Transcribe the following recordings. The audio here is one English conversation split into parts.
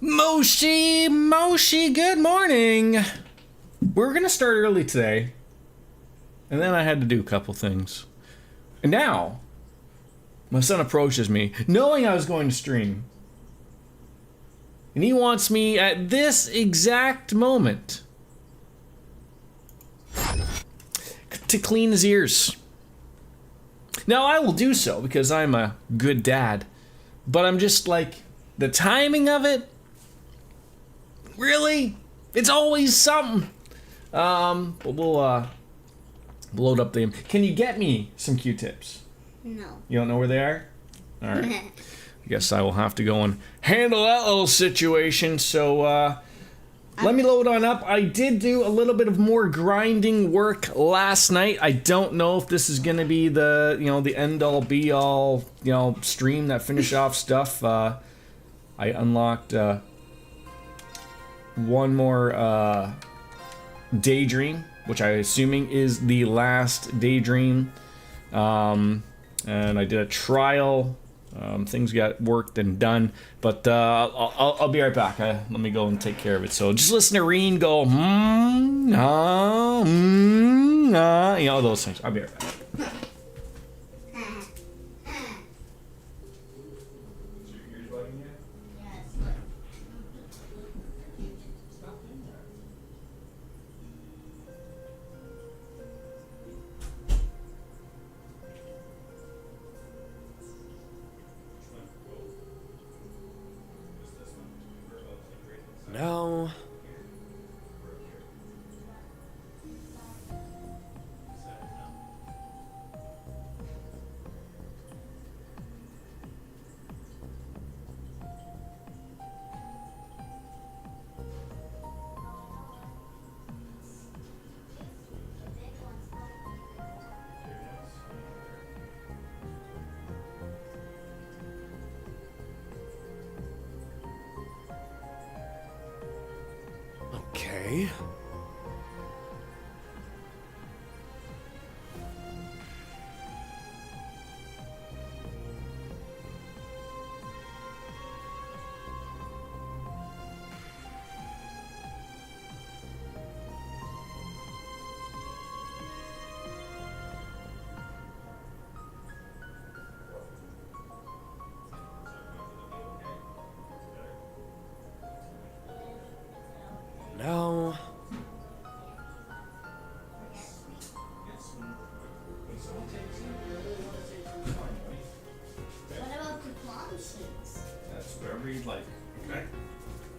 Moshi, good morning. We're gonna start early today, and then I had to do a couple things. And now, my son approaches me, knowing I was going to stream. And he wants me at this exact moment to clean his ears. Now, I will do so because I'm a good dad, but I'm just like, the timing of it, really? It's always something. But we'll load up the... Can you get me some Q-tips? No. You don't know where they are? All right. I guess I will have to go and handle that little situation. So, let me load on up. I did do a little bit of more grinding work last night. I don't know if this is going to be the, the end-all, be-all, stream that finish off stuff. I unlocked one more daydream, which I'm assuming is the last daydream. And I did a trial. Things got worked and done, but I'll be right back. Let me go and take care of it. So just listen to Reen go, those things. I'll be right back. No. Okay. No. What about the plum seeds? That's whatever you'd like. Okay.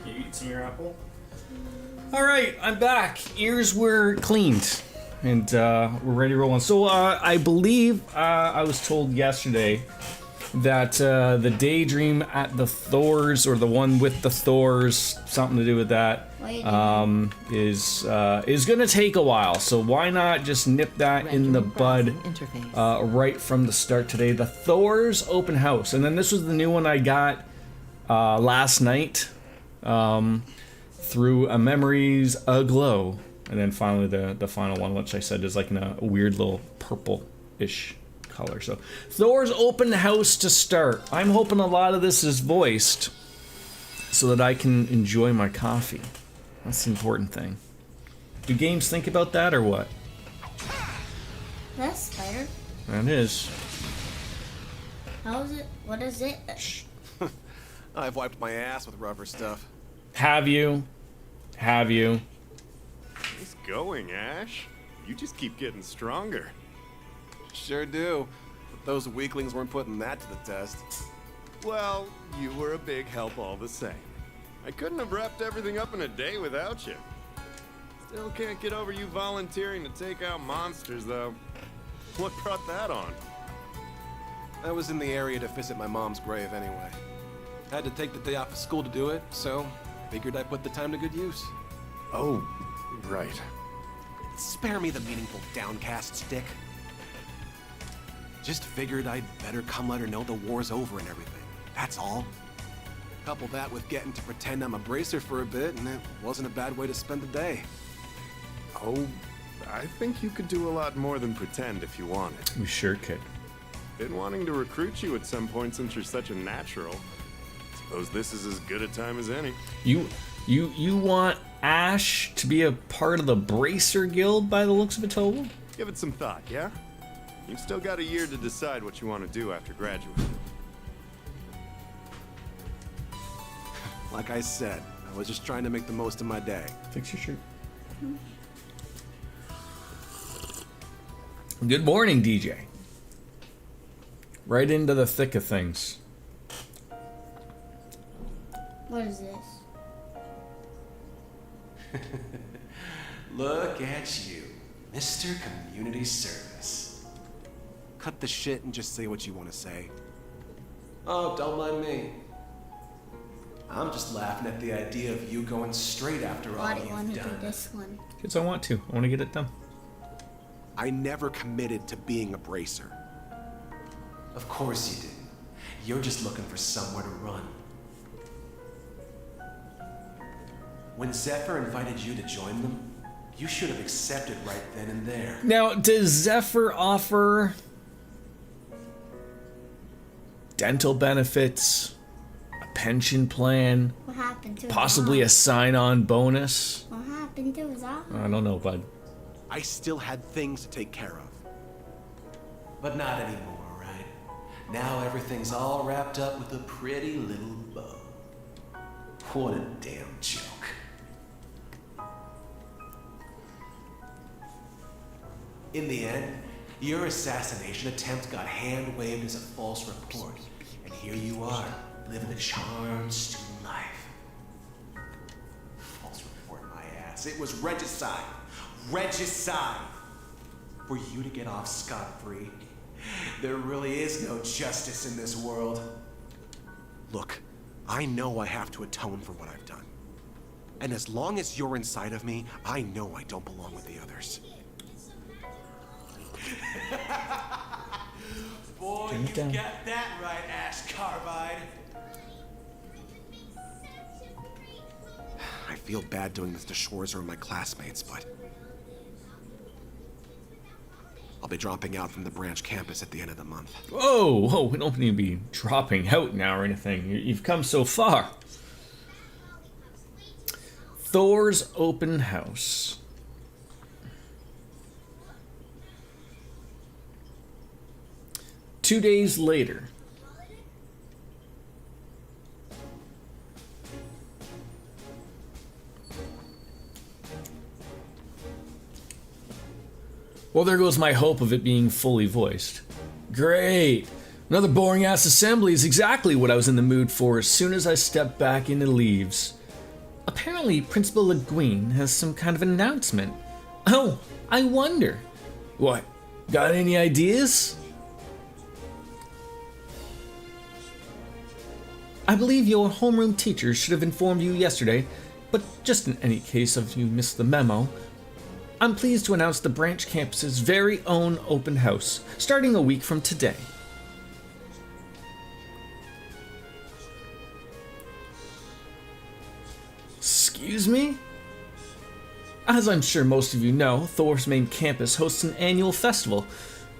Can you eat some of your apple? All right, I'm back. Ears were cleaned, and we're ready to roll on. So I believe I was told yesterday that the daydream at the Thors, or the one with the Thors, something to do with that, is gonna take a while. So why not just nip that in the bud right from the start today? The Thors open house, and then this was the new one I got last night through a Memories Aglow, and then finally the final one, which I said is like in a weird little purple-ish color. So Thor's open house to start. I'm hoping a lot of this is voiced so that I can enjoy my coffee. That's the important thing. Do games think about that or what? That's spider. That is. How is it? What is it? Shh. I've wiped my ass with rubber stuff. Have you? Have you? Nice going, Ash. You just keep getting stronger. Sure do. But those weaklings weren't putting that to the test. Well, you were a big help all the same. I couldn't have wrapped everything up in a day without you. Still can't get over you volunteering to take out monsters, though. What brought that on? I was in the area to visit my mom's grave anyway. Had to take the day off of school to do it, so figured I'd put the time to good use. Oh, right. Spare me the meaningful downcast stick. Just figured I'd better come let her know the war's over and everything. That's all. Couple that with getting to pretend I'm a bracer for a bit, and it wasn't a bad way to spend the day. Oh, I think you could do a lot more than pretend if you wanted. We sure could. Been wanting to recruit you at some point since you're such a natural. Suppose this is as good a time as any. You want Ash to be a part of the Bracer Guild by the looks of it, Total? Give it some thought, yeah? You've still got a year to decide what you want to do after graduating. Like I said, I was just trying to make the most of my day. Fix your shirt. Good morning, DJ. Right into the thick of things. What is this? Look at you, Mr. Community Service. Cut the shit and just say what you want to say. Oh, don't mind me. I'm just laughing at the idea of you going straight after all Why do you want you've to do done. this one? Because I want to. I want to get it done. I never committed to being a bracer. Of course you didn't. You're just looking for somewhere to run. When Zephyr invited you to join them, you should have accepted right then and there. Now, does Zephyr offer dental benefits, a pension plan, What happened to possibly a his sign-on bonus? arm? What happened to his arm? I don't know, bud. I still had things to take care of. But not anymore, right? Now everything's all wrapped up with a pretty little bow. What a damn joke. In the end, your assassination attempt got hand-waved as a false report. And here you are, living a charmed student life. False report, my ass. It was regicide. Regicide! For you to get off scot-free. There really is no justice in this world. Look, I know I have to atone for what I've done. And as long as you're inside of me, I know I don't belong with the others. Boy, Turn it you down. got that right, Ash Carbide. I feel bad doing this to Schwarzer and my classmates, but I'll be dropping out from the branch campus at the end of the month. Whoa, we don't need to be dropping out now or anything. You've come so far. Thor's open house. Two days later. Well, there goes my hope of it being fully voiced. Great! Another boring ass assembly is exactly what I was in the mood for as soon as I stepped back into leaves. Apparently, Principal Le Guin has some kind of announcement. Oh, I wonder. What? Got any ideas? I believe your homeroom teacher should have informed you yesterday, but just in any case if you missed the memo, I'm pleased to announce the branch campus's very own open house, starting a week from today. Excuse me? As I'm sure most of you know, Thor's main campus hosts an annual festival.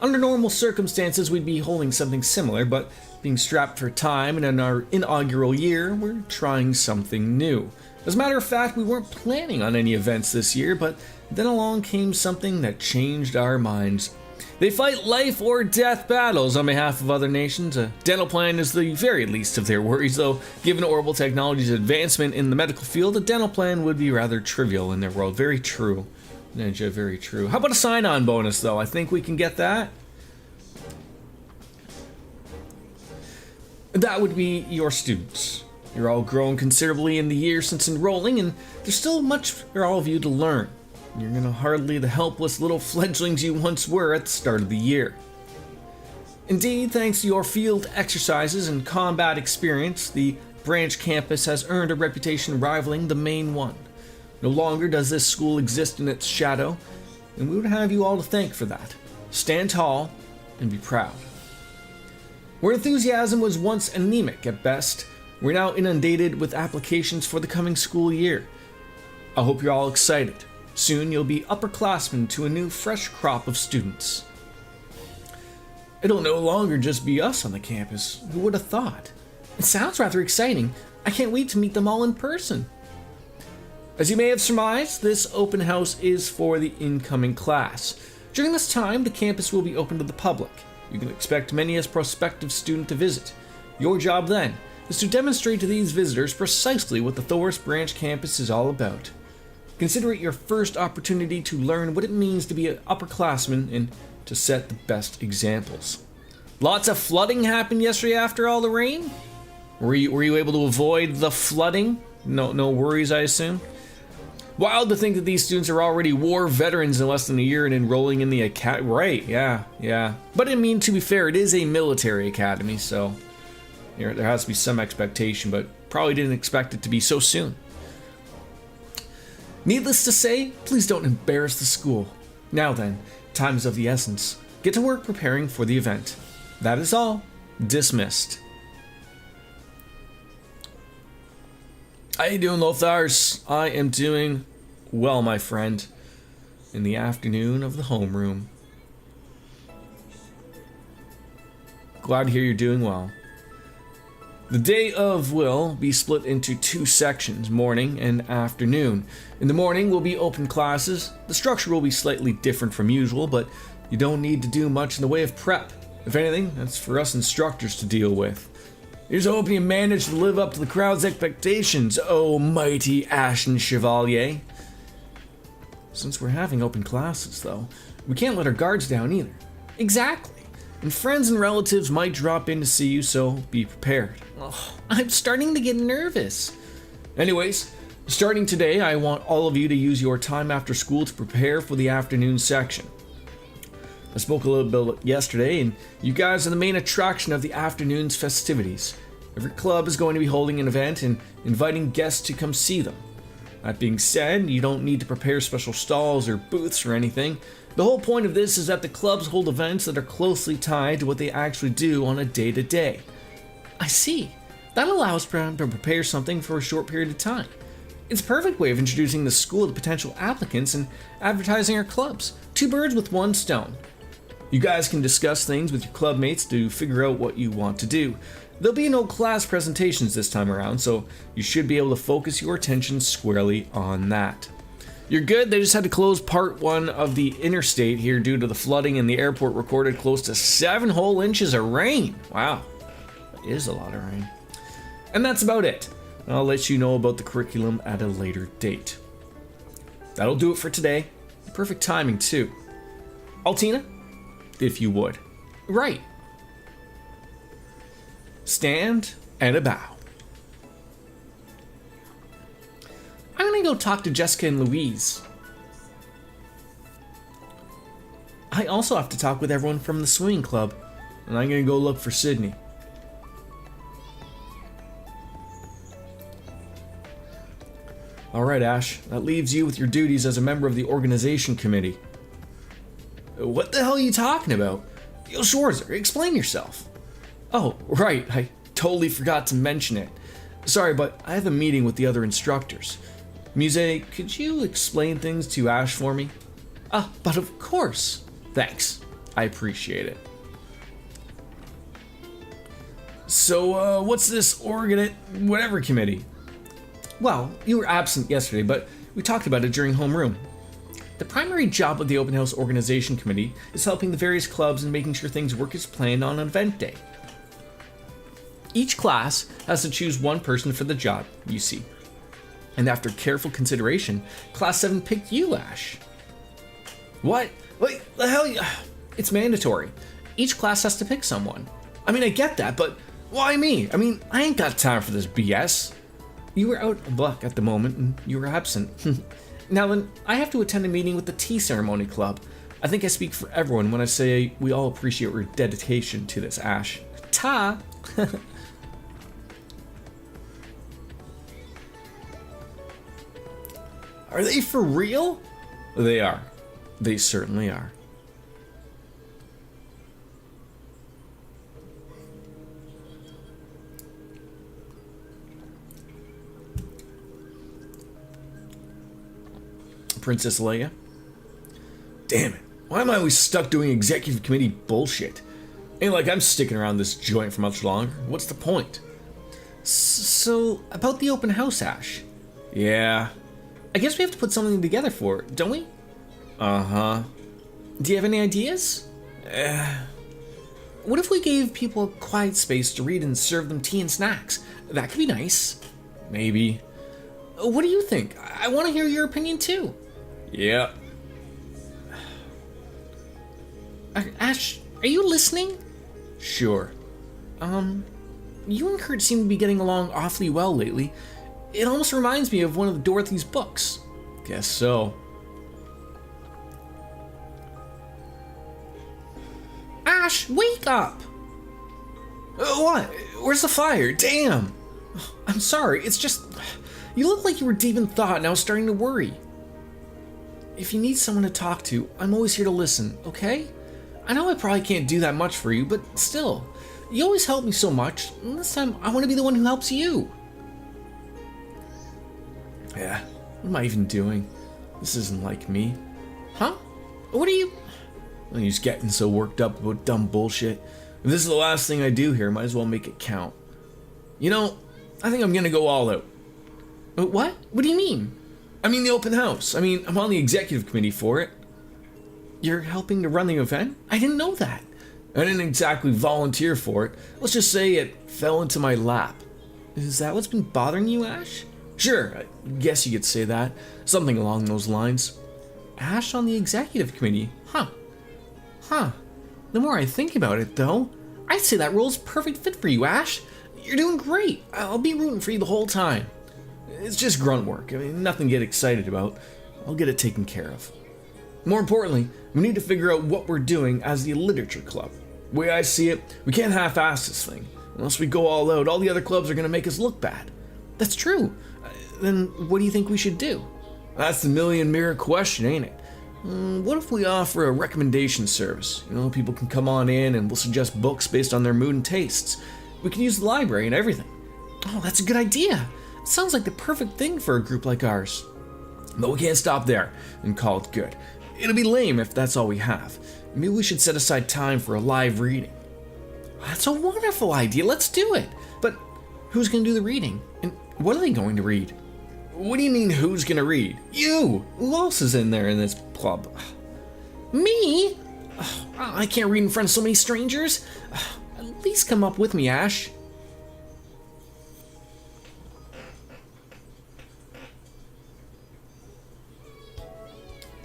Under normal circumstances, we'd be holding something similar, but being strapped for time and in our inaugural year, we're trying something new. As a matter of fact, we weren't planning on any events this year, but then along came something that changed our minds. They fight life or death battles on behalf of other nations. A dental plan is the very least of their worries, though given Orbital Technology's advancement in the medical field, a dental plan would be rather trivial in their world. Very true. Ninja, very true. How about a sign-on bonus, though? I think we can get that. That would be your students. You're all grown considerably in the year since enrolling, and there's still much for all of you to learn. You're gonna hardly the helpless little fledglings you once were at the start of the year. Indeed, thanks to your field exercises and combat experience, the branch campus has earned a reputation rivaling the main one. No longer does this school exist in its shadow, and we would have you all to thank for that. Stand tall and be proud. Where enthusiasm was once anemic at best, we're now inundated with applications for the coming school year. I hope you're all excited. Soon you'll be upperclassmen to a new fresh crop of students. It'll no longer just be us on the campus. Who would have thought? It sounds rather exciting. I can't wait to meet them all in person. As you may have surmised, this open house is for the incoming class. During this time, the campus will be open to the public. You can expect many as prospective student to visit. Your job then is to demonstrate to these visitors precisely what the Thor's Branch campus is all about. Consider it your first opportunity to learn what it means to be an upperclassman and to set the best examples. Lots of flooding happened yesterday after all the rain? Were you able to avoid the flooding? No worries, I assume? Wild to think that these students are already war veterans in less than a year and enrolling in the academy. Right, yeah. But I mean, to be fair, it is a military academy, so there has to be some expectation, but probably didn't expect it to be so soon. Needless to say, please don't embarrass the school. Now then, time is of the essence. Get to work preparing for the event. That is all. Dismissed. How you doing, Lothars? I am doing well, my friend. In the afternoon of the homeroom. Glad to hear you're doing well. The day of will be split into two sections, morning and afternoon. In the morning will be open classes. The structure will be slightly different from usual, but you don't need to do much in the way of prep. If anything, that's for us instructors to deal with. Here's hoping you manage to live up to the crowd's expectations, oh mighty Ashen Chevalier. Since we're having open classes, though, we can't let our guards down either. Exactly. And friends and relatives might drop in to see you, so be prepared. Oh, I'm starting to get nervous. Anyways, starting today, I want all of you to use your time after school to prepare for the afternoon section. I spoke a little bit yesterday, and you guys are the main attraction of the afternoon's festivities. Every club is going to be holding an event and inviting guests to come see them. That being said, you don't need to prepare special stalls or booths or anything. The whole point of this is that the clubs hold events that are closely tied to what they actually do on a day-to-day. I see. That allows them to prepare something for a short period of time. It's a perfect way of introducing the school to potential applicants and advertising our clubs. Two birds with one stone. You guys can discuss things with your club mates to figure out what you want to do. There'll be no class presentations this time around, so you should be able to focus your attention squarely on that. You're good, they just had to close part 1 of the interstate here due to the flooding, and the airport recorded close to 7 whole inches of rain. Wow, that is a lot of rain. And that's about it. I'll let you know about the curriculum at a later date. That'll do it for today. Perfect timing, too. Altina, if you would. Right. Stand and a bow. I'm gonna go talk to Jessica and Louise. I also have to talk with everyone from the swimming club, and I'm gonna go look for Sydney. Alright, Ash, that leaves you with your duties as a member of the organization committee. What the hell are you talking about? Yo, Schwarzer, explain yourself. Oh, right, I totally forgot to mention it. Sorry, but I have a meeting with the other instructors. Muse, could you explain things to Ash for me? But of course. Thanks. I appreciate it. So, what's this whatever committee? Well, you were absent yesterday, but we talked about it during homeroom. The primary job of the Open House Organization Committee is helping the various clubs and making sure things work as planned on an event day. Each class has to choose one person for the job, you see. And after careful consideration, Class 7 picked you, Ash. What? Wait, the hell? It's mandatory. Each class has to pick someone. I mean, I get that, but why me? I mean, I ain't got time for this BS. You were out of luck at the moment, and you were absent. Now then, I have to attend a meeting with the Tea Ceremony Club. I think I speak for everyone when I say we all appreciate your dedication to this, Ash. Ta! Are they for real? They are. They certainly are. Princess Leia. Damn it. Why am I always stuck doing executive committee bullshit? Ain't like I'm sticking around this joint for much longer. What's the point? So, about the open house, Ash. Yeah. I guess we have to put something together for it, don't we? Uh-huh. Do you have any ideas? What if we gave people a quiet space to read and serve them tea and snacks? That could be nice. Maybe. What do you think? I want to hear your opinion too. Yeah. Ash, are you listening? Sure. You and Kurt seem to be getting along awfully well lately. It almost reminds me of one of Dorothy's books. Guess so. Ash, wake up! What? Where's the fire? Damn! I'm sorry, it's just... You look like you were deep in thought and I was starting to worry. If you need someone to talk to, I'm always here to listen, okay? I know I probably can't do that much for you, but still, you always help me so much, and this time I want to be the one who helps you. Yeah, what am I even doing? This isn't like me. Huh? What are you... You're just getting so worked up about dumb bullshit. If this is the last thing I do here, might as well make it count. You know, I think I'm gonna go all out. What? What do you mean? I mean the open house. I mean, I'm on the executive committee for it. You're helping to run the event? I didn't know that. I didn't exactly volunteer for it. Let's just say it fell into my lap. Is that what's been bothering you, Ash? Sure, I guess you could say that. Something along those lines. Ash on the executive committee? Huh. The more I think about it, though, I'd say that role's a perfect fit for you, Ash. You're doing great. I'll be rooting for you the whole time. It's just grunt work. I mean, nothing to get excited about. I'll get it taken care of. More importantly, we need to figure out what we're doing as the literature club. The way I see it, we can't half-ass this thing. Unless we go all out, all the other clubs are going to make us look bad. That's true. Then what do you think we should do? That's the million-mirror question, ain't it? What if we offer a recommendation service? You know, people can come on in and we'll suggest books based on their mood and tastes. We can use the library and everything. Oh, that's a good idea. It sounds like the perfect thing for a group like ours. But we can't stop there and call it good. It'll be lame if that's all we have. Maybe we should set aside time for a live reading. That's a wonderful idea. Let's do it. But who's going to do the reading? And what are they going to read? What do you mean, who's gonna read? You! Who else is in there in this club? Me? I can't read in front of so many strangers. At least come up with me, Ash.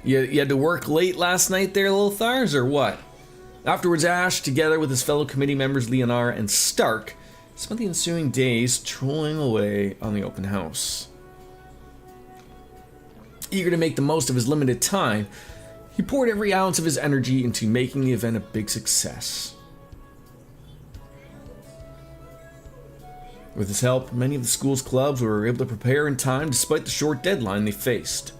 You had to work late last night there, little Thars, or what? Afterwards, Ash, together with his fellow committee members Leonar and Stark, spent the ensuing days trolling away on the open house. Eager to make the most of his limited time, he poured every ounce of his energy into making the event a big success. With his help, many of the school's clubs were able to prepare in time despite the short deadline they faced.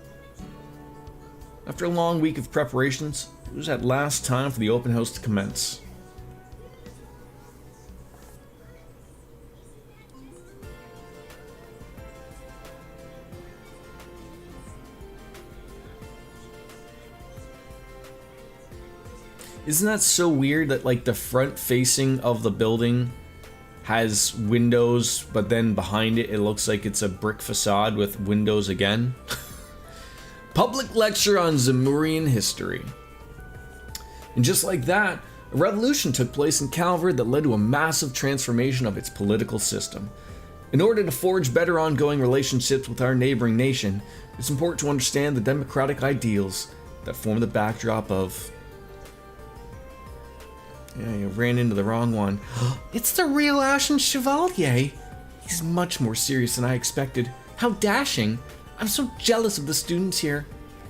After a long week of preparations, it was at last time for the open house to commence. Isn't that so weird that like the front facing of the building has windows, but then behind it, it looks like it's a brick facade with windows again? Public lecture on Zemurian history. And just like that, a revolution took place in Calvard that led to a massive transformation of its political system. In order to forge better ongoing relationships with our neighboring nation, it's important to understand the democratic ideals that form the backdrop of... Yeah, you ran into the wrong one. It's the real Ashen Chevalier. He's much more serious than I expected. How dashing. I'm so jealous of the students here.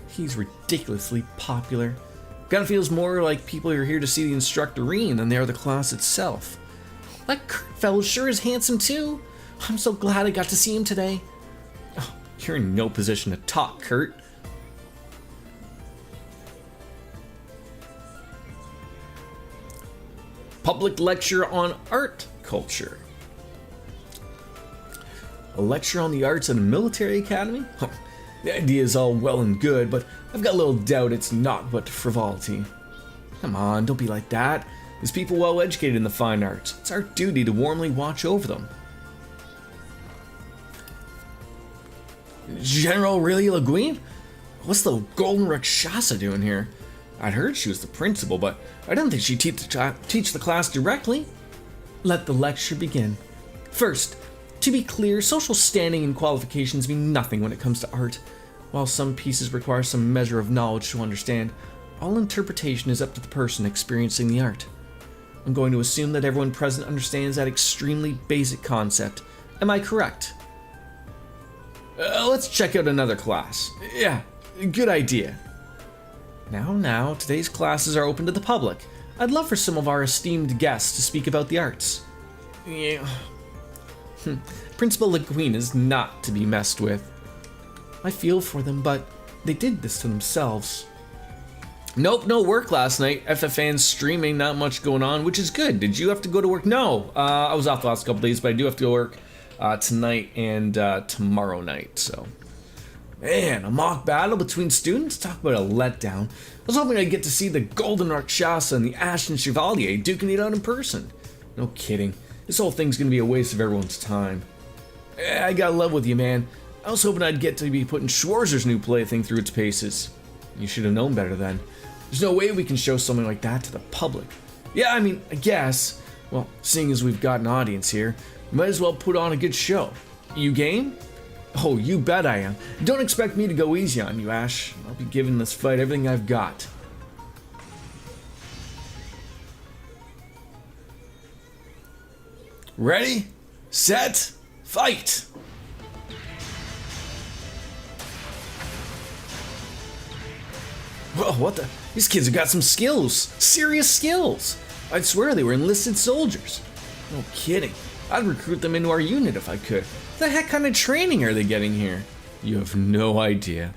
He's ridiculously popular. Kinda feels more like people are here to see the instructorine than they are the class itself. That Kurt fellow sure is handsome too. I'm so glad I got to see him today. Oh, you're in no position to talk, Kurt. Public lecture on art culture. A lecture on the arts at a military academy? The idea is all well and good, but I've got little doubt it's not but frivolity. Come on, don't be like that. There's people well educated in the fine arts. It's our duty to warmly watch over them. General really Le Guin? What's the Golden Rakshasa doing here? I'd heard she was the principal, but I didn't think she'd teach the class directly. Let the lecture begin. First, to be clear, social standing and qualifications mean nothing when it comes to art. While some pieces require some measure of knowledge to understand, all interpretation is up to the person experiencing the art. I'm going to assume that everyone present understands that extremely basic concept. Am I correct? Let's check out another class. Yeah, good idea. Now, today's classes are open to the public. I'd love for some of our esteemed guests to speak about the arts. Yeah. Principal Le Guin is not to be messed with. I feel for them, but they did this to themselves. Nope, no work last night. FFAN's streaming, not much going on, which is good. Did you have to go to work? No, I was off the last couple days, but I do have to go to work tonight and tomorrow night, so. Man, a mock battle between students? Talk about a letdown. I was hoping I'd get to see the Golden Rakshasa and the Ashen Chevalier duking it out in person. No kidding. This whole thing's gonna be a waste of everyone's time. I got love with you, man. I was hoping I'd get to be putting Schwarzer's new plaything through its paces. You should have known better then. There's no way we can show something like that to the public. Yeah, I mean, I guess. Well, seeing as we've got an audience here, we might as well put on a good show. You game? Oh, you bet I am. Don't expect me to go easy on you, Ash. I'll be giving this fight everything I've got. Ready, set, fight! Whoa, what the? These kids have got some skills. Serious skills. I'd swear they were enlisted soldiers. No kidding. I'd recruit them into our unit if I could. What the heck kind of training are they getting here? You have no idea.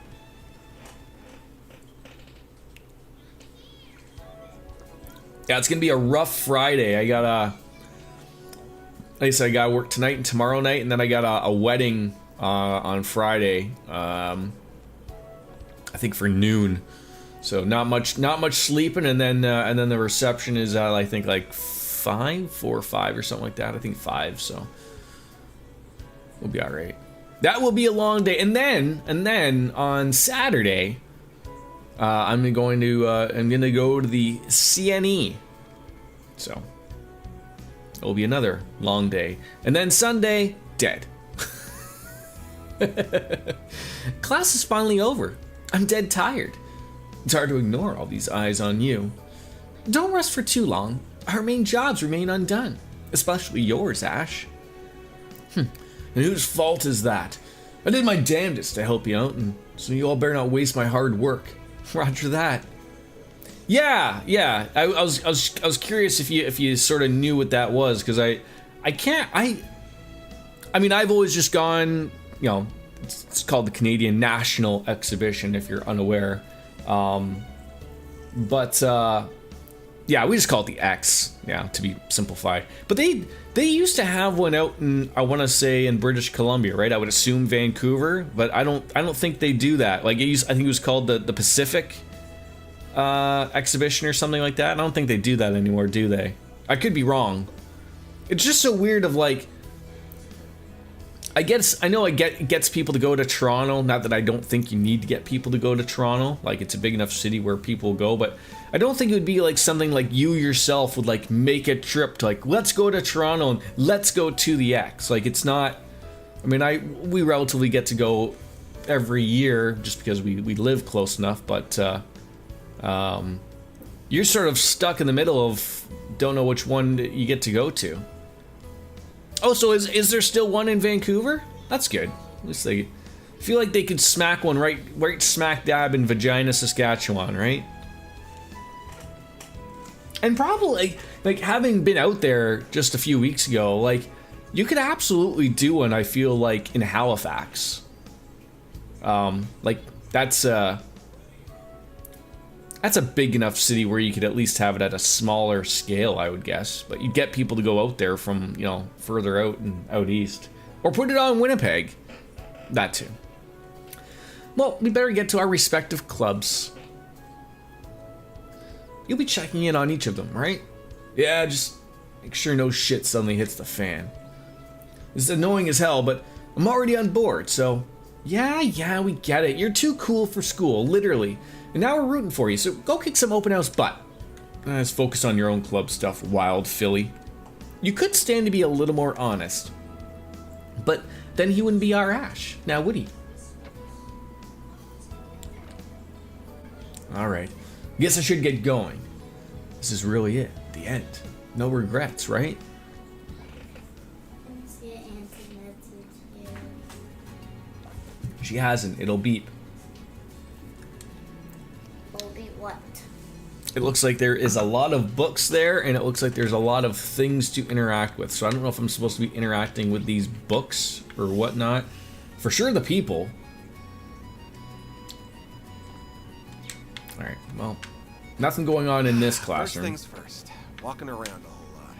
Yeah, it's gonna be a rough Friday. I got like I said, I gotta work tonight and tomorrow night, and then I got a wedding on Friday. I think for noon. So not much sleeping, and then the reception is I think like 4 or 5 or something like that. I think 5. So we'll be all right. That will be a long day, and then on Saturday, I'm going to go to the CNE. So it will be another long day, and then Sunday dead. Class is finally over. I'm dead tired. It's hard to ignore all these eyes on you. Don't rest for too long. Our main jobs remain undone, especially yours, Ash. And whose fault is that? I did my damnedest to help you out, and so you all better not waste my hard work. Roger that. Yeah. I was curious if you sort of knew what that was, because I mean I've always just gone, you know, it's called the Canadian National Exhibition if you're unaware. Yeah, we just call it the X, yeah, to be simplified. But they used to have one out in, I want to say, in British Columbia, right? I would assume Vancouver, but I don't think they do that. Like I think it was called the Pacific exhibition or something like that. I don't think they do that anymore, do they? I could be wrong. It's just so weird of like, I know it gets people to go to Toronto. Not that I don't think you need to get people to go to Toronto. Like, it's a big enough city where people go. But I don't think it would be like something like you yourself would like make a trip to like, let's go to Toronto and let's go to the X. Like, it's not. I mean, we relatively get to go every year just because we live close enough. But you're sort of stuck in the middle of don't know which one you get to go to. Oh, so is there still one in Vancouver? That's good. At least I feel like they could smack one right smack dab in Regina, Saskatchewan, right? And probably, like having been out there just a few weeks ago, like, you could absolutely do one, I feel like, in Halifax. Like, that's a big enough city where you could at least have it at a smaller scale, I would guess. But you'd get people to go out there from, you know, further out and out east. Or put it on Winnipeg. That too. Well, we better get to our respective clubs. You'll be checking in on each of them, right? Yeah, just make sure no shit suddenly hits the fan. It's annoying as hell, but I'm already on board, so Yeah, we get it. You're too cool for school, literally. And now we're rooting for you, so go kick some open house butt. Let's focus on your own club stuff, wild filly. You could stand to be a little more honest. But then he wouldn't be our Ash, now would he? Alright, guess I should get going. This is really it, the end. No regrets, right? Let me see an answer message here. She hasn't, it'll beep. Will be what? It looks like there is a lot of books there, and it looks like there's a lot of things to interact with. So I don't know if I'm supposed to be interacting with these books or whatnot. For sure the people. Alright, well, nothing going on in this classroom. First things first, walking around a whole lot.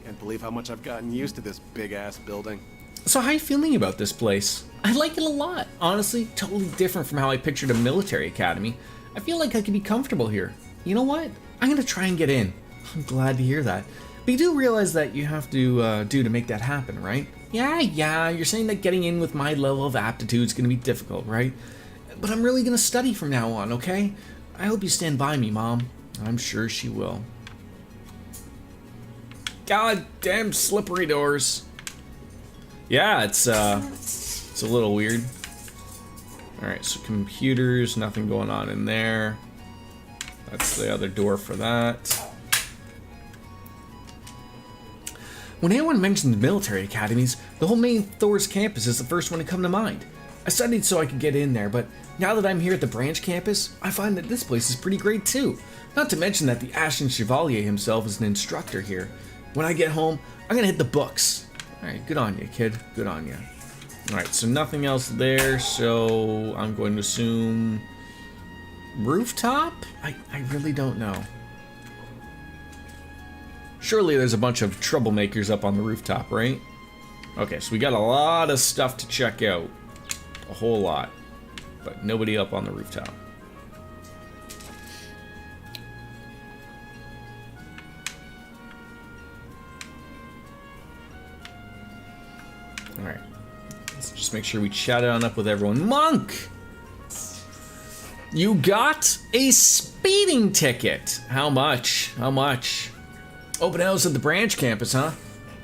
Can't believe how much I've gotten used to this big-ass building. So how are you feeling about this place? I like it a lot. Honestly, totally different from how I pictured a military academy. I feel like I could be comfortable here. You know what? I'm gonna try and get in. I'm glad to hear that. But you do realize that you have to do to make that happen, right? Yeah, you're saying that getting in with my level of aptitude is gonna be difficult, right? But I'm really gonna study from now on, okay? I hope you stand by me, Mom. I'm sure she will. God damn slippery doors. Yeah, it's a little weird. Alright, so computers, nothing going on in there. That's the other door for that. When anyone mentions military academies, the whole main Thor's campus is the first one to come to mind. I studied so I could get in there, but now that I'm here at the branch campus, I find that this place is pretty great too. Not to mention that the Ashen Chevalier himself is an instructor here. When I get home, I'm gonna hit the books. Alright, good on you, kid. Good on you. Alright, so nothing else there, so I'm going to assume rooftop? I really don't know. Surely there's a bunch of troublemakers up on the rooftop, right? Okay, so we got a lot of stuff to check out. A whole lot. But nobody up on the rooftop. Alright. Let's just make sure we chat it on up with everyone. Monk! You got a speeding ticket! How much? How much? Open house at the branch campus, huh?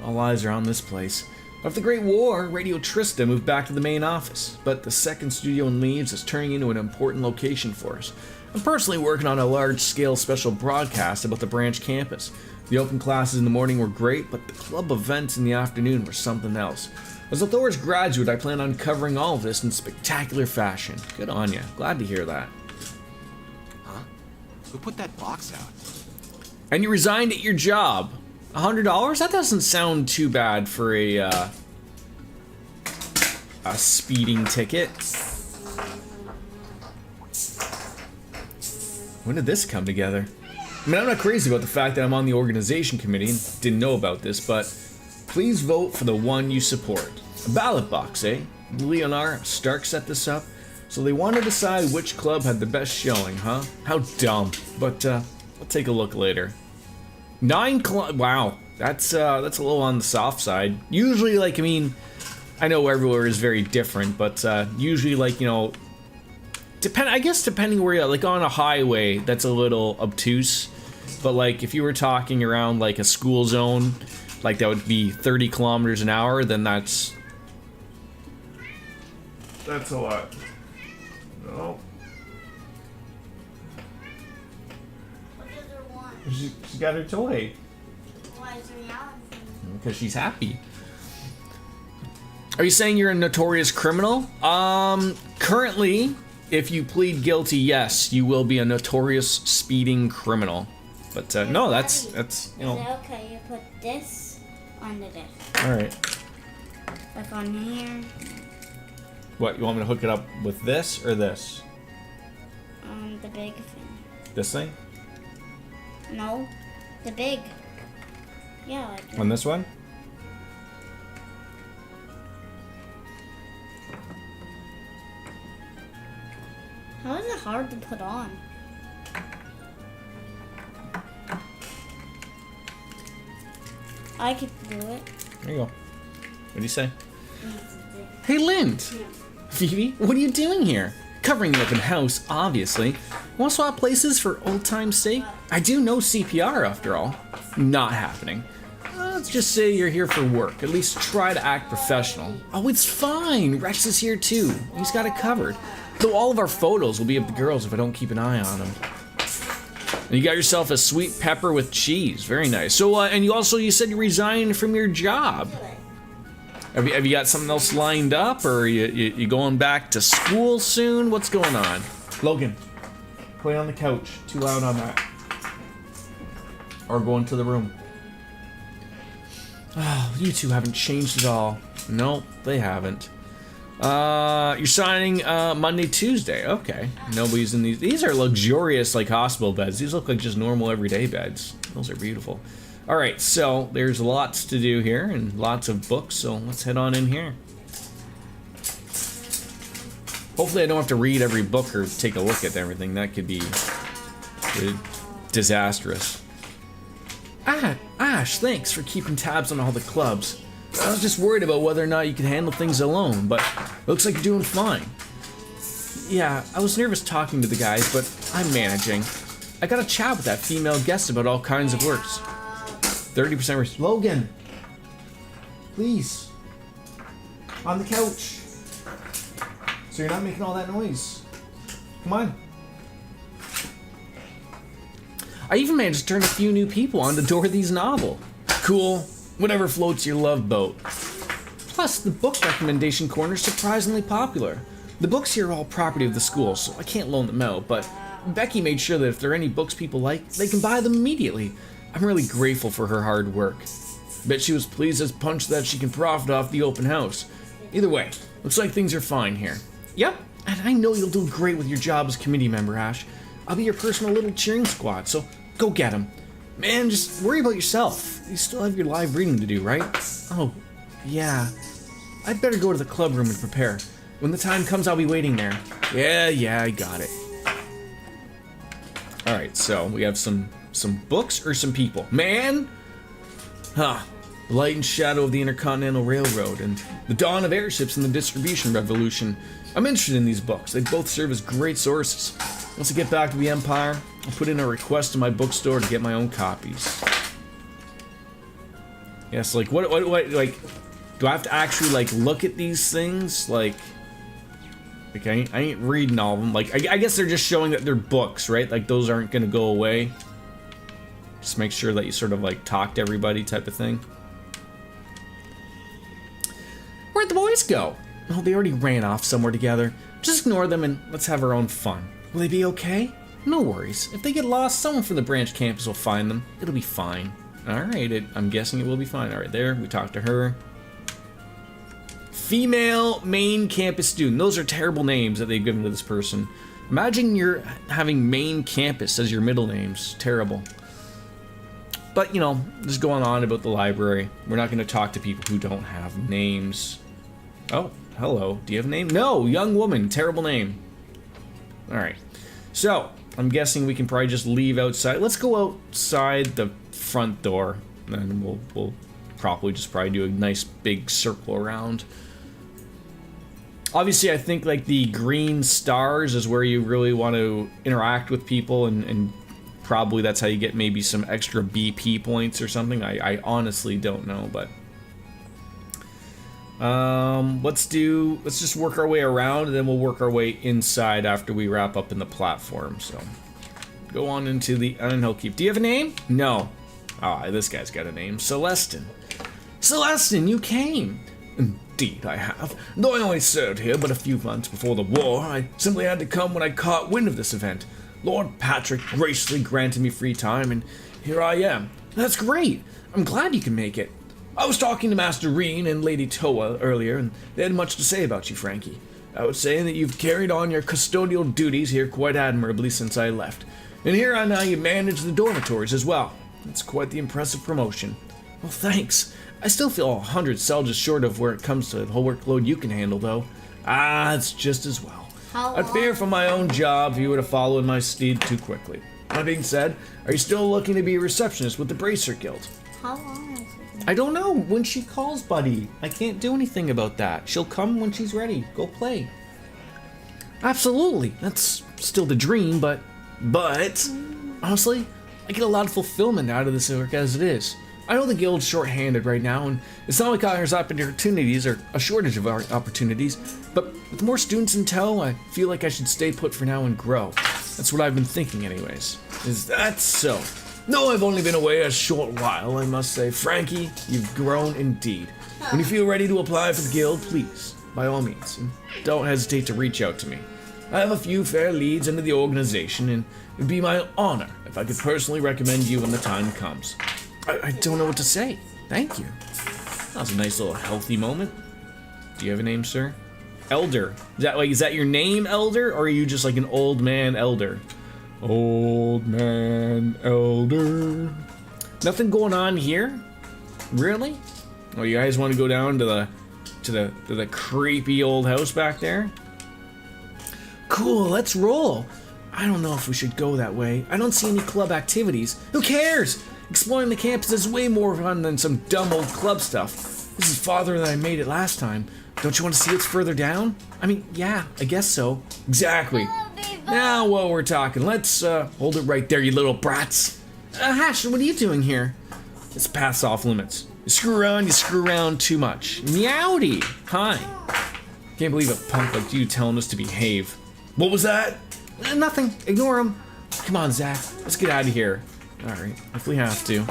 All eyes are on this place. After the Great War, Radio Trista moved back to the main office, but the second studio in Leaves is turning into an important location for us. I'm personally working on a large-scale special broadcast about the branch campus. The open classes in the morning were great, but the club events in the afternoon were something else. As a Thor's graduate, I plan on covering all of this in spectacular fashion. Good on ya. Glad to hear that. Huh? Who put that box out? And you resigned at your job. $100? That doesn't sound too bad for a speeding ticket. When did this come together? I mean, I'm not crazy about the fact that I'm on the organization committee and didn't know about this, but please vote for the one you support. A ballot box, eh? Leonard Stark set this up, so they want to decide which club had the best showing, huh? How dumb. But we'll take a look later. 9 club. Wow, that's a little on the soft side. Usually, like, I mean, I know everywhere is very different, but usually, like, you know, depending where you're, like, on a highway, that's a little obtuse. But like, if you were talking around like a school zone, like that would be 30 kilometers an hour, then that's a lot. No. What does her want? She got her toy. Why is her yelling? Because she's happy. Are you saying you're a notorious criminal? Currently, if you plead guilty, yes, you will be a notorious speeding criminal. But no, that's you know. Is it okay you put this under this? All right. Like on here. What, you want me to hook it up with this or this? The big thing. This thing? No, the big. Yeah, like On this one? How is it hard to put on? I could do it. There you go. What do you say? Hey, Lind. Phoebe, what are you doing here? Covering the open house, obviously. Want to swap places for old time's sake? I do know CPR, after all. Not happening. Let's just say you're here for work. At least try to act professional. Oh, it's fine. Rex is here too. He's got it covered. Though all of our photos will be of the girls if I don't keep an eye on them. And you got yourself a sweet pepper with cheese. Very nice. So, and you said you resigned from your job. Have you got something else lined up, or you going back to school soon? What's going on? Logan, play on the couch. Too loud on that. Or go into the room. Oh, you two haven't changed at all. Nope, they haven't. You're signing Monday, Tuesday. Okay. Nobody's in these. These are luxurious, like, hospital beds. These look like just normal everyday beds. Those are beautiful. All right, so there's lots to do here and lots of books, so let's head on in here. Hopefully I don't have to read every book or take a look at everything. That could be disastrous. Ash, thanks for keeping tabs on all the clubs. I was just worried about whether or not you could handle things alone, but looks like you're doing fine. Yeah, I was nervous talking to the guys, but I'm managing. I got a chat with that female guest about all kinds of works. 30% Logan! Please. On the couch. So you're not making all that noise. Come on. I even managed to turn a few new people on to Dorothy's novel. Cool. Whatever floats your love boat. Plus, the book recommendation corner is surprisingly popular. The books here are all property of the school, so I can't loan them out, but Becky made sure that if there are any books people like, they can buy them immediately. I'm really grateful for her hard work. Bet she was pleased as punch that she can profit off the open house. Either way, looks like things are fine here. Yep, and I know you'll do great with your job as committee member, Ash. I'll be your personal little cheering squad, so go get him. Man, just worry about yourself. You still have your live reading to do, right? Oh, yeah. I'd better go to the club room and prepare. When the time comes, I'll be waiting there. Yeah, I got it. Alright, so we have some books or some people? Man! Huh. The light and shadow of the Intercontinental Railroad and the dawn of airships and the distribution revolution. I'm interested in these books. They both serve as great sources. Once I get back to the Empire, I'll put in a request to my bookstore to get my own copies. Yes, like, what, like, do I have to actually, like, look at these things? Like I ain't reading all of them. Like, I guess they're just showing that they're books, right? Like, those aren't gonna go away. Just make sure that you sort of, like, talk to everybody type of thing. Where'd the boys go? Oh, they already ran off somewhere together. Just ignore them and let's have our own fun. Will they be okay? No worries. If they get lost, someone from the branch campus will find them. It'll be fine. Alright, I'm guessing it will be fine. Alright, there, we talked to her. Female main campus student. Those are terrible names that they've given to this person. Imagine you're having main campus as your middle names. Terrible. But, you know, just going on about the library. We're not going to talk to people who don't have names. Oh, hello. Do you have a name? No, young woman. Terrible name. Alright. So, I'm guessing we can probably just leave outside. Let's go outside the front door. And we'll probably do a nice big circle around. Obviously, I think, like, the green stars is where you really want to interact with people, and probably that's how you get maybe some extra BP points or something. I honestly don't know, but let's just work our way around, and then we'll work our way inside after we wrap up in the platform. So go on into the Unhill Keep. Do you have a name? No. Ah, this guy's got a name. Celestin. Celestin, you came. Indeed, I have. Though I only served here but a few months before the war, I simply had to come when I caught wind of this event. Lord Patrick graciously granted me free time, and here I am. That's great. I'm glad you can make it. I was talking to Master Reen and Lady Toa earlier, and they had much to say about you, Frankie. I would say that you've carried on your custodial duties here quite admirably since I left. And here I now you manage the dormitories as well. It's quite the impressive promotion. Well, thanks. I still feel 100 soldiers short of where it comes to the whole workload you can handle, though. Ah, it's just as well. I'd fear for my own job if you were to follow in my steed too quickly. That being said, are you still looking to be a receptionist with the Bracer Guild? How long is it? I don't know. When she calls, buddy. I can't do anything about that. She'll come when she's ready. Go play. Absolutely. That's still the dream, but honestly, I get a lot of fulfillment out of this work as it is. I know the guild's short-handed right now, and it's not like there's opportunities or a shortage of opportunities, but with more students in tow, I feel like I should stay put for now and grow. That's what I've been thinking anyways. Is that so? No, I've only been away a short while, I must say. Frankie, you've grown indeed. When you feel ready to apply for the guild, please, by all means, and don't hesitate to reach out to me. I have a few fair leads into the organization, and it would be my honor if I could personally recommend you when the time comes. I don't know what to say. Thank you. That was a nice little healthy moment. Do you have a name, sir? Elder. Is that your name, Elder, or are you just like an old man elder? Old man elder. Nothing going on here? Really? Oh, you guys want to go down to the creepy old house back there? Cool, let's roll. I don't know if we should go that way. I don't see any club activities. Who cares? Exploring the campus is way more fun than some dumb old club stuff. This is farther than I made it last time. Don't you want to see what's further down? I mean, yeah, I guess so. Exactly. Now while we're talking, let's hold it right there, you little brats. Hash, what are you doing here? It's past off limits. You screw around too much. Meowdy! Hi. Can't believe a punk like you telling us to behave. What was that? Nothing. Ignore him. Come on, Zach. Let's get out of here. Alright, if we have to.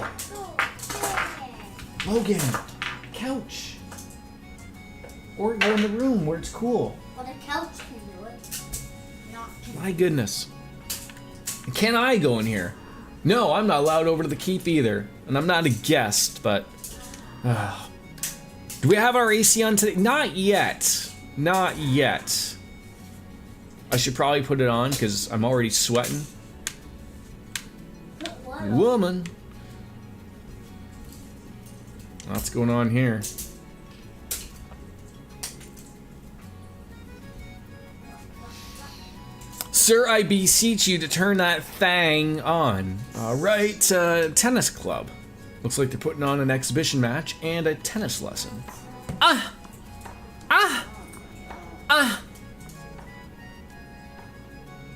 Logan! Couch! Or go in the room where it's cool. Well, the couch can do it. Not My goodness. Can I go in here? No, I'm not allowed over to the keep either. And I'm not a guest, but... do we have our AC on today? Not yet. Not yet. I should probably put it on because I'm already sweating. Woman. What's going on here? Sir, I beseech you to turn that thing on. Alright, tennis club. Looks like they're putting on an exhibition match and a tennis lesson.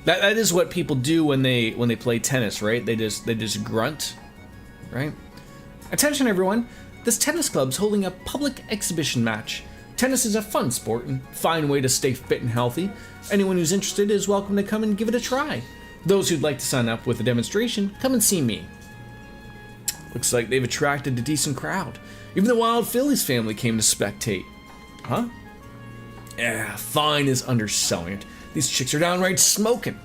That is what people do when they play tennis, right? They just grunt, right? Attention everyone, this tennis club's holding a public exhibition match. Tennis is a fun sport and fine way to stay fit and healthy. Anyone who's interested is welcome to come and give it a try. Those who'd like to sign up with a demonstration, come and see me. Looks like they've attracted a decent crowd. Even the Wild Phillies family came to spectate. Huh? Yeah, fine is underselling it. These chicks are downright smoking.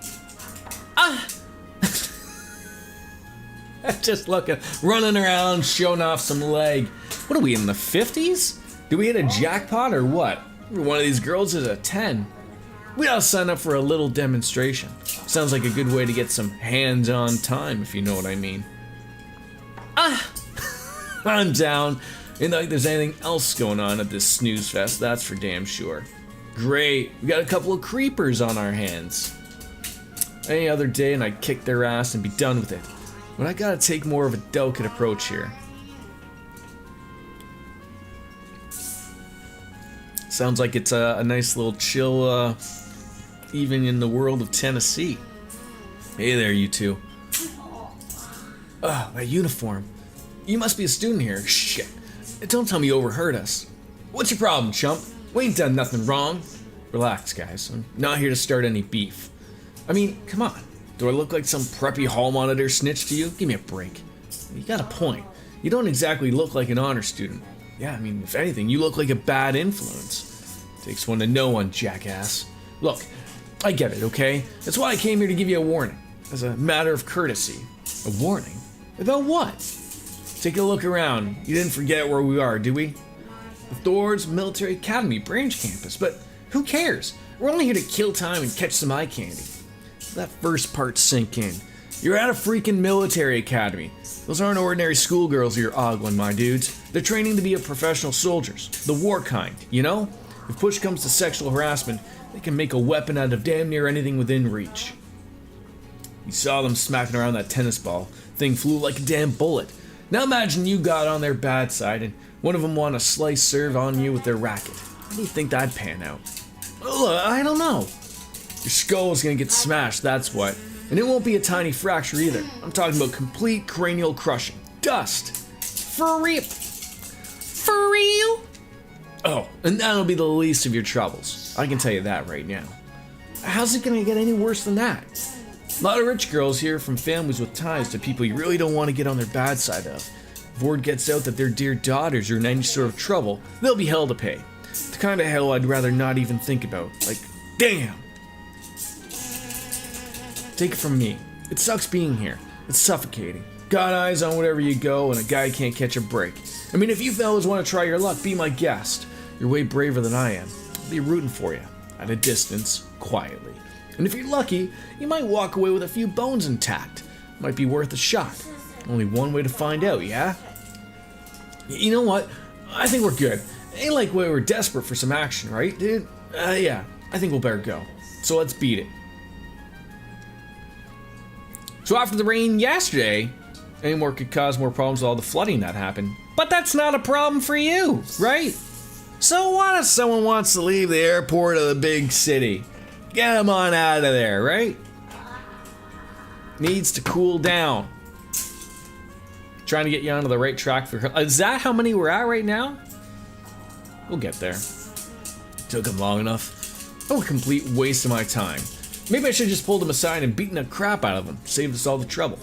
Just looking, running around, showing off some leg. What are we, in the 50s? Did we hit a jackpot or what? Every one of these girls is a 10. We ought to sign up for a little demonstration. Sounds like a good way to get some hands-on time, if you know what I mean. I'm down. Ain't like there's anything else going on at this snooze fest, that's for damn sure. Great, we got a couple of creepers on our hands. Any other day and I'd kick their ass and be done with it. But I gotta take more of a delicate approach here. Sounds like it's a nice little chill evening in the world of Tennessee. Hey there, you two. That uniform. You must be a student here. Shit. Don't tell me you overheard us. What's your problem, chump? We ain't done nothing wrong. Relax, guys. I'm not here to start any beef. I mean, come on. Do I look like some preppy hall monitor snitch to you? Give me a break. You got a point. You don't exactly look like an honor student. Yeah, I mean, if anything, you look like a bad influence. Takes one to know one, jackass. Look, I get it, okay? That's why I came here to give you a warning. As a matter of courtesy. A warning? About what? Take a look around. You didn't forget where we are, did we? The Thor's Military Academy branch campus, but who cares? We're only here to kill time and catch some eye candy. Let that first part sink in. You're at a freaking military academy. Those aren't ordinary schoolgirls you're ogling, my dudes. They're training to be a professional soldiers. The war kind, you know? If push comes to sexual harassment, they can make a weapon out of damn near anything within reach. You saw them smacking around that tennis ball. Thing flew like a damn bullet. Now imagine you got on their bad side and one of them won a slice serve on you with their racket. How do you think that'd pan out? Look, I don't know. Your skull's gonna get smashed, that's what. And it won't be a tiny fracture either. I'm talking about complete cranial crushing. Dust. For real. For real? Oh, and that'll be the least of your troubles. I can tell you that right now. How's it gonna get any worse than that? A lot of rich girls here from families with ties to people you really don't want to get on their bad side of. If word gets out that their dear daughters are in any sort of trouble, they'll be hell to pay. The kind of hell I'd rather not even think about. Like, damn! Take it from me. It sucks being here. It's suffocating. Got eyes on wherever you go, and a guy can't catch a break. I mean, if you fellas want to try your luck, be my guest. You're way braver than I am. I'll be rooting for you. At a distance, quietly. And if you're lucky, you might walk away with a few bones intact. Might be worth a shot. Only one way to find out, yeah? You know what? I think we're good. Ain't like we were desperate for some action, right, dude? Yeah, I think we'll better go. So let's beat it. So after the rain yesterday, any more could cause more problems with all the flooding that happened. But that's not a problem for you, right? So what if someone wants to leave the airport of the big city? Get them on out of there, right? Needs to cool down. Trying to get you onto the right track for her. Is that how many we're at right now? We'll get there. Took him long enough. Oh, a complete waste of my time. Maybe I should have just pulled him aside and beaten the crap out of him. Saved us all the trouble.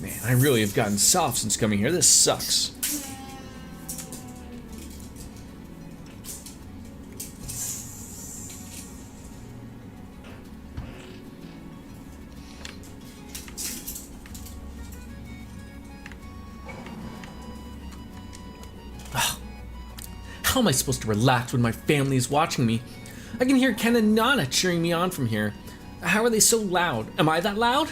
Man, I really have gotten soft since coming here. This sucks. How am I supposed to relax when my family is watching me? I can hear Ken and Nana cheering me on from here. How are they so loud? Am I that loud?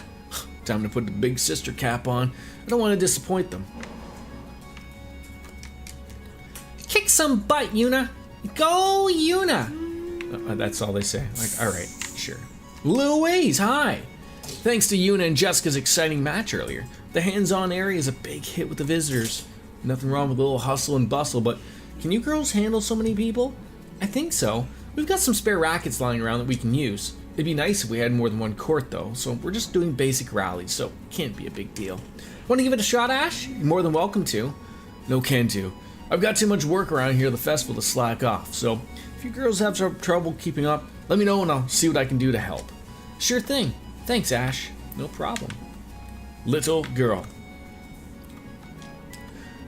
Time to put the big sister cap on. I don't want to disappoint them. Kick some butt, Yuna! Go, Yuna! That's all they say. Like, alright, sure. Louise, hi! Thanks to Yuna and Jessica's exciting match earlier, the hands-on area is a big hit with the visitors. Nothing wrong with a little hustle and bustle, but can you girls handle so many people? I think so. We've got some spare rackets lying around that we can use. It'd be nice if we had more than one court though, so we're just doing basic rallies, so can't be a big deal. Want to give it a shot, Ash? You're more than welcome to. No can do. I've got too much work around here at the festival to slack off, so if you girls have some trouble keeping up, let me know and I'll see what I can do to help. Sure thing. Thanks, Ash. No problem. Little girl.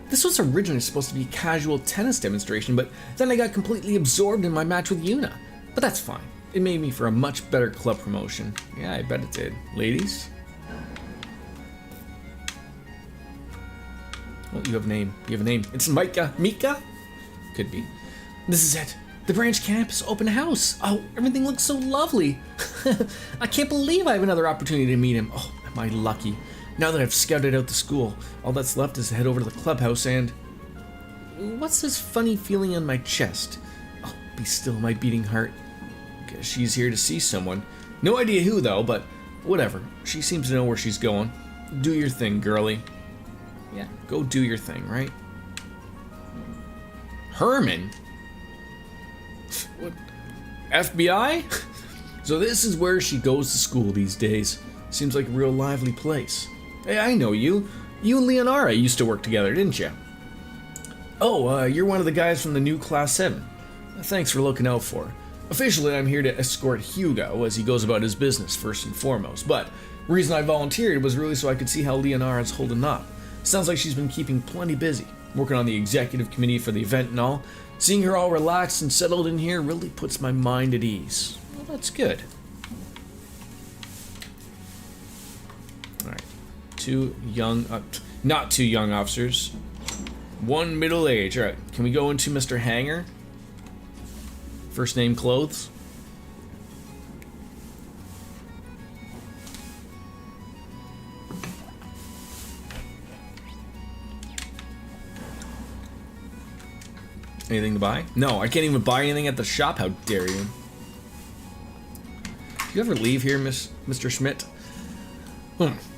This was originally supposed to be a casual tennis demonstration, but then I got completely absorbed in my match with Yuna. But that's fine. It made me for a much better club promotion. Yeah, I bet it did. Ladies? Oh, you have a name. You have a name. It's Mika. Mika? Could be. This is it. The branch campus open house. Oh, everything looks so lovely. I can't believe I have another opportunity to meet him. Oh, am I lucky. Now that I've scouted out the school, all that's left is to head over to the clubhouse and... What's this funny feeling on my chest? Oh, be still, my beating heart. Guess she's here to see someone. No idea who, though, but whatever. She seems to know where she's going. Do your thing, girlie. Yeah, go do your thing, right? Herman? What? FBI? So this is where she goes to school these days. Seems like a real lively place. Hey, I know you. You and Leonara used to work together, didn't you? Oh, you're one of the guys from the new Class 7. Thanks for looking out for her. Officially, I'm here to escort Hugo as he goes about his business, first and foremost. But the reason I volunteered was really so I could see how Leonara's holding up. Sounds like she's been keeping plenty busy, working on the executive committee for the event and all. Seeing her all relaxed and settled in here really puts my mind at ease. Well, that's good. Alright. Two young... not two young officers. One middle age. Alright, can we go into Mr. Hanger? First name clothes. Anything to buy? No, I can't even buy anything at the shop. How dare you? Do you ever leave here, Mr. Schmidt?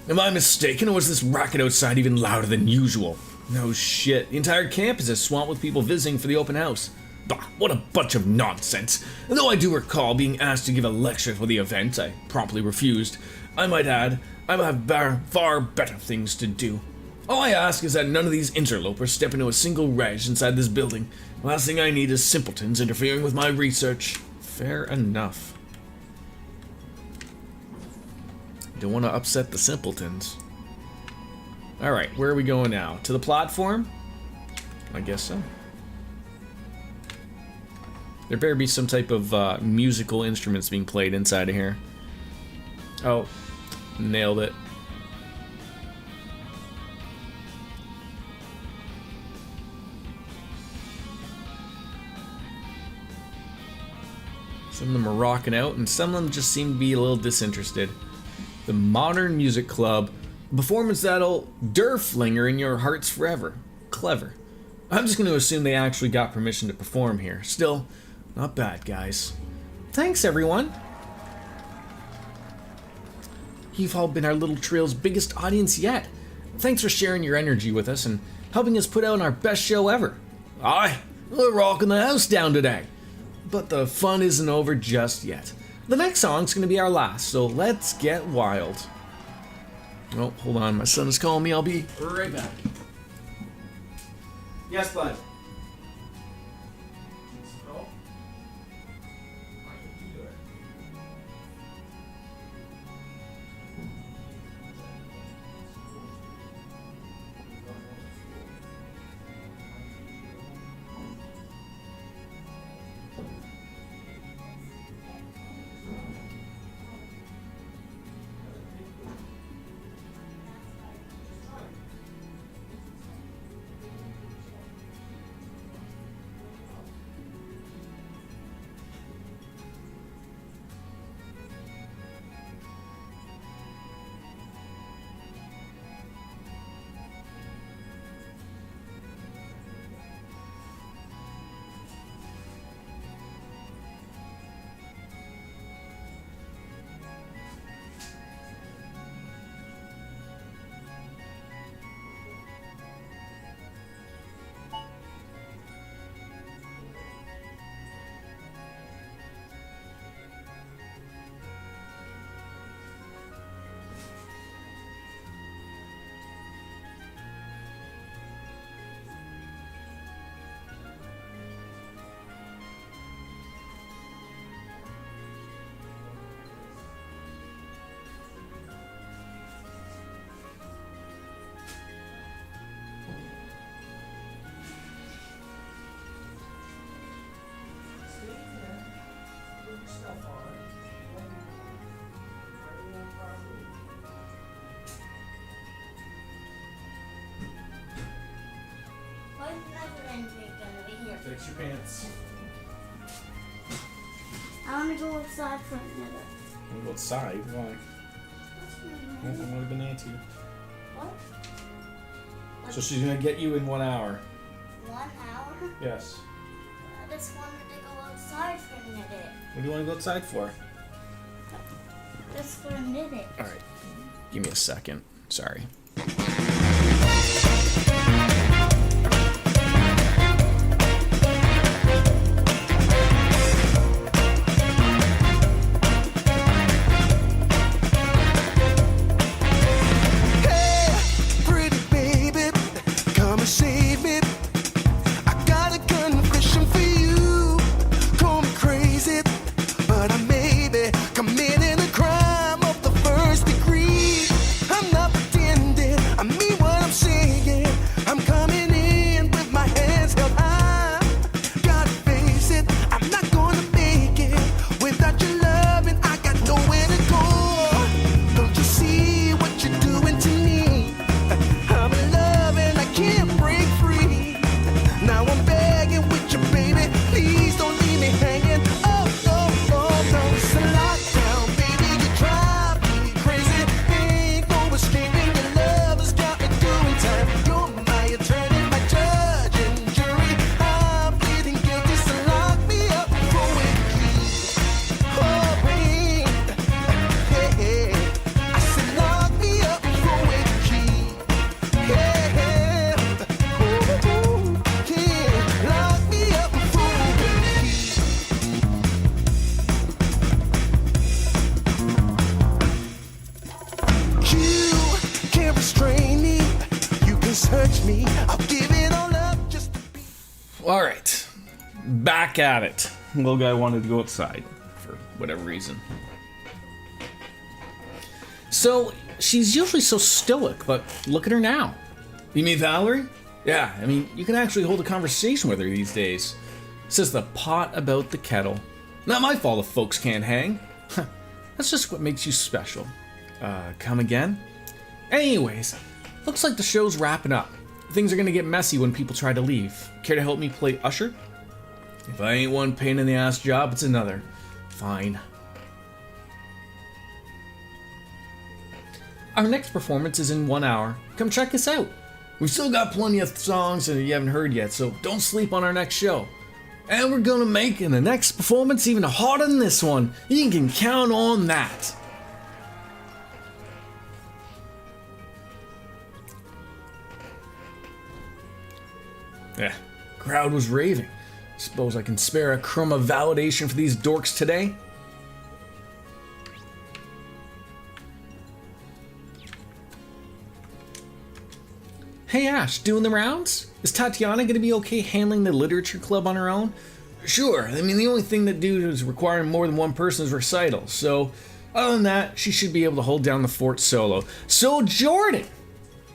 Am I mistaken, or was this racket outside even louder than usual? No shit, the entire campus is swamped with people visiting for the open house. Bah, what a bunch of nonsense. And though I do recall being asked to give a lecture for the event, I promptly refused. I might add, I have far better things to do. All I ask is that none of these interlopers step into a single reg inside this building. The last thing I need is simpletons interfering with my research. Fair enough. Don't want to upset the simpletons. Alright, where are we going now? To the platform? I guess so. There better be some type of musical instruments being played inside of here. Oh, nailed it. Some of them are rocking out, and some of them just seem to be a little disinterested. The Modern Music Club, a performance that'll flinger in your hearts forever. Clever. I'm just going to assume they actually got permission to perform here. Still, not bad, guys. Thanks, everyone. You've all been our little trail's biggest audience yet. Thanks for sharing your energy with us and helping us put out our best show ever. Aye, we're rocking the house down today. But the fun isn't over just yet. The next song's going to be our last, so let's get wild. Oh, hold on, my son is calling me. I'll be right back. Yes, bud. Fix your pants. I want to go outside for a minute. You wanna go outside? Why? I want to banana to you. What? So she's gonna get you in 1 hour. 1 hour? Yes. I just wanted to go outside for a minute. What do you want to go outside for? Just for a minute. All right. Give me a second. Sorry. Committing a crime of the first degree. I'm not pretending. back at it. Little guy wanted to go outside for whatever reason. So, she's usually so stoic, but look at her now. You mean Valerie? Yeah, I mean, you can actually hold a conversation with her these days. Says the pot about the kettle. Not my fault if folks can't hang. That's just what makes you special. Come again? Anyways, looks like the show's wrapping up. Things are gonna get messy when people try to leave. Care to help me play usher? If I ain't one pain in the ass job, it's another. Fine. Our next performance is in 1 hour. Come check us out. We've still got plenty of songs that you haven't heard yet, so don't sleep on our next show. And we're gonna make the next performance even harder than this one. You can count on that. Yeah, crowd was raving. Suppose I can spare a crumb of validation for these dorks today? Hey Ash, doing the rounds? Is Tatiana gonna be okay handling the literature club on her own? Sure, I mean the only thing that is requiring more than one person's recital, so other than that, she should be able to hold down the fort solo. So Jordan!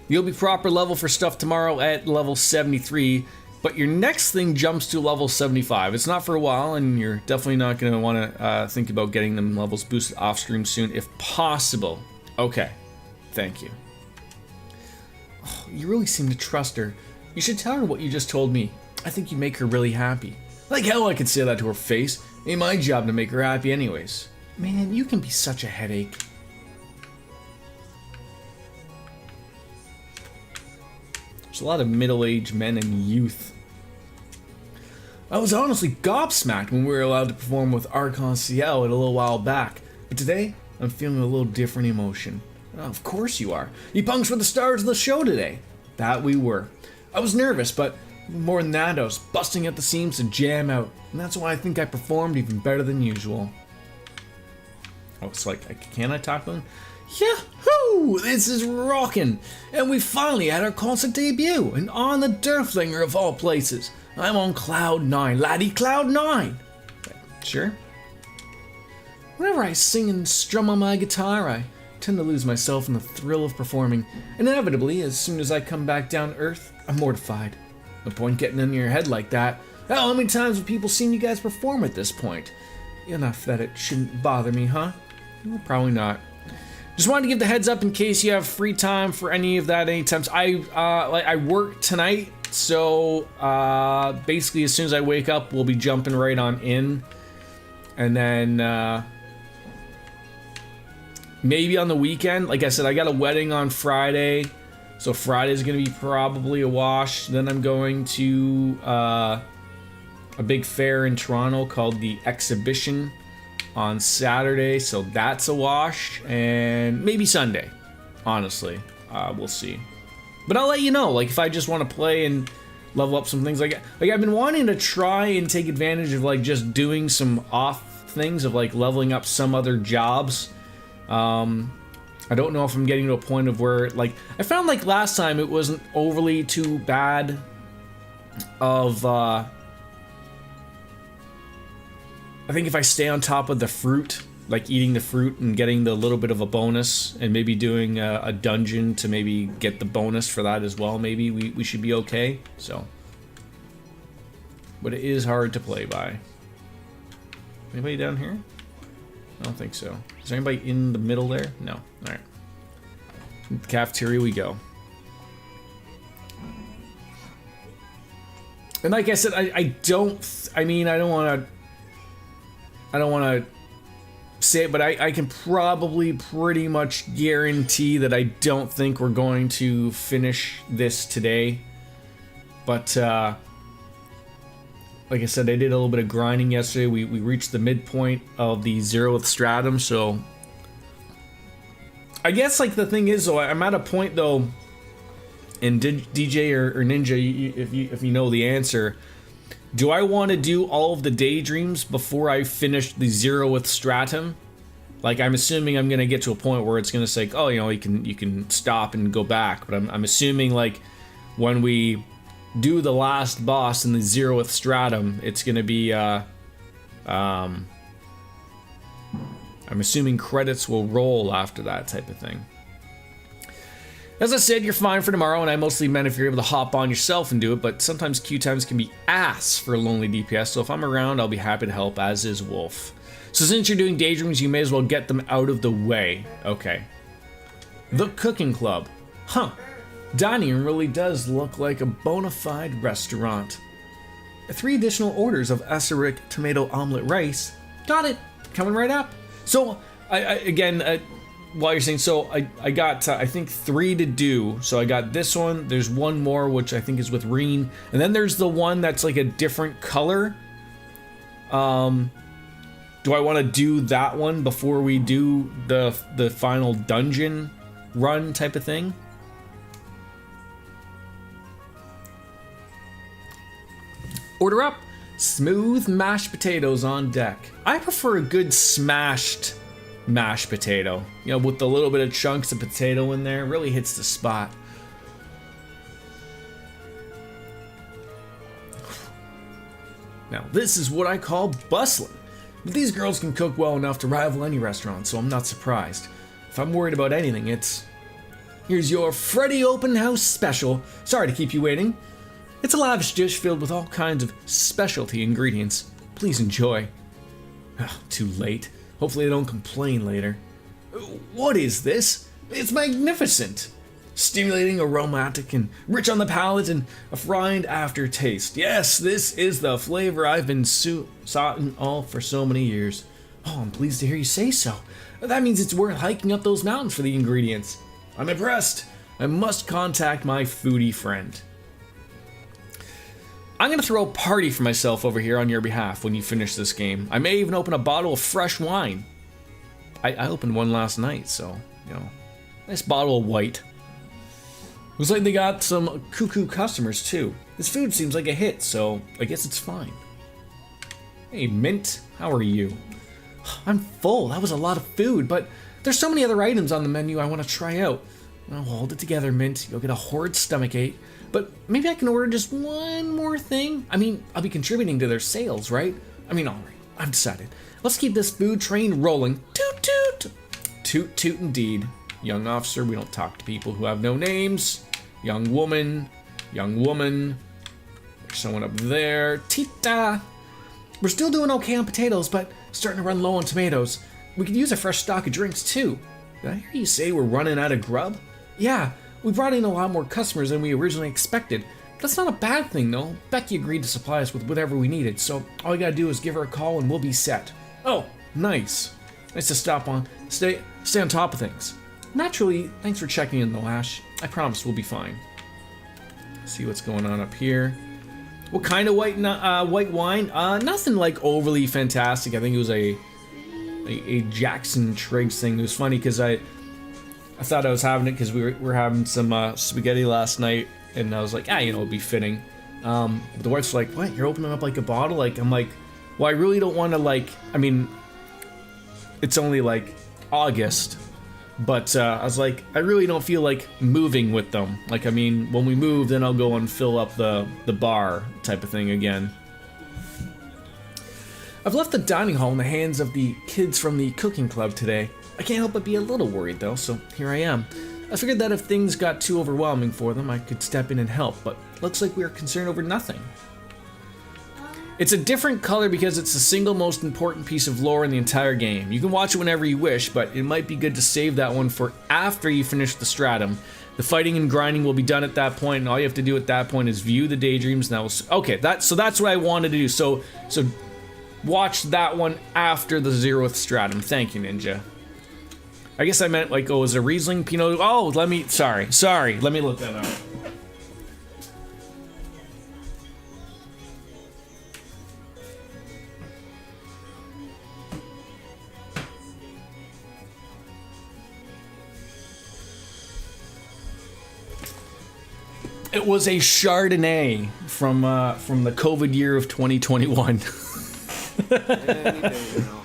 You'll be proper level for stuff tomorrow at level 73, but your next thing jumps to level 75. It's not for a while, and you're definitely not going to want to think about getting them levels boosted off stream soon, if possible. Okay, thank you. Oh, you really seem to trust her. You should tell her what you just told me. I think you make her really happy. Like hell I could say that to her face. Ain't my job to make her happy anyways. Man, you can be such a headache. There's a lot of middle-aged men and youth. I was honestly gobsmacked when we were allowed to perform with Archon CL a little while back, but today I'm feeling a little different emotion. Oh, of course you are. You punks were the stars of the show today. That we were. I was nervous, but more than that, I was busting at the seams to jam out, and that's why I think I performed even better than usual. Oh, it's like, can I talk to him? Yahoo! This is rockin'! And we finally had our concert debut, and on the Durflinger of all places. I'm on Cloud 9, laddie, Cloud 9! Sure? Whenever I sing and strum on my guitar, I tend to lose myself in the thrill of performing. Inevitably, as soon as I come back down to earth, I'm mortified. No point getting in your head like that. Hell, how many times have people seen you guys perform at this point? Enough that it shouldn't bother me, huh? Well, probably not. Just wanted to give the heads up in case you have free time for any of that anytime. I work tonight, so basically as soon as I wake up, we'll be jumping right on in. And then maybe on the weekend, like I said, I got a wedding on Friday, so Friday's gonna be probably a wash. Then I'm going to a big fair in Toronto called the Exhibition on Saturday, so that's a wash, and maybe Sunday, honestly. We'll see. But I'll let you know, like, if I just want to play and level up some things. Like I've been wanting to try and take advantage of, like, just doing some off things of, like, leveling up some other jobs. I don't know if I'm getting to a point of where, like, I found, like, last time it wasn't overly too bad of, I think if I stay on top of the fruit, like eating the fruit and getting the little bit of a bonus, and maybe doing a dungeon to maybe get the bonus for that as well, maybe we should be okay. So, but it is hard to play by. Anybody down here? I don't think so. Is there anybody in the middle there? No. All right. Cafeteria we go. And like I said, I don't want to say it, but I can probably pretty much guarantee that I don't think we're going to finish this today. But, like I said, I did a little bit of grinding yesterday. We reached the midpoint of the 0th stratum, so... I guess, like, the thing is, though, I'm at a point, though, and DJ or Ninja, if you know the answer... Do I want to do all of the daydreams before I finish the 0th stratum? Like, I'm assuming I'm gonna get to a point where it's gonna say, oh, you know, you can stop and go back. But I'm assuming, like, when we do the last boss in the 0th stratum, it's gonna be I'm assuming credits will roll after that type of thing. As I said, you're fine for tomorrow, and I mostly meant if you're able to hop on yourself and do it, but sometimes queue times can be ass for a lonely DPS, so if I'm around, I'll be happy to help, as is Wolf. So since you're doing daydreams, you may as well get them out of the way. Okay. The Cooking Club. Huh. Dining room really does look like a bona fide restaurant. 3 additional orders of acerbic tomato omelet rice. Got it. Coming right up. So, while you're saying, so I got, I think 3 to do. So I got this one. There's one more, which I think is with Reen. And then there's the one that's like a different color. Do I want to do that one before we do the final dungeon run type of thing? Order up. Smooth mashed potatoes on deck. I prefer a good smashed mashed potato. You know, with a little bit of chunks of potato in there. Really hits the spot. Now, this is what I call bustling. But these girls can cook well enough to rival any restaurant, so I'm not surprised. If I'm worried about anything, it's... Here's your Freddy Open House Special. Sorry to keep you waiting. It's a lavish dish filled with all kinds of specialty ingredients. Please enjoy. Too late. Hopefully they don't complain later. What is this? It's magnificent. Stimulating, aromatic, and rich on the palate, and a fried aftertaste. Yes, this is the flavor I've been sought all for so many years. Oh, I'm pleased to hear you say so. That means it's worth hiking up those mountains for the ingredients. I'm impressed. I must contact my foodie friend. I'm gonna throw a party for myself over here on your behalf when you finish this game. I may even open a bottle of fresh wine. I opened one last night, so, you know, nice bottle of white. Looks like they got some cuckoo customers too. This food seems like a hit, so I guess it's fine. Hey, Mint, how are you? I'm full. That was a lot of food, but there's so many other items on the menu I want to try out. I'll hold it together, Mint. You'll get a horrid stomachache, but maybe I can order just one more thing. I mean, I'll be contributing to their sales, right? I mean, all right, I've decided. Let's keep this food train rolling. Toot toot! Toot toot indeed. Young officer, we don't talk to people who have no names. Young woman. There's someone up there. Tita! We're still doing okay on potatoes, but starting to run low on tomatoes. We could use a fresh stock of drinks too. Did I hear you say we're running out of grub? Yeah, we brought in a lot more customers than we originally expected. That's not a bad thing though. Becky agreed to supply us with whatever we needed, so all we gotta do is give her a call and we'll be set. Oh, nice. Nice to stay on top of things. Naturally, thanks for checking in though, Ash. I promise we'll be fine. See what's going on up here. What kind of white wine? Nothing like overly fantastic. I think it was a Jackson Triggs thing. It was funny because I thought I was having it because we were having some spaghetti last night, and I was like, it'd be fitting. But the wife's like, what? You're opening up like a bottle? Like, I'm like, well, I really don't want to I mean, it's only like August. But I was like, I really don't feel like moving with them. Like, I mean, when we move, then I'll go and fill up the bar type of thing again. I've left the dining hall in the hands of the kids from the cooking club today. I can't help but be a little worried though, so here I am. I figured that if things got too overwhelming for them, I could step in and help, but looks like we are concerned over nothing. It's a different color because it's the single most important piece of lore in the entire game. You can watch it whenever you wish, but it might be good to save that one for after you finish the stratum. The fighting and grinding will be done at that point, and all you have to do at that point is view the daydreams. And that will okay. That's what I wanted to do. So watch that one after the 0th stratum. Thank you, Ninja. I guess I meant like, oh, is a Riesling Pinot? Oh, sorry. Let me look that up. It was a Chardonnay from the COVID year of 2021. Any day now.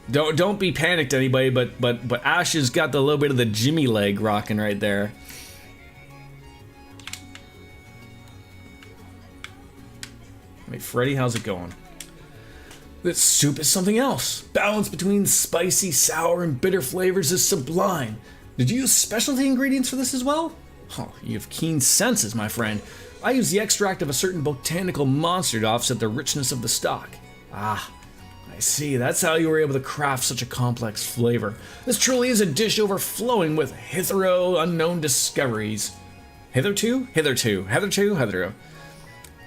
Don't be panicked, anybody. But Ash has got the little bit of the Jimmy leg rocking right there. Hey, Freddy, how's it going? This soup is something else. Balance between spicy, sour, and bitter flavors is sublime. Did you use specialty ingredients for this as well? Oh, you have keen senses, my friend. I use the extract of a certain botanical monster to offset the richness of the stock. Ah, I see. That's how you were able to craft such a complex flavor. This truly is a dish overflowing with hitherto unknown discoveries. Hitherto?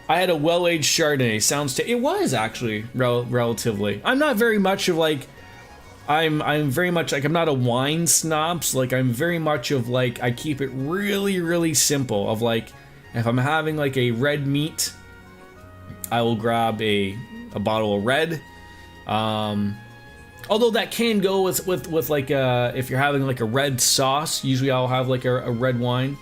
I had a well-aged Chardonnay. It was actually relatively. I'm not very much of like. I'm very much like, I'm not a wine snob. So like, I'm very much of like, I keep it really simple. Of like, if I'm having like a red meat, I will grab a bottle of red. Although that can go with like if you're having like a red sauce, usually I'll have like a red wine.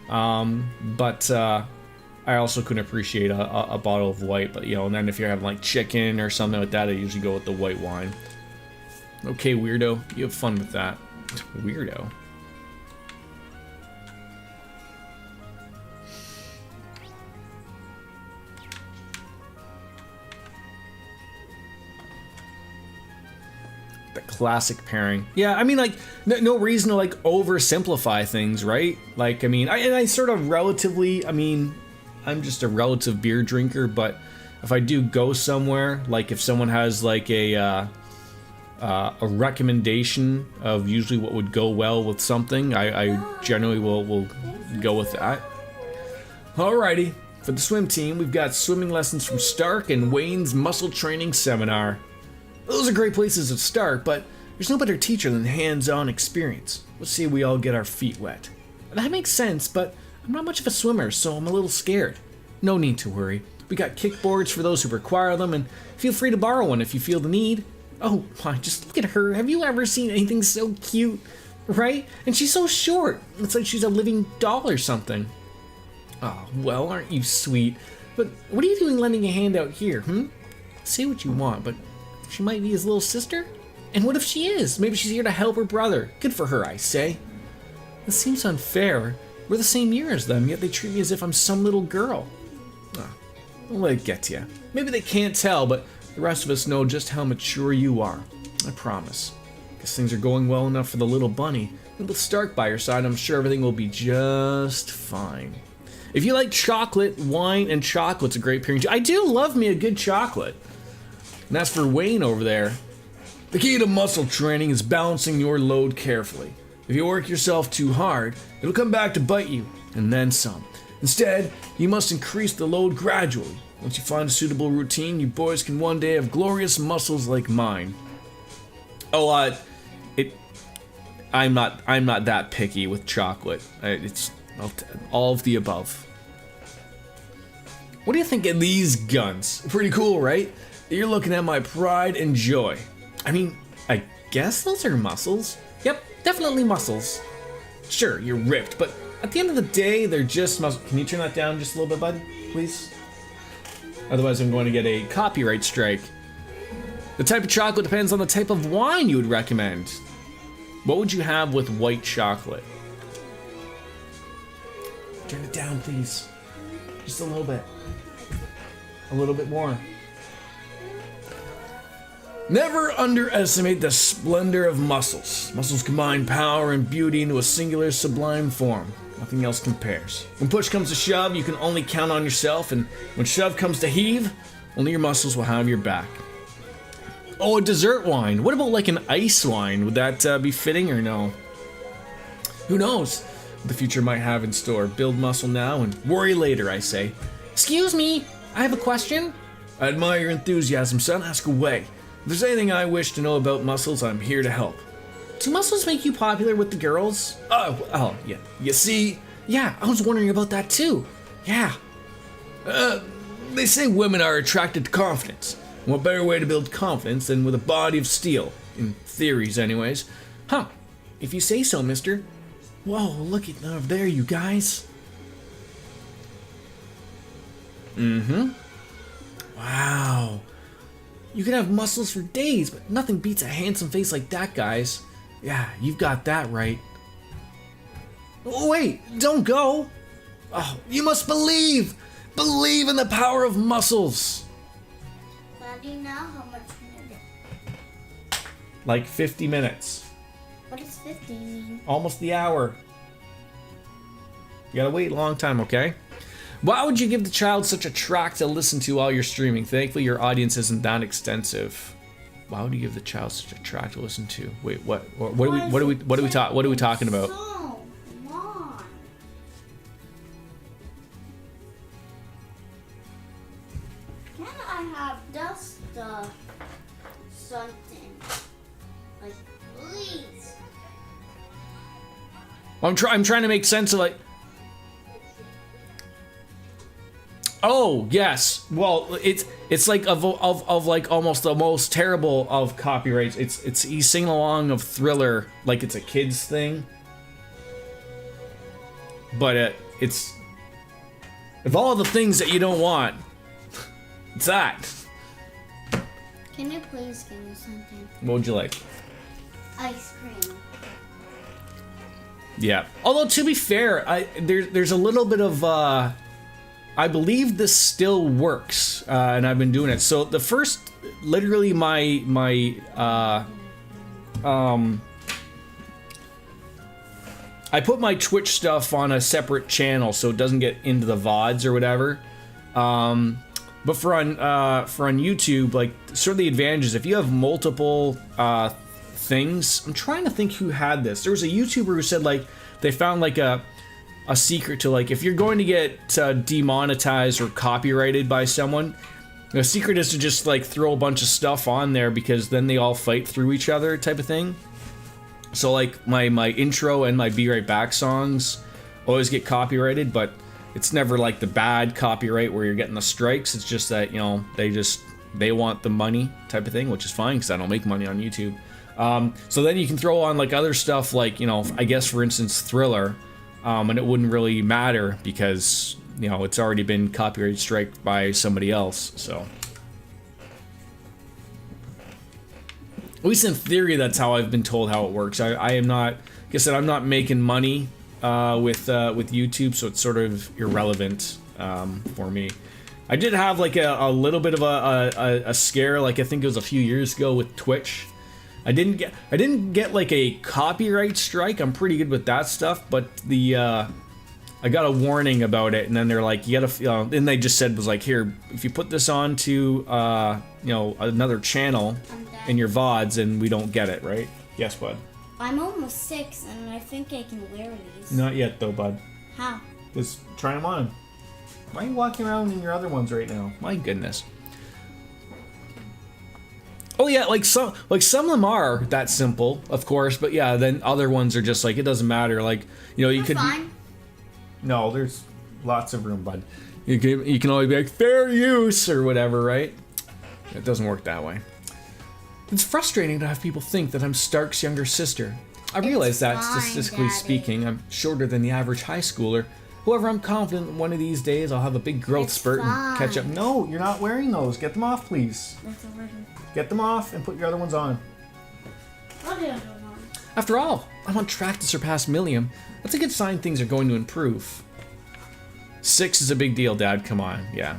But I also can appreciate a bottle of white, but you know, and then if you're having like chicken or something like that, I usually go with the white wine. Okay, weirdo, you have fun with that. Weirdo. The classic pairing. Yeah, I mean, like, no reason to like oversimplify things, right? Like, I mean, I sort of relatively, I mean, I'm just a relative beer drinker, but if I do go somewhere, like if someone has like a recommendation of usually what would go well with something, I generally will go with that. Alrighty, for the swim team, we've got swimming lessons from Stark and Wayne's muscle training seminar. Those are great places to start, but there's no better teacher than hands-on experience. Let's see if we all get our feet wet. That makes sense, but I'm not much of a swimmer, so I'm a little scared. No need to worry. We got kickboards for those who require them, and feel free to borrow one if you feel the need. Oh my, just look at her. Have you ever seen anything so cute? Right? And she's so short. It's like she's a living doll or something. Oh, well, aren't you sweet? But what are you doing lending a hand out here, Say what you want, but she might be his little sister? And what if she is? Maybe she's here to help her brother. Good for her, I say. This seems unfair. We're the same year as them, yet they treat me as if I'm some little girl. I'll let it get to you. Maybe they can't tell, but the rest of us know just how mature you are. I promise. Guess things are going well enough for the little bunny. And with Stark by your side, I'm sure everything will be just fine. If you like chocolate, wine and chocolate's a great pairing too. I do love me a good chocolate. And that's for Wayne over there. The key to muscle training is balancing your load carefully. If you work yourself too hard, it'll come back to bite you, and then some. Instead, you must increase the load gradually. Once you find a suitable routine, you boys can one day have glorious muscles like mine. Oh, I'm not that picky with chocolate. It's all of the above. What do you think of these guns? Pretty cool, right? You're looking at my pride and joy. I mean, I guess those are muscles. Yep, definitely muscles. Sure, you're ripped, but at the end of the day, they're just muscles. Can you turn that down just a little bit, bud? Please? Otherwise, I'm going to get a copyright strike. The type of chocolate depends on the type of wine you would recommend. What would you have with white chocolate? Turn it down, please. Just a little bit. A little bit more. Never underestimate the splendor of muscles. Muscles combine power and beauty into a singular sublime form. Nothing else compares. When push comes to shove, you can only count on yourself, and when shove comes to heave, only your muscles will have your back. Oh, a dessert wine. What about like an ice wine? Would that be fitting or no? Who knows what the future might have in store. Build muscle now and worry later, I say. Excuse me, I have a question. I admire your enthusiasm, son. Ask away. If there's anything I wish to know about muscles, I'm here to help. Do muscles make you popular with the girls? Oh, yeah. You see? Yeah, I was wondering about that too. Yeah. They say women are attracted to confidence. What better way to build confidence than with a body of steel? In theories, anyways. Huh. If you say so, mister. Whoa, look at over there, you guys. Mm-hmm. Wow. You can have muscles for days, but nothing beats a handsome face like that, guys. Yeah, you've got that right. Oh, wait, don't go. Oh, you must believe. Believe in the power of muscles. Daddy, now how much minute? Like 50 minutes. What does 50 mean? Almost the hour. You gotta wait a long time, okay? Why would you give the child such a track to listen to while you're streaming? Thankfully, your audience isn't that extensive. Why would you give the child such a track to listen to? Wait, what are we talking about? So long. Can I have just something? Like, please. I'm trying to make sense of like. Oh yes, well it's like of like almost the most terrible of copyrights. It's he's singing along of Thriller like it's a kid's thing, but it's of all the things that you don't want, it's that. Can you please give me something? What would you like? Ice cream. Yeah. Although to be fair, there's a little bit of I believe this still works, and I've been doing it. So the first, literally I put my Twitch stuff on a separate channel so it doesn't get into the VODs or whatever. But for on YouTube, like sort of the advantages, if you have multiple things, I'm trying to think who had this. There was a YouTuber who said like they found like a secret to like if you're going to get demonetized or copyrighted by someone, the secret is to just like throw a bunch of stuff on there because then they all fight through each other type of thing. So like my intro and my Be Right Back songs always get copyrighted, but it's never like the bad copyright where you're getting the strikes. It's just that, you know, they want the money type of thing, which is fine because I don't make money on YouTube. So then you can throw on like other stuff like, you know, I guess for instance Thriller. And it wouldn't really matter because, you know, it's already been copyright striked by somebody else, so. At least in theory, that's how I've been told how it works. I am not, like I said, I'm not making money with YouTube, so it's sort of irrelevant for me. I did have like a little bit of a scare, like I think it was a few years ago with Twitch. I didn't get like a copyright strike. I'm pretty good with that stuff, but I got a warning about it, and then they're like, you gotta, and they just said was like, here, if you put this on to you know, another channel in your VODs, and we don't get it, right? Yes, bud. I'm almost 6, and I think I can wear these. Not yet, though, bud. How? Just try them on. Why are you walking around in your other ones right now? My goodness. Oh yeah, like some of them are that simple, of course, but yeah, then other ones are just like it doesn't matter. Like, you know, you could. Fine. No, there's lots of room, bud. You can always be like fair use or whatever, right? It doesn't work that way. It's frustrating to have people think that I'm Stark's younger sister. I realize that fine, statistically Daddy. speaking, I'm shorter than the average high schooler. However, I'm confident that one of these days I'll have a big growth It's spurt and catch up. fine. No, you're not wearing those. Get them off, please. That's a word. Get them off and put your other ones on. What the other one? After all, I'm on track to surpass Milliam. That's a good sign things are going to improve. 6 is a big deal, Dad. Come on, yeah.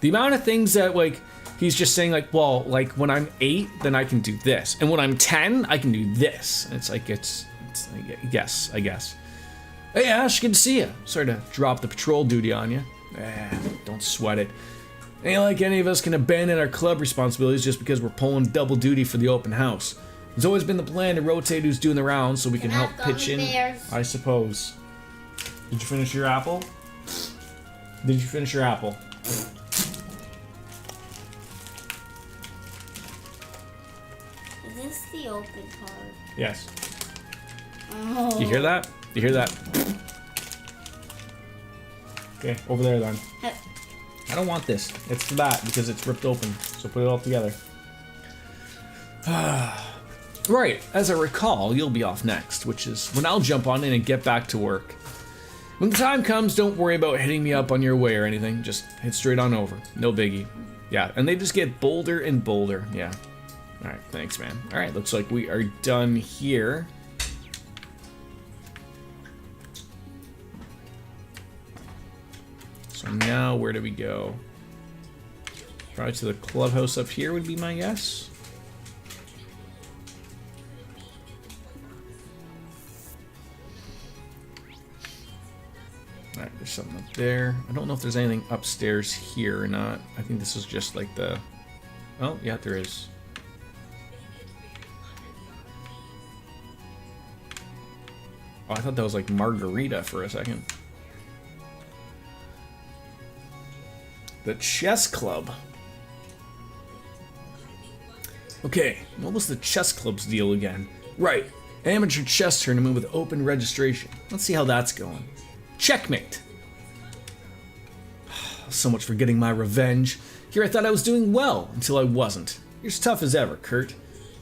The amount of things that, like, he's just saying, like, well, like, when I'm 8, then I can do this. And when I'm 10, I can do this. And it's like, it's like, yes, I guess. Hey, Ash, good to see you. Sorry to drop the patrol duty on you. Don't sweat it. Ain't like any of us can abandon our club responsibilities just because we're pulling double duty for the open house. It's always been the plan to rotate who's doing the rounds so we can help pitch in. I suppose. Did you finish your apple? Did you finish your apple? Is this the open part? Yes. Oh. You hear that? You hear that? Okay, over there then. I don't want this. It's that because it's ripped open. So put it all together. Right, as I recall, you'll be off next, which is when I'll jump on in and get back to work. When the time comes, don't worry about hitting me up on your way or anything. Just head straight on over. No biggie. Yeah, and they just get bolder and bolder. Yeah. All right, thanks, man. All right, looks like we are done here. So now, where do we go? Probably to the clubhouse up here would be my guess. Alright, there's something up there. I don't know if there's anything upstairs here or not. I think this is just like the... Oh, yeah, there is. Oh, I thought that was like Margarita for a second. The chess club. Okay, what was the chess club's deal again? Right, amateur chess tournament with open registration. Let's see how that's going. Checkmate. So much for getting my revenge. Here I thought I was doing well, until I wasn't. You're as tough as ever, Kurt.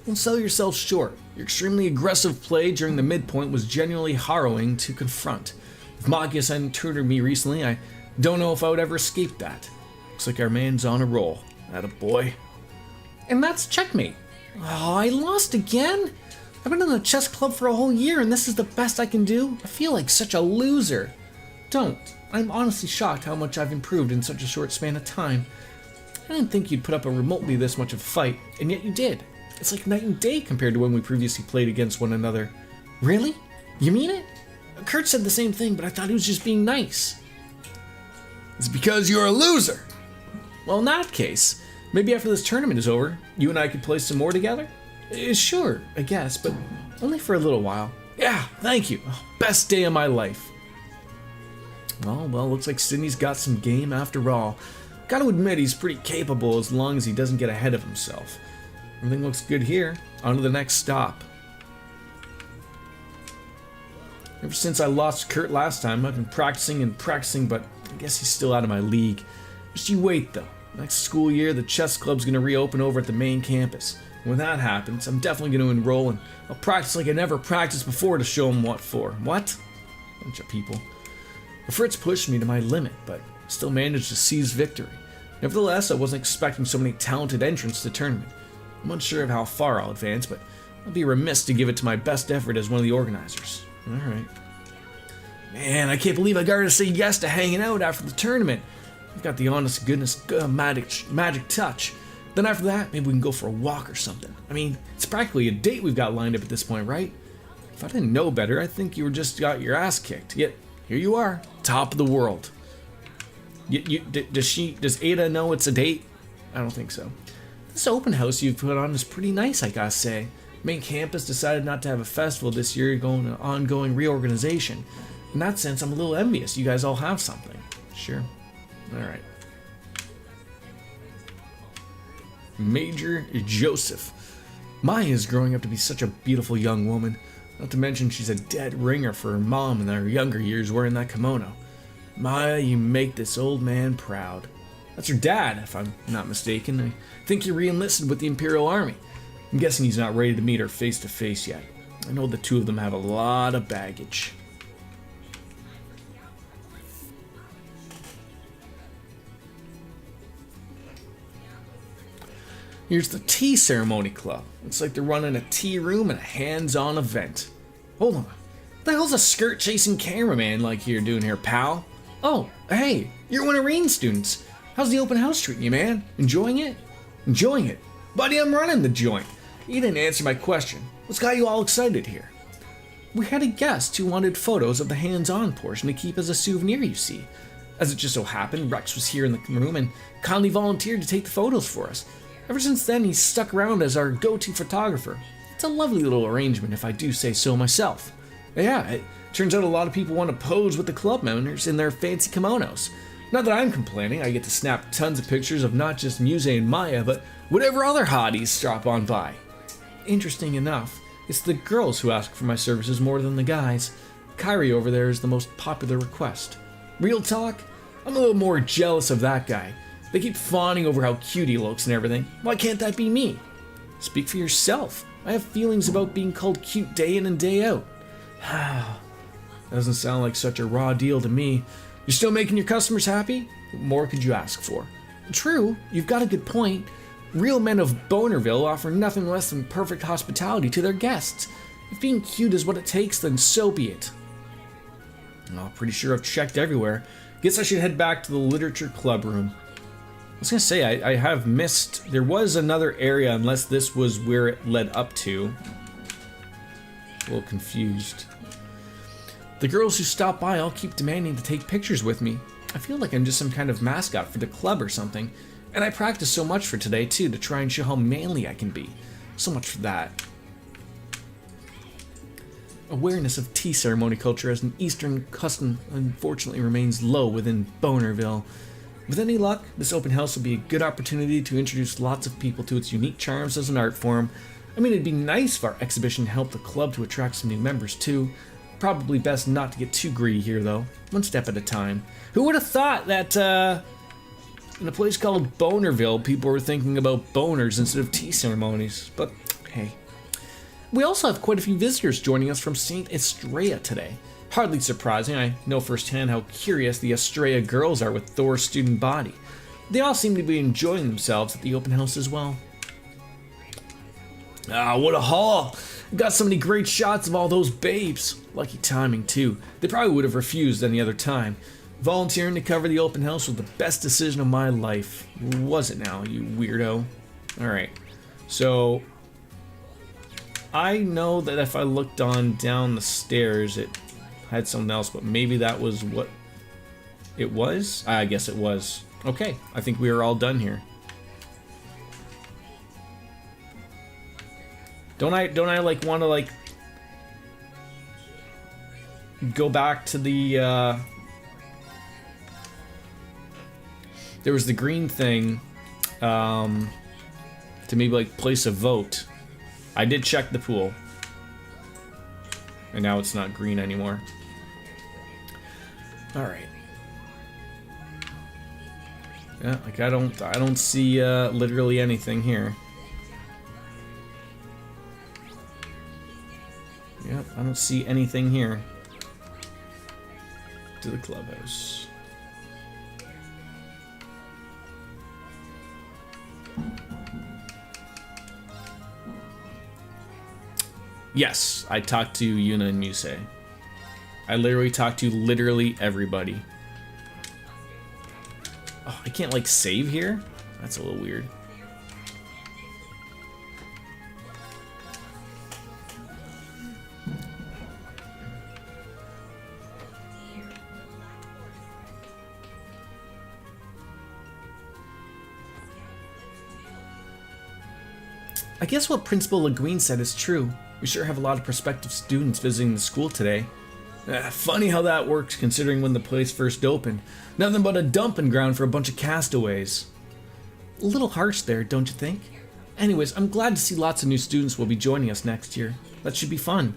Don't sell yourself short. Your extremely aggressive play during the midpoint was genuinely harrowing to confront. If Magius hadn't tutored me recently, I don't know if I would ever escape that. Looks like our man's on a roll. Attaboy. And that's checkmate. Oh, I lost again? I've been in the chess club for a whole year and this is the best I can do? I feel like such a loser. Don't. I'm honestly shocked how much I've improved in such a short span of time. I didn't think you'd put up a remotely this much of a fight, and yet you did. It's like night and day compared to when we previously played against one another. Really? You mean it? Kurt said the same thing, but I thought he was just being nice. It's because you're a loser. Well, in that case, maybe after this tournament is over, you and I could play some more together? Sure, I guess, but only for a little while. Yeah, thank you. Best day of my life. Well, looks like Sydney's got some game after all. Gotta admit, he's pretty capable as long as he doesn't get ahead of himself. Everything looks good here. On to the next stop. Ever since I lost Kurt last time, I've been practicing and practicing, but I guess he's still out of my league. Just you wait, though. Next school year, the chess club's gonna reopen over at the main campus. And when that happens, I'm definitely gonna enroll, and I'll practice like I never practiced before to show him what for. What? Bunch of people. Fritz pushed me to my limit, but still managed to seize victory. Nevertheless, I wasn't expecting so many talented entrants to the tournament. I'm unsure of how far I'll advance, but I'll be remiss to give it to my best effort as one of the organizers. Alright. Man, I can't believe I got to say yes to hanging out after the tournament. I've got the honest goodness magic touch. Then after that, maybe we can go for a walk or something. I mean, it's practically a date we've got lined up at this point, right? If I didn't know better, I think you were just got your ass kicked. Yet, here you are, top of the world. Does Ada know it's a date? I don't think so. This open house you've put on is pretty nice, I gotta say. Main campus decided not to have a festival this year, going to ongoing reorganization. In that sense, I'm a little envious. You guys all have something. Sure. Alright. Major Joseph. Maya is growing up to be such a beautiful young woman. Not to mention she's a dead ringer for her mom in her younger years wearing that kimono. Maya, you make this old man proud. That's her dad, if I'm not mistaken. I think he re-enlisted with the Imperial Army. I'm guessing he's not ready to meet her face to face yet. I know the two of them have a lot of baggage. Here's the tea ceremony club. Looks like they're running a tea room and a hands-on event. Hold on. What the hell's a skirt-chasing cameraman like you're doing here, pal? Oh, hey, you're one of Reen's students. How's the open house treating you, man? Enjoying it? Enjoying it? Buddy, I'm running the joint. You didn't answer my question. What's got you all excited here? We had a guest who wanted photos of the hands-on portion to keep as a souvenir, you see. As it just so happened, Rex was here in the room and kindly volunteered to take the photos for us. Ever since then, he's stuck around as our go-to photographer. It's a lovely little arrangement, if I do say so myself. Yeah, it turns out a lot of people want to pose with the club members in their fancy kimonos. Not that I'm complaining, I get to snap tons of pictures of not just Muse and Maya, but whatever other hotties drop on by. Interesting enough, it's the girls who ask for my services more than the guys. Kyrie over there is the most popular request. Real talk, I'm a little more jealous of that guy. They keep fawning over how cute he looks and everything. Why can't that be me? Speak for yourself. I have feelings about being called cute day in and day out. Doesn't sound like such a raw deal to me. You're still making your customers happy? What more could you ask for? True, you've got a good point. Real men of Bonerville offer nothing less than perfect hospitality to their guests. If being cute is what it takes, then so be it. Oh, pretty sure I've checked everywhere. Guess I should head back to the literature club room. I was gonna say, I have missed... There was another area, unless this was where it led up to. A little confused. The girls who stop by all keep demanding to take pictures with me. I feel like I'm just some kind of mascot for the club or something. And I practiced so much for today, too, to try and show how manly I can be. So much for that. Awareness of tea ceremony culture as an Eastern custom unfortunately remains low within Bonerville. With any luck, this open house will be a good opportunity to introduce lots of people to its unique charms as an art form. I mean, it'd be nice if our exhibition helped the club to attract some new members, too. Probably best not to get too greedy here, though. One step at a time. Who would have thought that, in a place called Bonerville, people were thinking about boners instead of tea ceremonies? But, hey. We also have quite a few visitors joining us from St. Estrella today. Hardly surprising, I know firsthand how curious the Estrella girls are with Thor's student body. They all seem to be enjoying themselves at the open house as well. Ah, what a haul! Got so many great shots of all those babes. Lucky timing, too. They probably would have refused any other time. Volunteering to cover the open house was the best decision of my life. Was it now, you weirdo? Alright, so... I know that if I looked on down the stairs, it had something else, but maybe that was what it was? I guess it was. Okay, I think we are all done here. Don't I like want to like go back to the there was the green thing to maybe like place a vote. I did check the pool. And now it's not green anymore. Alright. Yeah, like I don't see literally anything here. Yep, I don't see anything here. To the clubhouse. Yes, I talked to Yuna and Muse. I literally talked to literally everybody. Oh, I can't like save here? That's a little weird. I guess what Principal Le Guin said is true. We sure have a lot of prospective students visiting the school today. Funny how that works considering when the place first opened. Nothing but a dumping ground for a bunch of castaways. A little harsh there, don't you think? Anyways, I'm glad to see lots of new students will be joining us next year. That should be fun.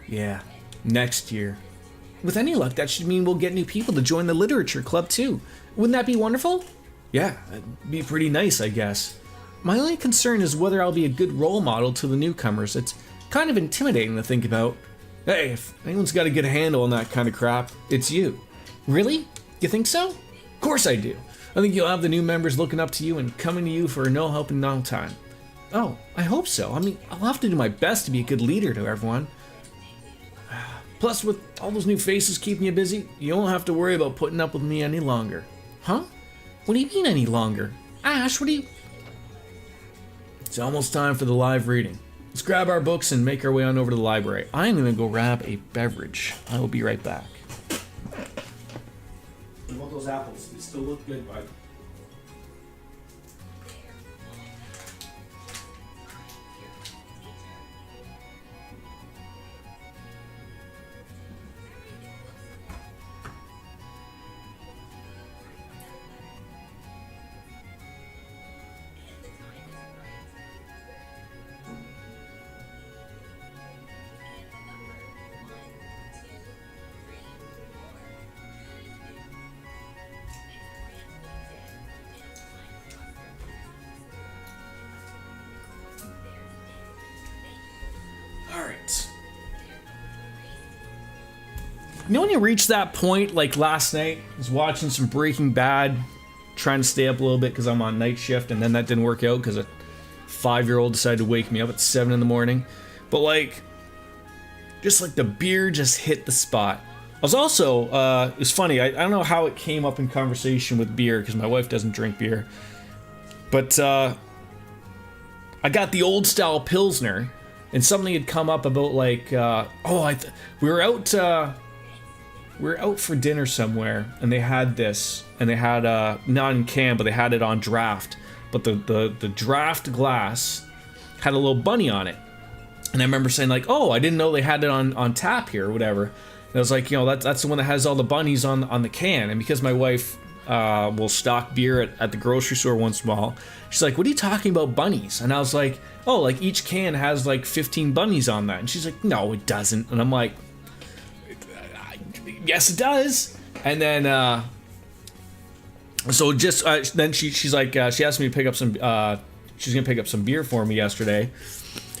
Yeah, next year. With any luck, that should mean we'll get new people to join the literature club too. Wouldn't that be wonderful? Yeah, that'd be pretty nice, I guess. My only concern is whether I'll be a good role model to the newcomers. It's kind of intimidating to think about. Hey, if anyone's got a good handle on that kind of crap, it's you. Really? You think so? Of course I do. I think you'll have the new members looking up to you and coming to you for no help in no time. Oh, I hope so. I mean, I'll have to do my best to be a good leader to everyone. Plus, with all those new faces keeping you busy, you won't have to worry about putting up with me any longer. Huh? What do you mean any longer? Ash, what do you... It's almost time for the live reading. Let's grab our books and make our way on over to the library. I'm gonna go grab a beverage. I will be right back. What about those apples? They still look good, bud. You know when you reach that point, like last night, I was watching some Breaking Bad, trying to stay up a little bit because I'm on night shift, and then that didn't work out because a 5-year-old decided to wake me up at 7 in the morning. But like, just like the beer just hit the spot. I was also, it's funny, I don't know how it came up in conversation with beer because my wife doesn't drink beer. But I got the old style Pilsner, and something had come up about like, we were out for dinner somewhere, and they had this, and they had not in can, but they had it on draft. But the draft glass had a little bunny on it, and I remember saying like, "Oh, I didn't know they had it on tap here or whatever." And I was like, that's the one that has all the bunnies on the can. And because my wife will stock beer at the grocery store once in a while, she's like, "What are you talking about bunnies?" And I was like, "Oh, like each can has like 15 bunnies on that." And she's like, "No, it doesn't." And I'm like, "Yes, it does." And then so just then she's like, she asked me to pick up some. She's gonna pick up some beer for me yesterday.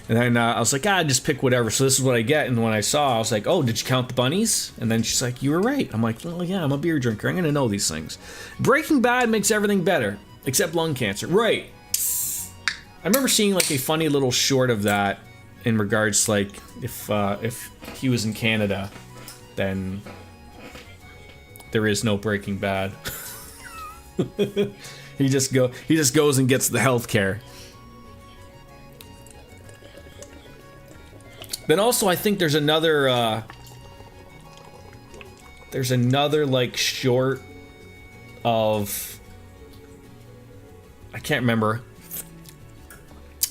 And then I was like, just pick whatever. So this is what I get. And when I saw, I was like, "Oh, did you count the bunnies?" And then she's like, "You were right." I'm like, "Well, yeah, I'm a beer drinker. I'm going to know these things." Breaking Bad makes everything better, except lung cancer. Right. I remember seeing like a funny little short of that in regards to like, if he was in Canada, then there is no Breaking Bad. He just goes and gets the health care. Then also, I think there's another like short of, I can't remember.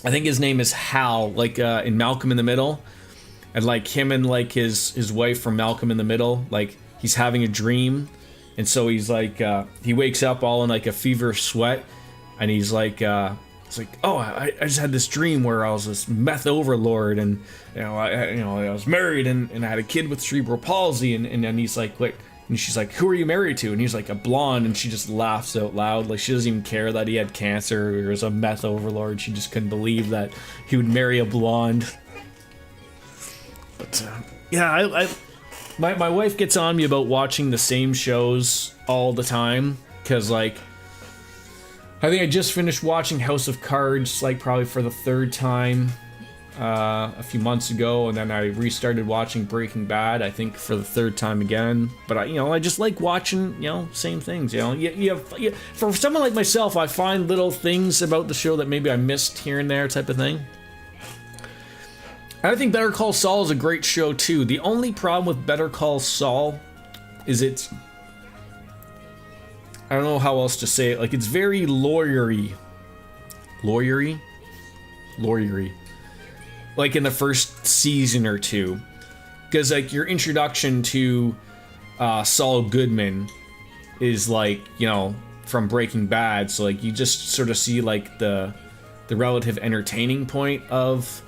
I think his name is Hal, like in Malcolm in the Middle, and like him and like his wife from Malcolm in the Middle, like he's having a dream, and so he's like he wakes up all in like a feverish sweat, and he's like. It's like, "Oh, I just had this dream where I was this meth overlord, and I was married, and I had a kid with cerebral palsy." And then he's like, "Wait," and she's like, "Who are you married to?" And he's like, "A blonde," and she just laughs out loud, like she doesn't even care that he had cancer or was a meth overlord. She just couldn't believe that he would marry a blonde. But yeah, my wife gets on me about watching the same shows all the time because like. I think I just finished watching House of Cards, like probably for the 3rd time a few months ago, and then I restarted watching Breaking Bad, I think for the 3rd time again. But I just like watching, same things. For someone like myself, I find little things about the show that maybe I missed here and there, type of thing. And I think Better Call Saul is a great show too. The only problem with Better Call Saul is it's. I don't know how else to say it. Like, it's very lawyery. Lawyery? Like, in the first season or two. Because, like, your introduction to Saul Goodman is, like, from Breaking Bad. So, like, you just sort of see, like, the relative entertaining point of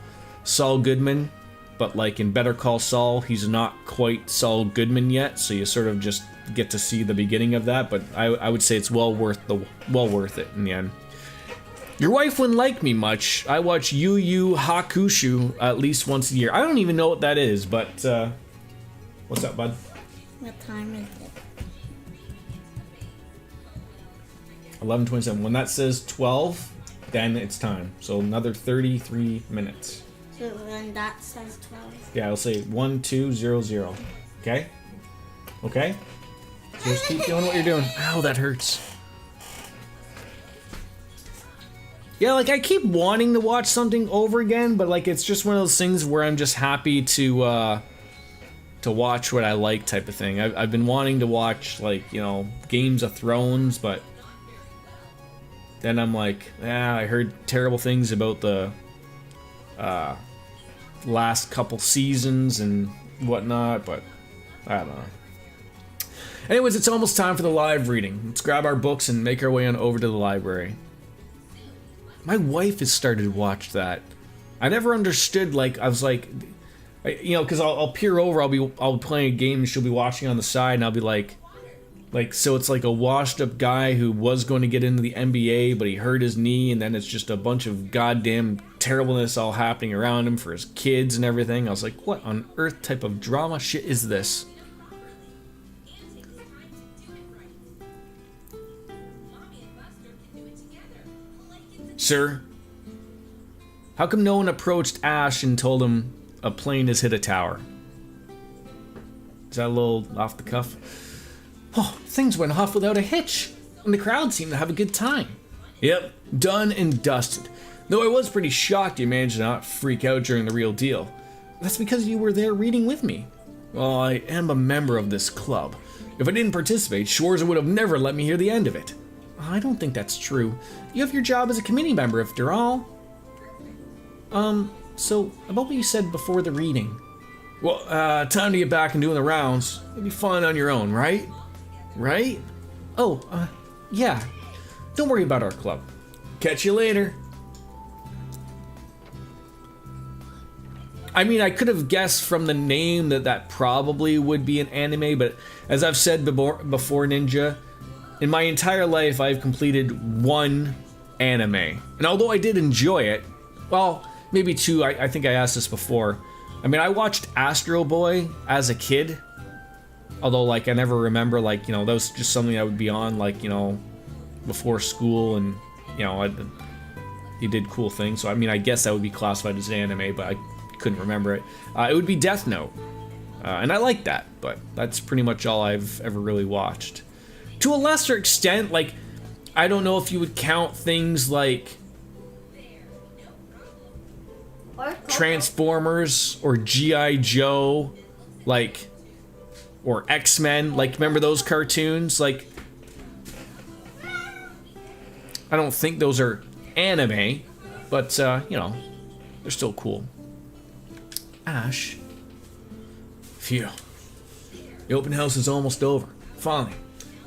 Saul Goodman. But, like, in Better Call Saul, he's not quite Saul Goodman yet. So you sort of just get to see the beginning of that, but I would say it's well worth it in the end. Your wife wouldn't like me much. I watch Yu Yu Hakusho at least once a year. I don't even know what that is, but what's up, bud? What time is it? 11:27. When that says 12, then it's time. So another 33 minutes. So when that says 12. Yeah, I'll say 1200. Okay? Okay? So just keep doing what you're doing. Ow, that hurts. Yeah, like I keep wanting to watch something over again, but like it's just one of those things where I'm just happy to watch what I like, type of thing. I've been wanting to watch like Games of Thrones, but then I'm like, I heard terrible things about the last couple seasons and whatnot, but I don't know. Anyways, it's almost time for the live reading. Let's grab our books and make our way on over to the library. My wife has started to watch that. I never understood, like, I was like, because I'll peer over, I'll be playing a game and she'll be watching on the side, and I'll be like, so it's like a washed up guy who was going to get into the NBA, but he hurt his knee, and then it's just a bunch of goddamn terribleness all happening around him for his kids and everything. I was like, what on earth type of drama shit is this? Sir, how come no one approached Ash and told him a plane has hit a tower? Is that a little off the cuff? Oh, things went off without a hitch, and the crowd seemed to have a good time. Yep, done and dusted. Though I was pretty shocked you managed to not freak out during the real deal. That's because you were there reading with me. Well, I am a member of this club. If I didn't participate, Schwarzer would have never let me hear the end of it. I don't think that's true. You have your job as a committee member after all. So, about what you said before the reading. Well, time to get back and doing the rounds. It'll be fun on your own, right? Right? Oh, yeah. Don't worry about our club. Catch you later. I mean, I could have guessed from the name that probably would be an anime, but as I've said before, Ninja, in my entire life, I've completed one anime. And although I did enjoy it, well, maybe two, I think I asked this before. I mean, I watched Astro Boy as a kid, although, like, I never remember, like, you know, that was just something that would be on, like, you know, before school, and, you know, he did cool things. So, I mean, I guess that would be classified as anime, but I couldn't remember it. It would be Death Note, and I like that, but that's pretty much all I've ever really watched. To a lesser extent, like, I don't know if you would count things like Transformers or G.I. Joe, like, or X-Men, like, remember those cartoons? Like, I don't think those are anime, but, you know, they're still cool. Ash. Phew. The open house is almost over. Finally.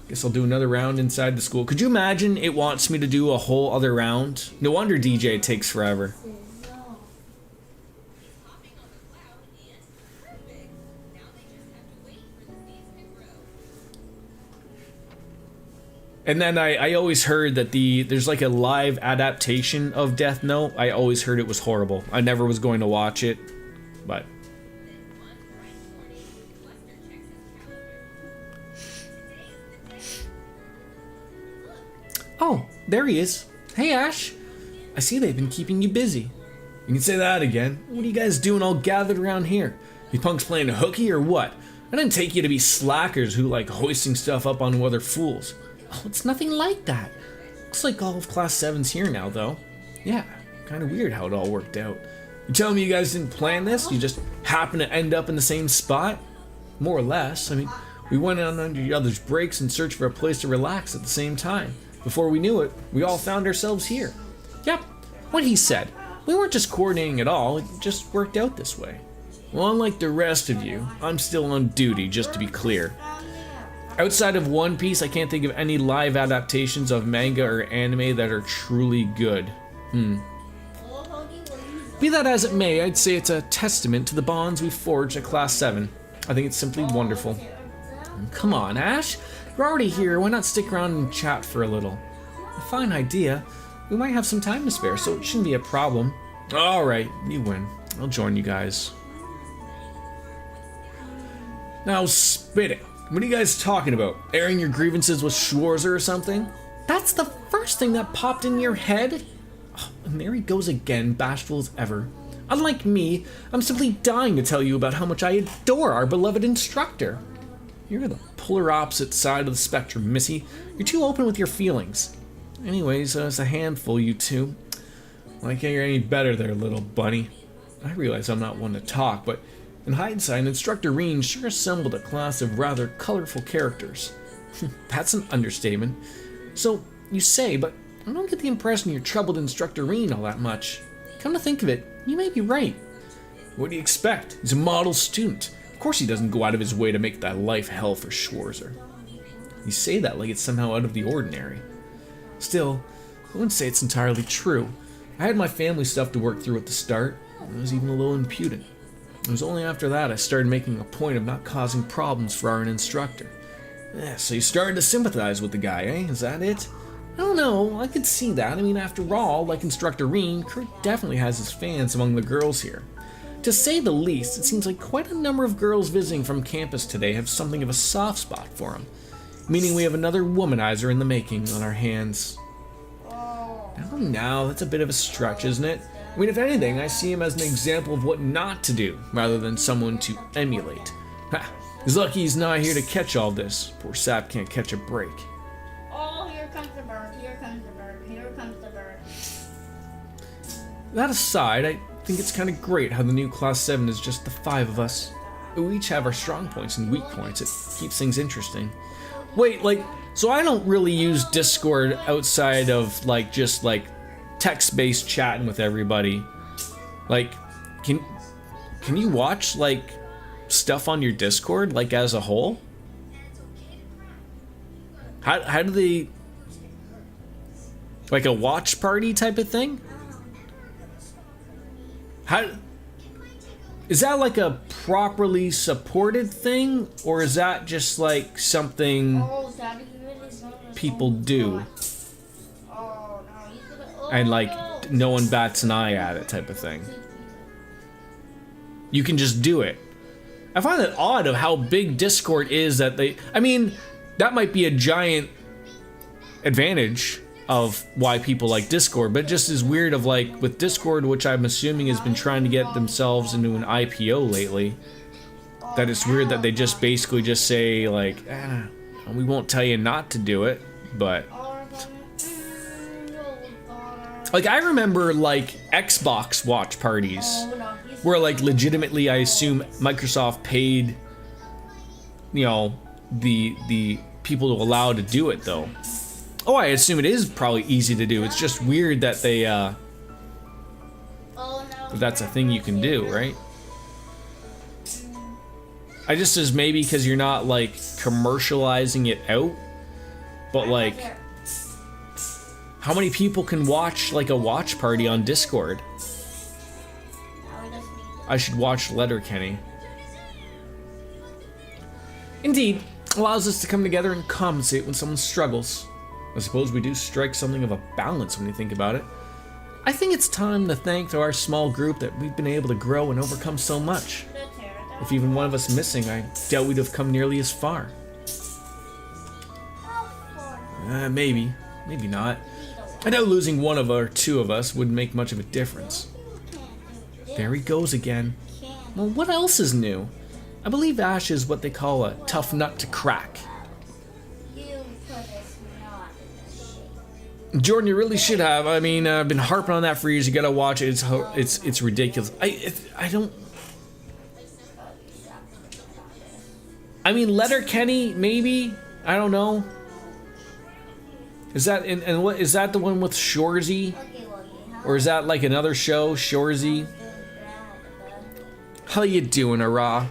Guess I'll do another round inside the school. Could you imagine it wants me to do a whole other round? No wonder DJ takes forever. And then I always heard that there's like a live adaptation of Death Note. I always heard it was horrible. I never was going to watch it, but... Oh, there he is. Hey, Ash. I see they've been keeping you busy. You can say that again. What are you guys doing all gathered around here? You punks playing a hooky or what? I didn't take you to be slackers who like hoisting stuff up on other fools. Oh, it's nothing like that. Looks like all of Class 7's here now, though. Yeah, kind of weird how it all worked out. You telling me you guys didn't plan this? You just happened to end up in the same spot? More or less. I mean, we went on under each other's breaks and searched for a place to relax at the same time. Before we knew it, we all found ourselves here. Yep, what he said. We weren't just coordinating at all, it just worked out this way. Well, unlike the rest of you, I'm still on duty, just to be clear. Outside of One Piece, I can't think of any live adaptations of manga or anime that are truly good. Be that as it may, I'd say it's a testament to the bonds we forged at Class 7. I think it's simply wonderful. Come on, Ash. You're already here, why not stick around and chat for a little? A fine idea. We might have some time to spare, so it shouldn't be a problem. Alright, you win. I'll join you guys. Now spit it. What are you guys talking about? Airing your grievances with Schwarzer or something? That's the first thing that popped in your head? Oh, and there he goes again, bashful as ever. Unlike me, I'm simply dying to tell you about how much I adore our beloved instructor. You're the polar opposite side of the spectrum, Missy. You're too open with your feelings. Anyways, it's a handful, you two. Well, I can't hear any better there, little bunny. I realize I'm not one to talk, but in hindsight, Instructor Reen sure assembled a class of rather colorful characters. That's an understatement. So, you say, but I don't get the impression you're troubled Instructor Reen all that much. Come to think of it, you may be right. What do you expect? He's a model student. Of course he doesn't go out of his way to make that life hell for Schwarzer. You say that like it's somehow out of the ordinary. Still, I wouldn't say it's entirely true. I had my family stuff to work through at the start. I was even a little impudent. It was only after that I started making a point of not causing problems for our instructor. So you started to sympathize with the guy, eh? Is that it? I don't know, I could see that. I mean, after all, like Instructor Reen, Kurt definitely has his fans among the girls here. To say the least, it seems like quite a number of girls visiting from campus today have something of a soft spot for him. Meaning we have another womanizer in the making on our hands. Oh, no, that's a bit of a stretch, isn't it? I mean, if anything, I see him as an example of what not to do, rather than someone to emulate. Ha! He's lucky he's not here to catch all this. Poor sap can't catch a break. Oh, here comes the bird. Here comes the bird. Here comes the bird. That aside, I think it's kind of great how the new Class 7 is just the 5 of us. We each have our strong points and weak points. It keeps things interesting. Wait, like, so I don't really use Discord outside of, like, just, like, text-based chatting with everybody. Like, can you watch, like, stuff on your Discord, like, as a whole? How do they... Like a watch party type of thing? How... Is that like a properly supported thing, or is that just like something people do? And like no one bats an eye at it type of thing. You can just do it. I find it odd of how big Discord is that they... I mean, that might be a giant advantage of why people like Discord, but it just is weird of like with Discord, which I'm assuming has been trying to get themselves into an IPO lately, that it's weird that they just basically just say like, we won't tell you not to do it, but like I remember like Xbox watch parties where like legitimately I assume Microsoft paid, you know, the people to allow to do it though. Oh, I assume it is probably easy to do. It's just weird that they, that's a thing you can do, right? I just as maybe because you're not, like, commercializing it out, but, like, how many people can watch, like, a watch party on Discord? I should watch Letterkenny. Indeed, allows us to come together and compensate when someone struggles. I suppose we do strike something of a balance when you think about it. I think it's time to thank our small group that we've been able to grow and overcome so much. If even one of us missing, I doubt we'd have come nearly as far. Maybe. Maybe not. I know losing one of or two of us wouldn't make much of a difference. There he goes again. Well, what else is new? I believe Ash is what they call a tough nut to crack. Jordan, you really should have. I mean, I've been harping on that for years. You gotta watch it. It's ridiculous. I don't. I mean, Letterkenny, maybe. I don't know. Is that and what is that the one with Shorzy, or is that like another show, Shorzy? How you doing, Ara?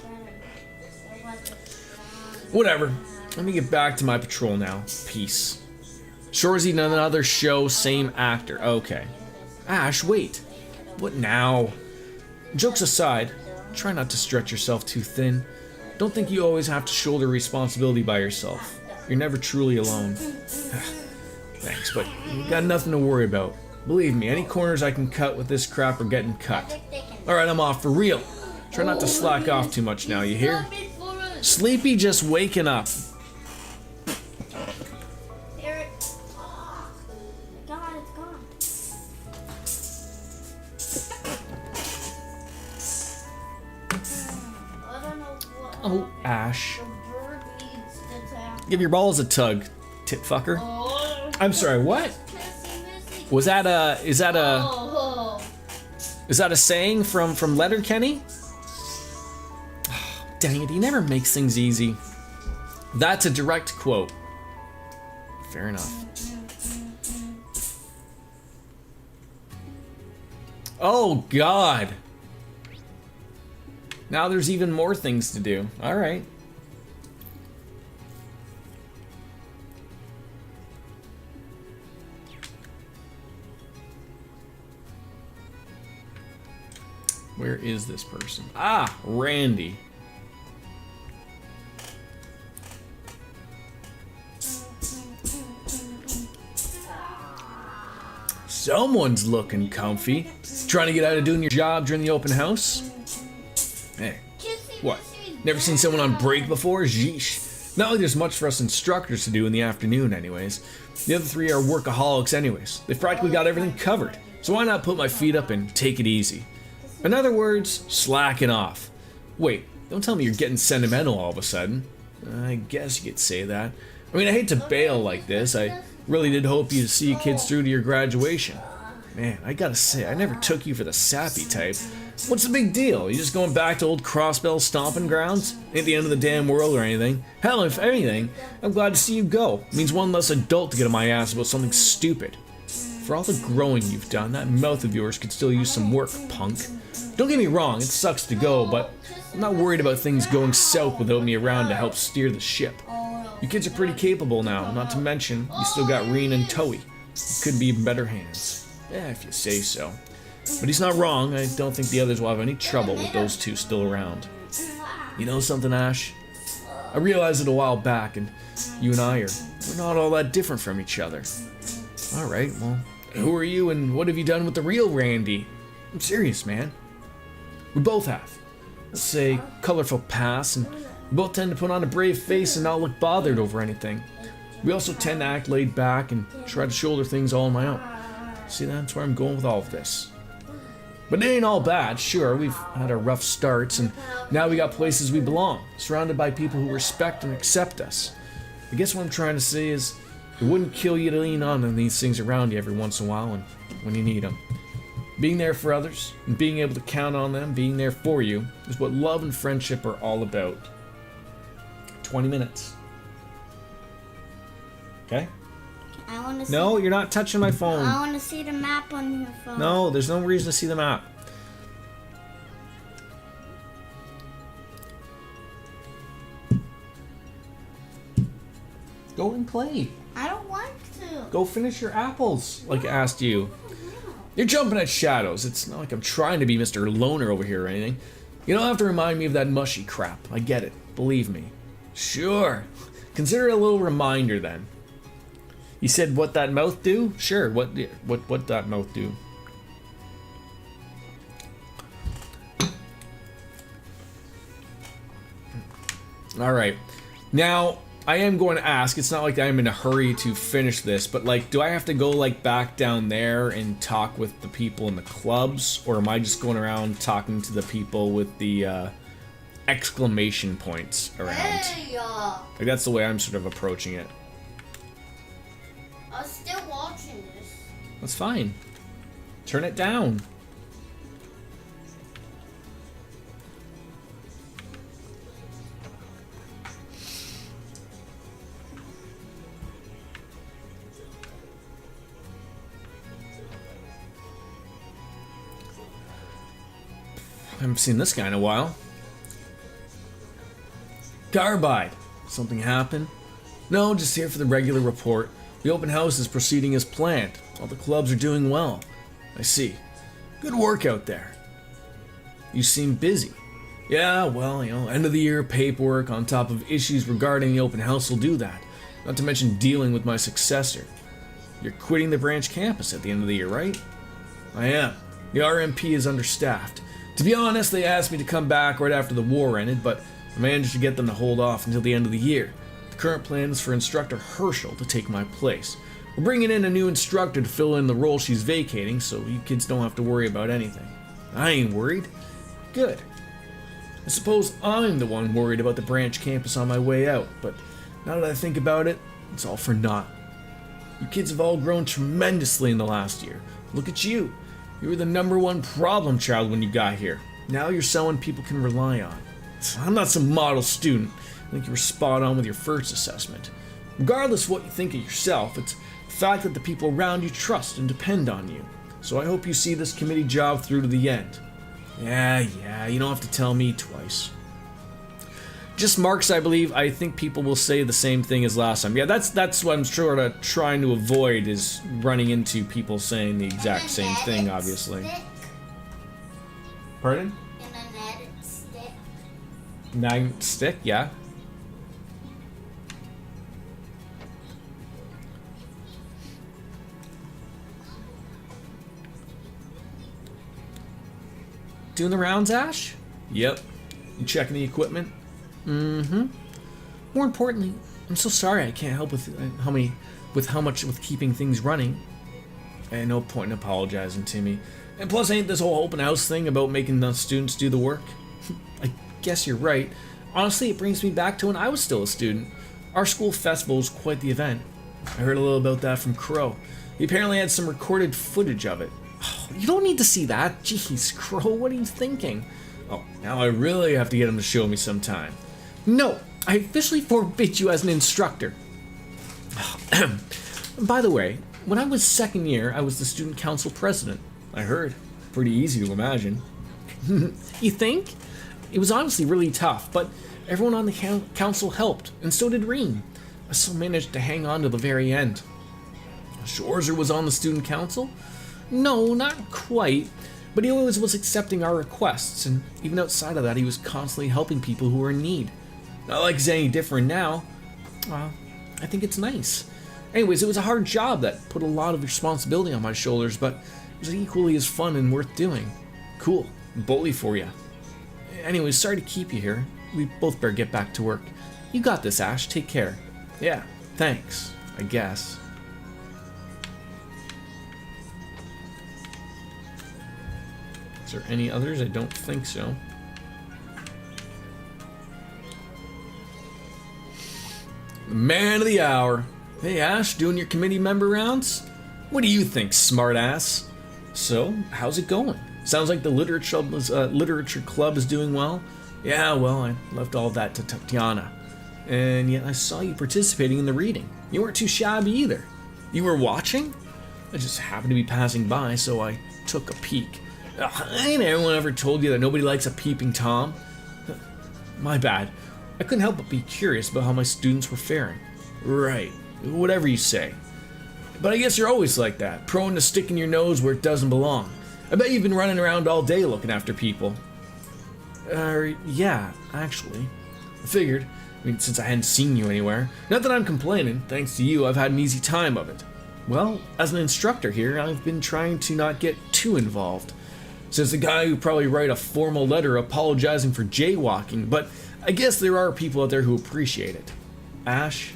Whatever. Let me get back to my patrol now. Peace. Shorzy, another show, same actor. Okay. Ash, wait. What now? Jokes aside, try not to stretch yourself too thin. Don't think you always have to shoulder responsibility by yourself. You're never truly alone. Thanks, but you got nothing to worry about. Believe me, any corners I can cut with this crap are getting cut. Alright, I'm off for real. Try not to slack off too much now, you hear? Sleepy just waking up. Oh, Ash. Give your balls a tug, tit fucker. I'm sorry, what? Was that a... Is that a saying from Letterkenny? Oh, dang it, he never makes things easy. That's a direct quote. Fair enough. Oh, God. Now there's even more things to do. All right. Where is this person? Ah, Randy. Someone's looking comfy. Trying to get out of doing your job during the open house? Hey, what? Never seen someone on break before? Yeesh. Not like there's much for us instructors to do in the afternoon anyways. The other three are workaholics anyways. They've practically got everything covered. So why not put my feet up and take it easy? In other words, slacking off. Wait, don't tell me you're getting sentimental all of a sudden. I guess you could say that. I mean, I hate to bail like this. I really did hope you'd see you kids through to your graduation. Man, I gotta say, I never took you for the sappy type. What's the big deal? You just going back to old Crossbell stomping grounds? Ain't the end of the damn world or anything. Hell, if anything, I'm glad to see you go. It means one less adult to get on my ass about something stupid. For all the growing you've done, that mouth of yours could still use some work, punk. Don't get me wrong, it sucks to go, but I'm not worried about things going south without me around to help steer the ship. You kids are pretty capable now, not to mention, you still got Reen and Toei. You could be in better hands. Yeah, if you say so. But he's not wrong, I don't think the others will have any trouble with those two still around. You know something, Ash? I realized it a while back, and you and I we're not all that different from each other. Alright, well, who are you and what have you done with the real Randy? I'm serious, man. We both have. Let's say, colorful past, and we both tend to put on a brave face and not look bothered over anything. We also tend to act laid back and try to shoulder things all on my own. See, that's where I'm going with all of this. But it ain't all bad, sure, we've had our rough starts, and now we got places we belong, surrounded by people who respect and accept us. I guess what I'm trying to say is, it wouldn't kill you to lean on these things around you every once in a while and when you need them. Being there for others, and being able to count on them, being there for you, is what love and friendship are all about. 20 minutes. Okay? I want to see. No, you're not touching my phone. I want to see the map on your phone. No, there's no reason to see the map. Go and play. I don't want to. Go finish your apples, like I asked you. You're jumping at shadows. It's not like I'm trying to be Mr. Loner over here or anything. You don't have to remind me of that mushy crap. I get it. Believe me. Sure. Consider it a little reminder then. You said what that mouth do? Sure. What that mouth do? All right. Now, I am going to ask, it's not like I'm in a hurry to finish this, but like, do I have to go like back down there and talk with the people in the clubs, or am I just going around talking to the people with the exclamation points around? Hey, like that's the way I'm sort of approaching it. I'm still watching this. That's fine. Turn it down. I haven't seen this guy in a while. Carbide. Something happened? No, just here for the regular report. The open house is proceeding as planned. All the clubs are doing well. I see. Good work out there. You seem busy. Yeah, well, end of the year paperwork on top of issues regarding the open house will do that. Not to mention dealing with my successor. You're quitting the branch campus at the end of the year, right? I am. The RMP is understaffed. To be honest, they asked me to come back right after the war ended, but I managed to get them to hold off until the end of the year. The current plan is for Instructor Herschel to take my place. We're bringing in a new instructor to fill in the role she's vacating, so you kids don't have to worry about anything. I ain't worried. Good. I suppose I'm the one worried about the branch campus on my way out, but now that I think about it, it's all for naught. You kids have all grown tremendously in the last year. Look at you. You were the #1 problem child when you got here. Now you're someone people can rely on. I'm not some model student. I think you were spot on with your first assessment. Regardless of what you think of yourself, it's the fact that the people around you trust and depend on you. So I hope you see this committee job through to the end. Yeah, you don't have to tell me twice. Just marks, I believe. I think people will say the same thing as last time. Yeah, that's what I'm sort of trying to avoid, is running into people saying the exact same thing, obviously. Stick. Pardon? And a netted stick. Magnet stick, yeah. Doing the rounds, Ash? Yep. You checking the equipment? Mm-hmm. More importantly, I'm so sorry I can't help with how much with keeping things running. And no point in apologizing to me. And plus, ain't this whole open house thing about making the students do the work? I guess you're right. Honestly, it brings me back to when I was still a student. Our school festival was quite the event. I heard a little about that from Crow. He apparently had some recorded footage of it. Oh, you don't need to see that. Jeez, Crow, what are you thinking? Oh, now I really have to get him to show me sometime. No, I officially forbid you as an instructor. By the way, when I was second year, I was the student council president. I heard. Pretty easy to imagine. You think? It was honestly really tough, but everyone on the council helped, and so did Reem. I still managed to hang on to the very end. Schorzer was on the student council? No, not quite, but he always was accepting our requests, and even outside of that, he was constantly helping people who were in need. Not like he's any different now. I think it's nice. Anyways, it was a hard job that put a lot of responsibility on my shoulders, but it was equally as fun and worth doing. Cool. Bully for you. Anyways, sorry to keep you here. We both better get back to work. You got this, Ash. Take care. Yeah, thanks, I guess. Is there any others? I don't think so. The man of the hour. Hey Ash, doing your committee member rounds? What do you think, smartass? So, how's it going? Sounds like the literature club is doing well. Yeah, well, I left all that to Tatiana. And yet I saw you participating in the reading. You weren't too shabby either. You were watching? I just happened to be passing by, so I took a peek. Ain't anyone ever told you that nobody likes a peeping Tom? My bad. I couldn't help but be curious about how my students were faring. Right, whatever you say. But I guess you're always like that, prone to sticking your nose where it doesn't belong. I bet you've been running around all day looking after people. Yeah, actually. I figured, since I hadn't seen you anywhere. Not that I'm complaining, thanks to you, I've had an easy time of it. Well, as an instructor here, I've been trying to not get too involved. Says the guy who probably write a formal letter apologizing for jaywalking, but I guess there are people out there who appreciate it. Ash,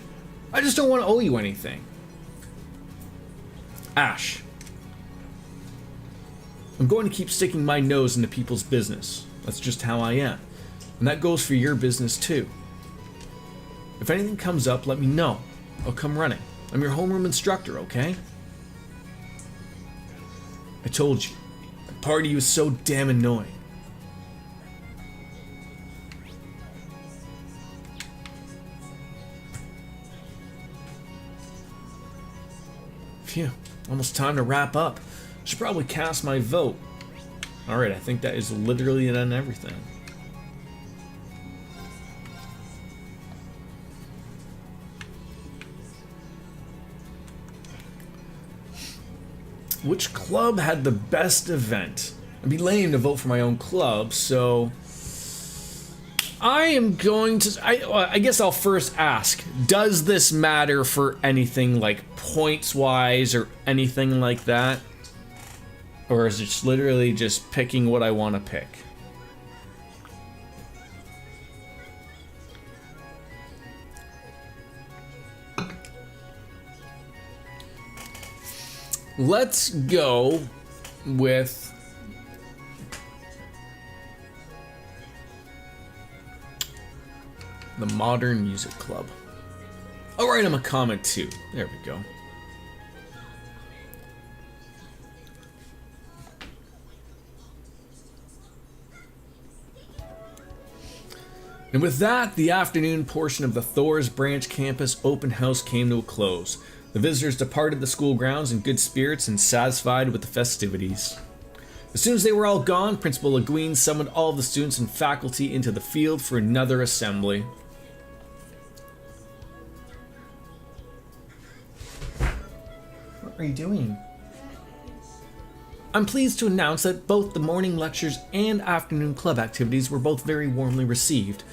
I just don't want to owe you anything. Ash, I'm going to keep sticking my nose into people's business. That's just how I am. And that goes for your business too. If anything comes up, let me know. I'll come running. I'm your homeroom instructor, okay? I told you, that part of you is so damn annoying. Phew, almost time to wrap up. Should probably cast my vote. Alright, I think that is literally done everything. Which club had the best event? It'd be lame to vote for my own club, so I am going to... I guess I'll first ask, does this matter for anything like points-wise or anything like that? Or is it just literally just picking what I want to pick? Let's go with the Modern Music Club. I'll write him a comment too. There we go. And with that, the afternoon portion of the Thor's Branch Campus open house came to a close. The visitors departed the school grounds in good spirits and satisfied with the festivities. As soon as they were all gone, Principal Le Guin summoned all of the students and faculty into the field for another assembly. What are you doing? I'm pleased to announce that both the morning lectures and afternoon club activities were both very warmly received.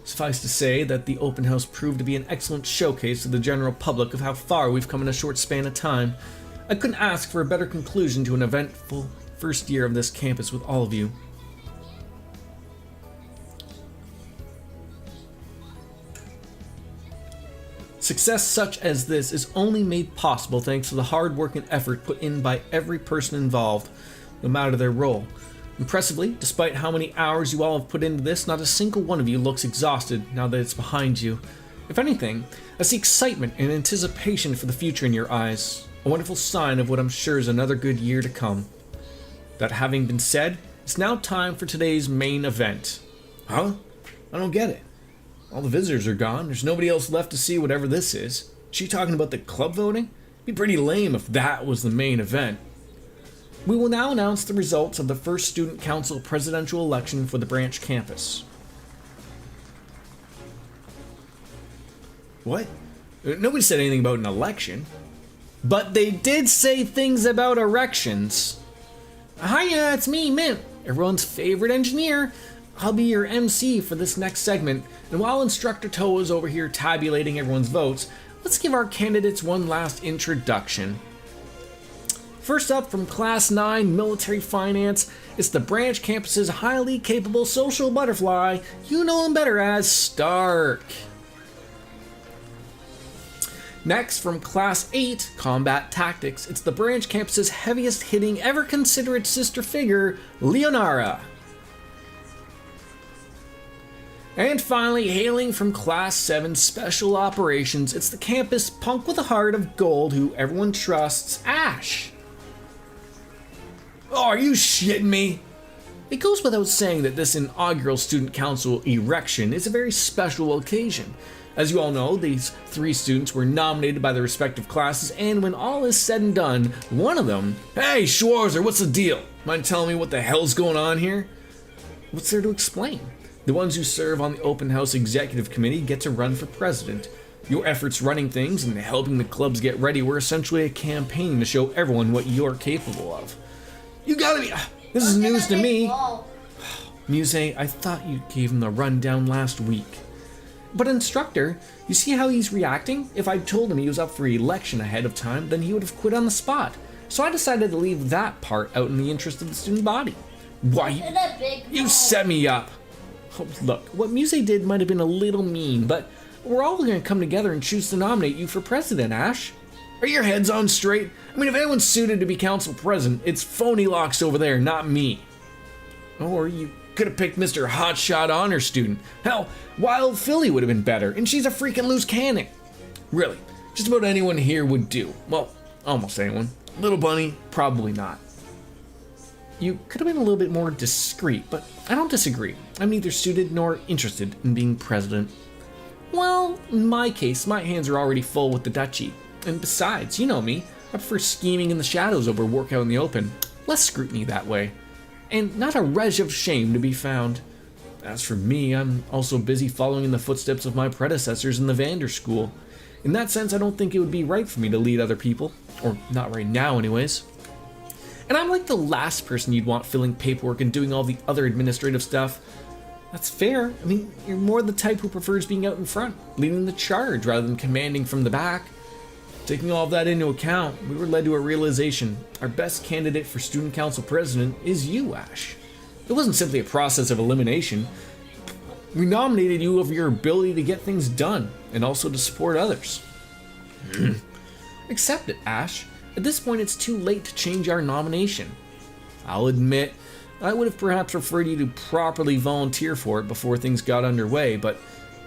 Suffice to say that the open house proved to be an excellent showcase to the general public of how far we've come in a short span of time. I couldn't ask for a better conclusion to an eventful first year of this campus with all of you. Success such as this is only made possible thanks to the hard work and effort put in by every person involved, no matter their role. Impressively, despite how many hours you all have put into this, not a single one of you looks exhausted now that it's behind you. If anything, I see excitement and anticipation for the future in your eyes, a wonderful sign of what I'm sure is another good year to come. That having been said, it's now time for today's main event. Huh? I don't get it. All the visitors are gone. There's nobody else left to see whatever this is. Is she talking about the club voting? It'd be pretty lame if that was the main event. We will now announce the results of the first Student Council presidential election for the branch campus. What? Nobody said anything about an election. But they did say things about erections. Hiya, it's me, Mint, everyone's favorite engineer. I'll be your MC for this next segment, and while Instructor Toa is over here tabulating everyone's votes, let's give our candidates one last introduction. First up, from Class 9 Military Finance, it's the branch campus's highly capable social butterfly. You know him better as Stark. Next, from Class 8 Combat Tactics, it's the branch campus's heaviest hitting, ever considerate sister figure, Leonara. And finally, hailing from Class 7 Special Operations, it's the campus punk with a heart of gold who everyone trusts, Ash. Oh, are you shitting me? It goes without saying that this inaugural Student Council erection is a very special occasion. As you all know, these 3 students were nominated by their respective classes, and when all is said and done, one of them, hey Schwarzer, what's the deal? Mind telling me what the hell's going on here? What's there to explain? The ones who serve on the Open House Executive Committee get to run for president. Your efforts running things and helping the clubs get ready were essentially a campaign to show everyone what you're capable of. You gotta be... This is news to me. Muse, I thought you gave him the rundown last week. But Instructor, you see how he's reacting? If I'd told him he was up for election ahead of time, then he would have quit on the spot. So I decided to leave that part out in the interest of the student body. Why, you set me up. Oh, look, what Muse did might have been a little mean, but we're all going to come together and choose to nominate you for president, Ash. Are your heads on straight? I mean, if anyone's suited to be council president, it's Phony Locks over there, not me. Or you could have picked Mr. Hotshot Honor Student. Hell, Wild Philly would have been better, and she's a freaking loose cannon. Really, just about anyone here would do. Well, almost anyone. Little Bunny, probably not. You could have been a little bit more discreet, but I don't disagree. I'm neither suited nor interested in being president. Well, in my case, my hands are already full with the duchy. And besides, you know me, I prefer scheming in the shadows over work out in the open. Less scrutiny that way. And not a rej of shame to be found. As for me, I'm also busy following in the footsteps of my predecessors in the Vander School. In that sense, I don't think it would be right for me to lead other people. Or not right now, anyways. And I'm like the last person you'd want filling paperwork and doing all the other administrative stuff. That's fair. I mean, you're more the type who prefers being out in front, leading the charge rather than commanding from the back. Taking all of that into account, we were led to a realization. Our best candidate for Student Council President is you, Ash. It wasn't simply a process of elimination. We nominated you over your ability to get things done, and also to support others. Accept it, Ash. At this point, it's too late to change our nomination. I'll admit, I would have perhaps preferred you to properly volunteer for it before things got underway, but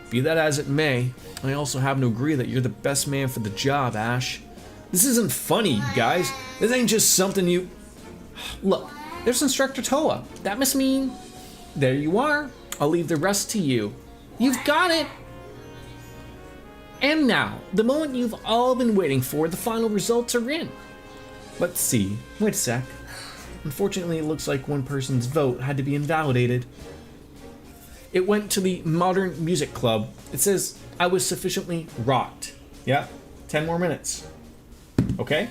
be that as it may, I also happen to agree that you're the best man for the job, Ash. This isn't funny, you guys. This ain't just something you... Look, there's Instructor Toa. That must mean... There you are. I'll leave the rest to you. You've got it! And now, the moment you've all been waiting for, the final results are in. Let's see. Wait a sec. Unfortunately, it looks like one person's vote had to be invalidated. It went to the Modern Music Club. It says, I was sufficiently rocked. Yeah, 10 more minutes. Okay?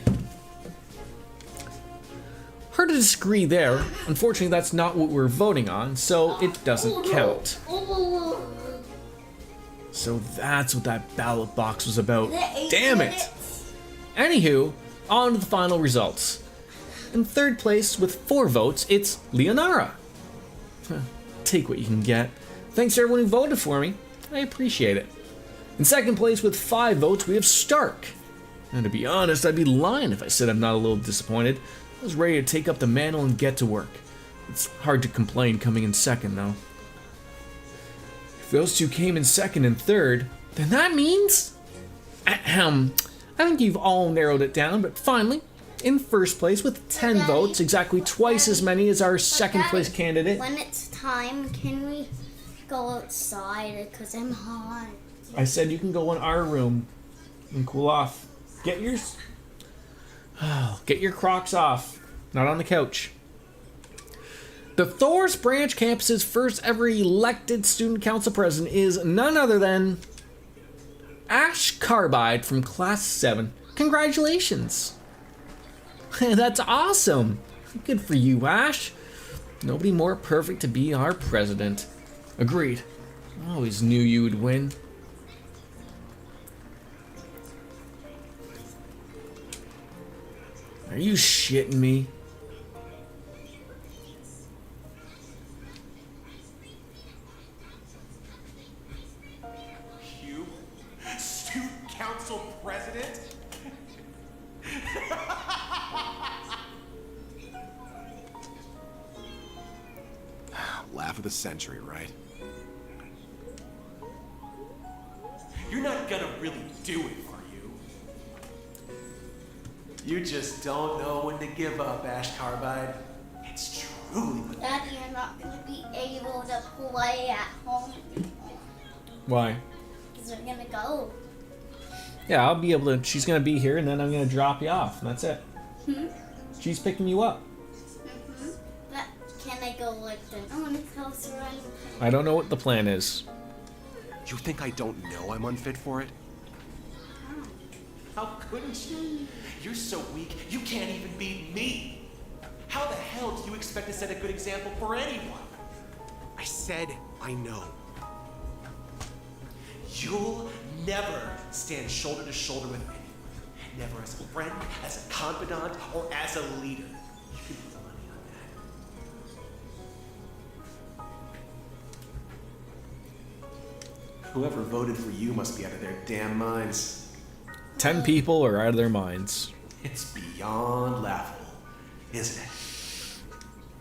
Hard to disagree there. Unfortunately, that's not what we're voting on, so it doesn't count. So that's what that ballot box was about. Damn it! Anywho, on to the final results. In third place, with 4 votes, it's Leonara. Take what you can get. Thanks to everyone who voted for me. I appreciate it. In second place with 5 votes, we have Stark. And to be honest, I'd be lying if I said I'm not a little disappointed. I was ready to take up the mantle and get to work. It's hard to complain coming in second, though. If those two came in second and third, then that means... I think you've all narrowed it down, but finally, in first place with 10 votes, exactly twice as many as our second place candidate. When it's time, can we go outside? Because I'm hot. I said you can go in our room and cool off. Get your Crocs off, not on the couch. The Thor's Branch campus's first ever elected student council president is none other than Ash Carbide from Class 7. Congratulations. That's awesome. Good for you, Ash. Nobody more perfect to be our president. Agreed. I always knew you would win. Are you shitting me? You? Student council president? Laugh of the century, right? You're not gonna really do it, are you? You just don't know when to give up, Ash Carbide. It's truly Daddy, you're not going to be able to play at home Why? because we're going to go. Yeah, I'll be able to. She's gonna be here, and then I'm gonna drop you off, and that's it. She's picking you up. But can I go like the Onyx house or anything? I don't know what the plan is. You think I don't know I'm unfit for it? How couldn't you? You're so weak, you can't even beat me. How the hell do you expect to set a good example for anyone? I said I know. You'll never stand shoulder to shoulder with anyone. Never as a friend, as a confidant, or as a leader. You can put money on that. Whoever voted for you must be out of their damn minds. 10 people are out of their minds. It's beyond laughable, isn't it?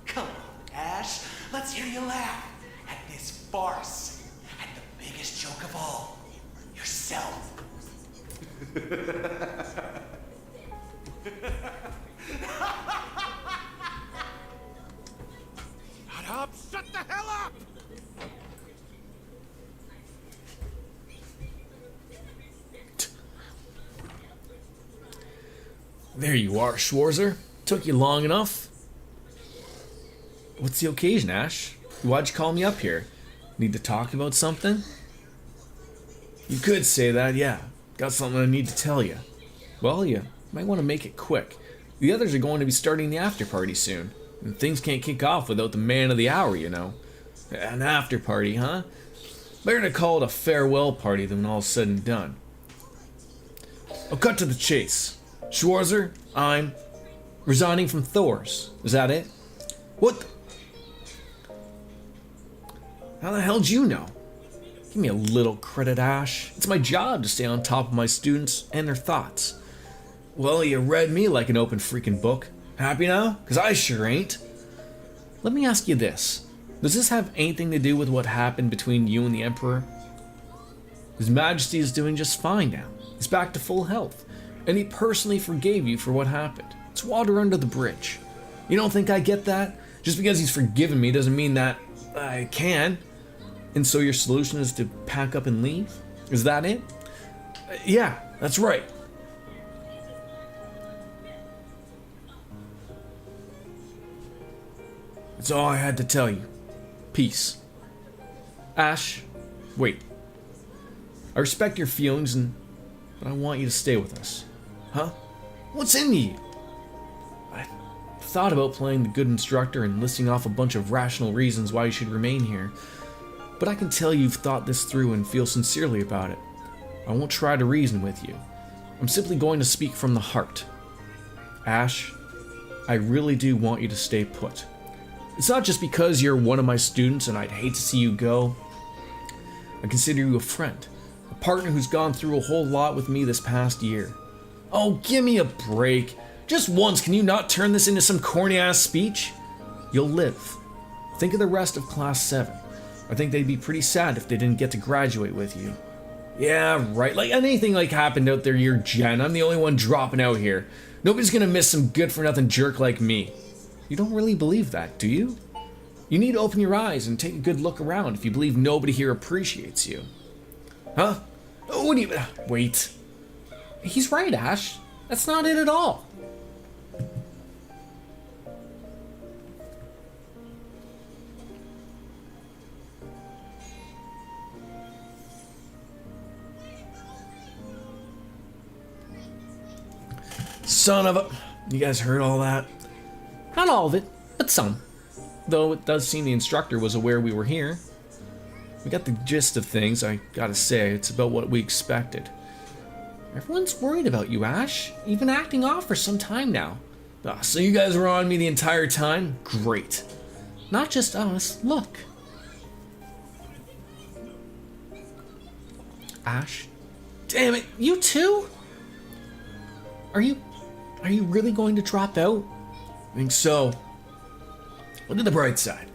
Come on, Ash. Let's hear you laugh at this farce. At the biggest joke of all. Yourself. Shut up! Shut the hell up! There you are, Schwarzer. Took you long enough. What's the occasion, Ash? Why'd you call me up here? Need to talk about something? You could say that, yeah. Got something I need to tell you. Well, you might want to make it quick. The others are going to be starting the after party soon, and things can't kick off without the man of the hour, you know. An after party, huh? Better to call it a farewell party than when all's said and done. I'll cut to the chase. Schwarzer, I'm resigning from Thor's. Is that it? What the... How the hell do you know? Give me a little credit, Ash. It's my job to stay on top of my students and their thoughts. Well, you read me like an open freaking book. Happy now? 'Cause I sure ain't. Let me ask you this. Does this have anything to do with what happened between you and the Emperor? His Majesty is doing just fine now. He's back to full health. And he personally forgave you for what happened. It's water under the bridge. You don't think I get that? Just because he's forgiven me doesn't mean that I can. And so your solution is to pack up and leave? Is that it? Yeah, that's right. That's all I had to tell you. Peace. Ash, wait. I respect your feelings, but I want you to stay with us. Huh? What's in you? I thought about playing the good instructor and listing off a bunch of rational reasons why you should remain here. But I can tell you've thought this through and feel sincerely about it. I won't try to reason with you. I'm simply going to speak from the heart. Ash, I really do want you to stay put. It's not just because you're one of my students and I'd hate to see you go. I consider you a friend, a A partner who's gone through a whole lot with me this past year. Oh, give me a break. Just once, can you not turn this into some corny-ass speech? You'll live. Think of the rest of Class 7. I think they'd be pretty sad if they didn't get to graduate with you. Yeah, right. Like anything like happened out there, you're Jen. I'm the only one dropping out here. Nobody's gonna miss some good-for-nothing jerk like me. You don't really believe that, do you? You need to open your eyes and take a good look around if you believe nobody here appreciates you. Huh? What do you... Wait. He's right, Ash. That's not it at all. Son of a... You guys heard all that? Not all of it, but some. Though it does seem the instructor was aware we were here. We got the gist of things, I gotta say. It's about what we expected. Everyone's worried about you, Ash. You've been acting off for some time now. So you guys were on me the entire time? Great. Not just us. Look. Ash? Damn it, you too? Are you really going to drop out? I think so. Look at the bright side.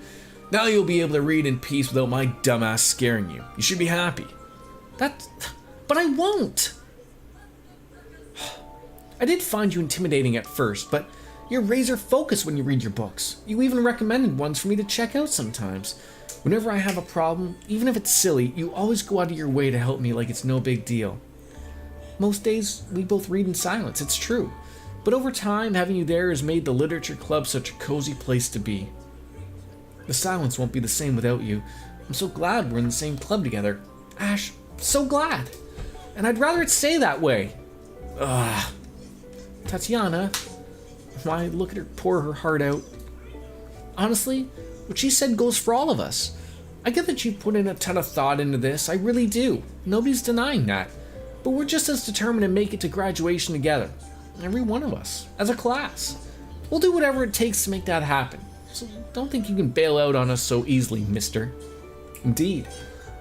Now you'll be able to read in peace without my dumbass scaring you. You should be happy. But I won't. I did find you intimidating at first, but you're razor focused when you read your books. You even recommended ones for me to check out sometimes. Whenever I have a problem, even if it's silly, you always go out of your way to help me like it's no big deal. Most days, we both read in silence, it's true. But over time, having you there has made the literature club such a cozy place to be. The silence won't be the same without you. I'm so glad we're in the same club together. Ash, so glad. And I'd rather it stay that way. Ugh. Tatiana, why look at her pour her heart out. Honestly, what she said goes for all of us. I get that you put in a ton of thought into this, I really do. Nobody's denying that. But we're just as determined to make it to graduation together. Every one of us, as a class. We'll do whatever it takes to make that happen. So don't think you can bail out on us so easily, mister. Indeed,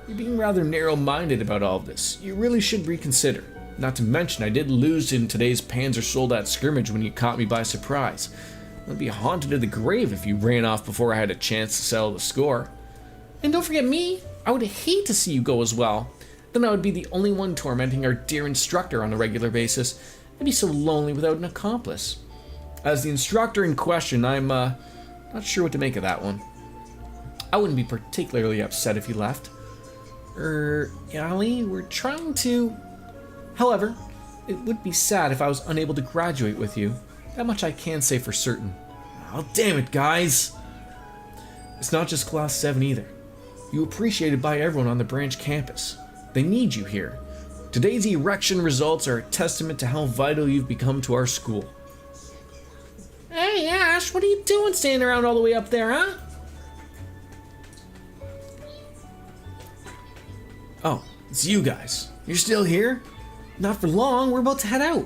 you're being rather narrow-minded about all of this. You really should reconsider. Not to mention, I did lose in today's Panzer Soldat scrimmage when you caught me by surprise. I'd be haunted to the grave if you ran off before I had a chance to settle the score. And don't forget me, I would hate to see you go as well. Then I would be the only one tormenting our dear instructor on a regular basis. I'd be so lonely without an accomplice. As the instructor in question, I'm not sure what to make of that one. I wouldn't be particularly upset if he left. Yali, we're trying to... However, it would be sad if I was unable to graduate with you. That much I can say for certain. Oh, damn it, guys! It's not just Class 7 either. You're appreciated by everyone on the branch campus. They need you here. Today's erection results are a testament to how vital you've become to our school. Hey, Ash, what are you doing standing around all the way up there, huh? Oh, it's you guys. You're still here? Not for long, we're about to head out.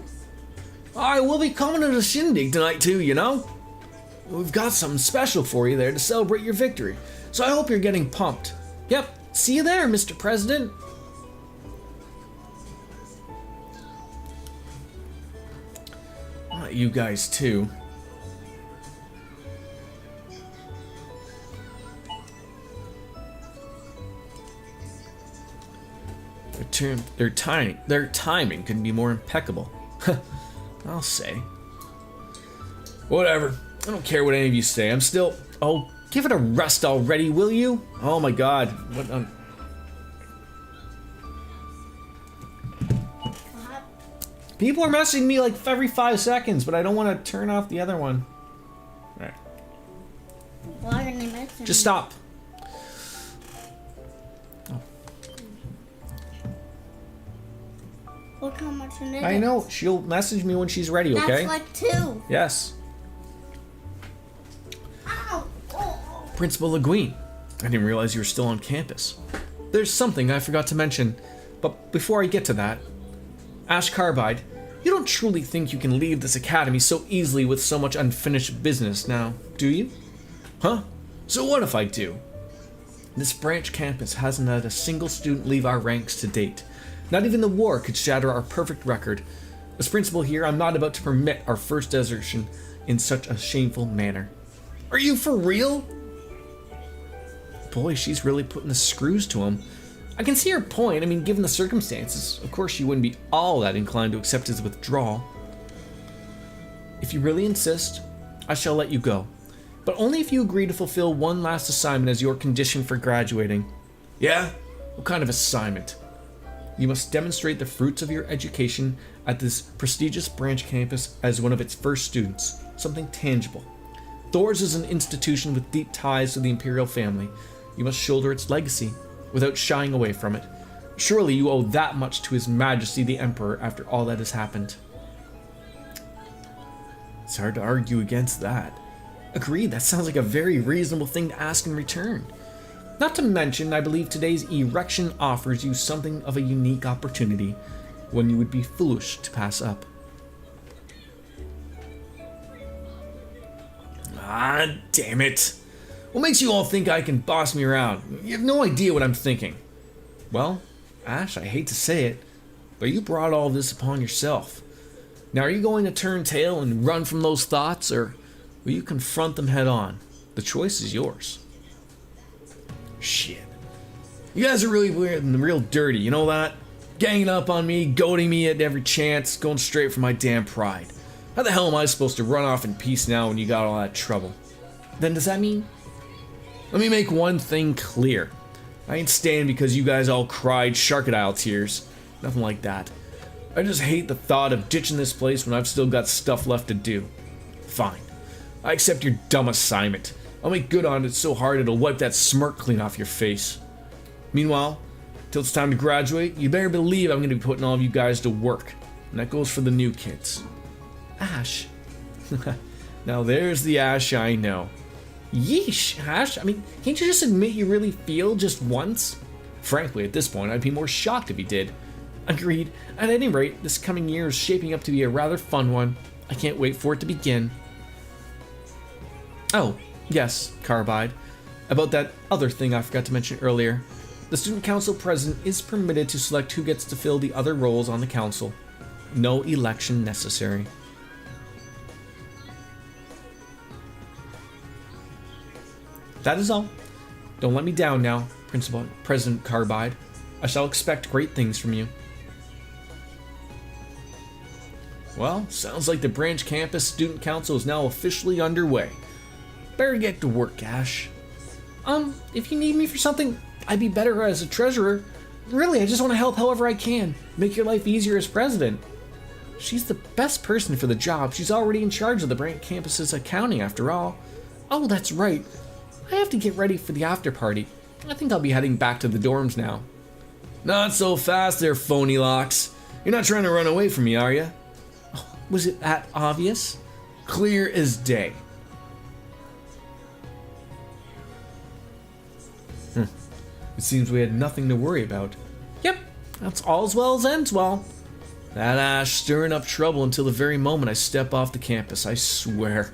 Alright, we'll be coming to the shindig tonight too, you know? We've got something special for you there to celebrate your victory, so I hope you're getting pumped. Yep, see you there, Mr. President. Not you guys too. Their timing couldn't be more impeccable. I'll say. Whatever. I don't care what any of you say. I'm still... Oh, give it a rest already, will you? Oh my god. What? People are messaging me like every 5 seconds, but I don't want to turn off the other one. Alright. Why are they messaging? Just stop. Look how much it is. I know. She'll message me when she's ready, okay? That's like 2. Yes. Ow! Oh. Principal Le Guin. I didn't realize you were still on campus. There's something I forgot to mention, but before I get to that, Ash Carbide, you don't truly think you can leave this academy so easily with so much unfinished business now, do you? Huh? So what if I do? This branch campus hasn't had a single student leave our ranks to date. Not even the war could shatter our perfect record. As principal here, I'm not about to permit our first desertion in such a shameful manner. Are you for real? Boy, she's really putting the screws to him. I can see her point. I mean, given the circumstances, of course she wouldn't be all that inclined to accept his withdrawal. If you really insist, I shall let you go. But only if you agree to fulfill one last assignment as your condition for graduating. Yeah? What kind of assignment? You must demonstrate the fruits of your education at this prestigious branch campus as one of its first students. Something tangible. Thor's is an institution with deep ties to the imperial family. You must shoulder its legacy without shying away from it. Surely you owe that much to His Majesty the Emperor after all that has happened. It's hard to argue against that. Agreed, that sounds like a very reasonable thing to ask in return. Not to mention, I believe today's erection offers you something of a unique opportunity, one you would be foolish to pass up. Ah, damn it. What makes you all think I can boss me around? You have no idea what I'm thinking. Well, Ash, I hate to say it, but you brought all this upon yourself. Now, are you going to turn tail and run from those thoughts, or will you confront them head on? The choice is yours. Shit. You guys are really real dirty, you know that? Ganging up on me, goading me at every chance, going straight for my damn pride. How the hell am I supposed to run off in peace now when you got all that trouble? Then does that mean? Let me make one thing clear. I ain't staying because you guys all cried sharkadile tears. Nothing like that. I just hate the thought of ditching this place when I've still got stuff left to do. Fine. I accept your dumb assignment. I'll make good on it so hard it'll wipe that smirk clean off your face. Meanwhile, till it's time to graduate, you better believe I'm going to be putting all of you guys to work. And that goes for the new kids. Ash. Now there's the Ash I know. Yeesh, Ash. I mean, can't you just admit you really feel just once? Frankly, at this point, I'd be more shocked if you did. Agreed. At any rate, this coming year is shaping up to be a rather fun one. I can't wait for it to begin. Oh, yes, Carbide. About that other thing I forgot to mention earlier. The student council president is permitted to select who gets to fill the other roles on the council. No election necessary. That is all. Don't let me down now, President Carbide. I shall expect great things from you. Well, sounds like the branch campus student council is now officially underway. Better get to work, Ash. If you need me for something, I'd be better as a treasurer. Really, I just want to help however I can. Make your life easier as president. She's the best person for the job. She's already in charge of the branch campus's accounting after all. Oh, that's right. I have to get ready for the after party. I think I'll be heading back to the dorms now. Not so fast there, phony locks. You're not trying to run away from me, are you? Oh, was it that obvious? Clear as day. It seems we had nothing to worry about. Yep, that's all's well as ends well. That Ash stirring up trouble until the very moment I step off the campus, I swear.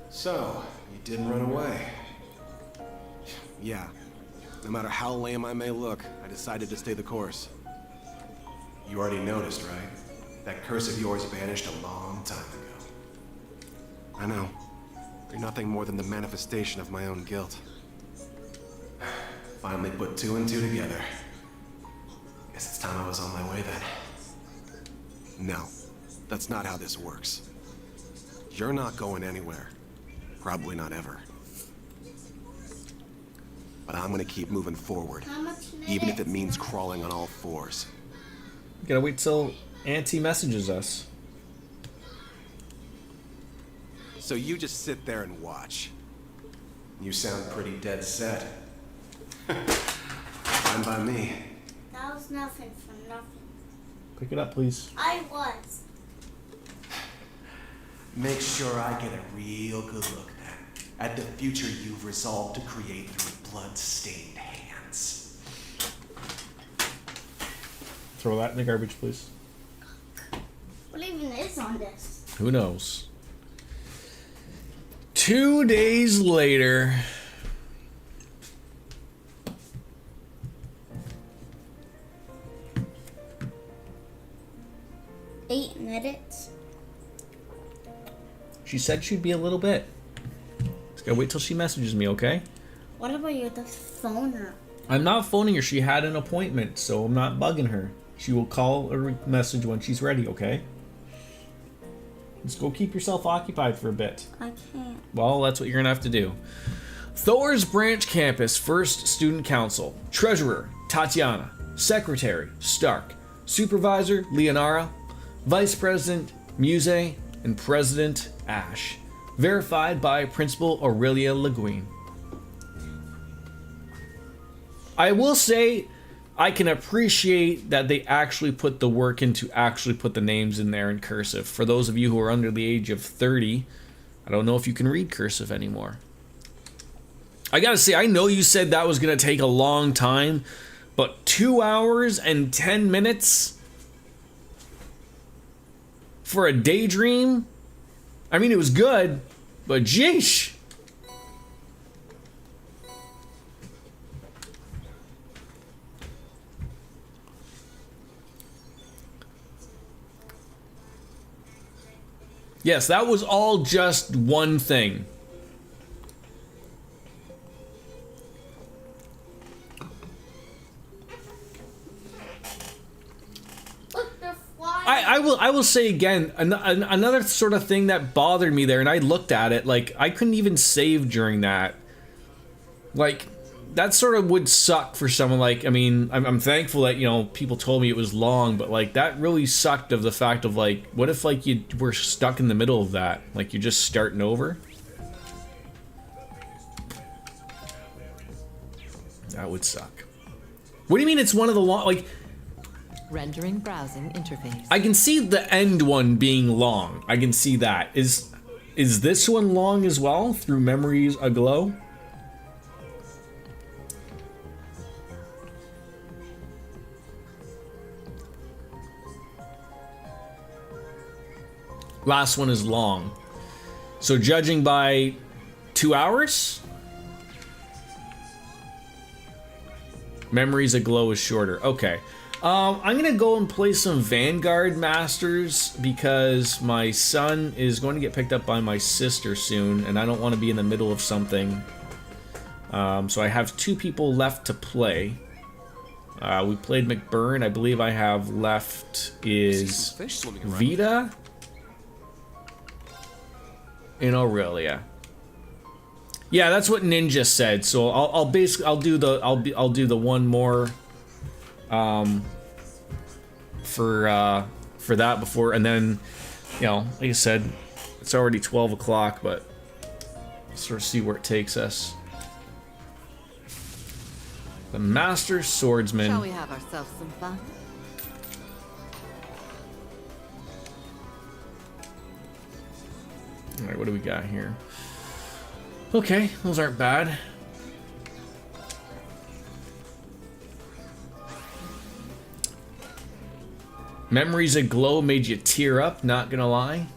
So, you didn't run away. Yeah. No matter how lame I may look, I decided to stay the course. You already noticed, right? That curse of yours vanished a long time ago. I know. You're nothing more than the manifestation of my own guilt. Finally put two and two together. Guess it's time I was on my way then. No, that's not how this works. You're not going anywhere. Probably not ever. But I'm gonna keep moving forward, even if it means crawling on all fours. Gotta wait till Auntie messages us. So you just sit there and watch. You sound pretty dead set. Fine by me. That was nothing for nothing. Pick it up, please. I was. Make sure I get a real good look then at the future you've resolved to create through blood-stained hands. Throw that in the garbage, please. What even is on this? Who knows? 2 days later. Eight minutes. She said she'd be a little bit. Just gotta wait till she messages me, okay? What about you the phone her? I'm not phoning her. She had an appointment, so I'm not bugging her. She will call or message when she's ready, okay? Just go keep yourself occupied for a bit. I can't. Well, that's what you're gonna have to do. Thor's Branch Campus First Student Council. Treasurer, Tatiana. Secretary, Stark. Supervisor, Leonara. Vice President, Muse. And President, Ash. Verified by Principal Aurelia Le Guin. I will say, I can appreciate that they actually put the work in to actually put the names in there in cursive. For those of you who are under the age of 30, I don't know if you can read cursive anymore. I gotta say, I know you said that was gonna take a long time, but 2 hours and 10 minutes for a daydream? I mean, it was good, but jeesh. Yes, that was all just one thing. Look, they're flying. I will say again, another sort of thing that bothered me there, and I looked at it, like, I couldn't even save during that. Like, that sort of would suck for someone like, I mean, I'm thankful that, you know, people told me it was long, but, like, that really sucked of the fact of, like, what if, like, you were stuck in the middle of that? Like, you're just starting over? That would suck. What do you mean it's one of the long, like... Rendering browsing interface. I can see the end one being long. I can see that. Is this one long as well? Through Memories Aglow? Last one is long. So judging by 2 hours? Memories Aglow is shorter. Okay. I'm gonna go and play some Vanguard Masters because my son is going to get picked up by my sister soon, and I don't want to be in the middle of something. So I have 2 people left to play. We played McBurn. I believe I have left is Vita and Aurelia. Yeah, that's what Ninja said. So I'll do the one more for that before, and then, you know, like I said, it's already 12 o'clock, but sort of see where it takes us. The Master Swordsman. Shall we have ourselves some fun? Alright, what do we got here? Okay, those aren't bad. Memories Aglow made you tear up, not gonna lie.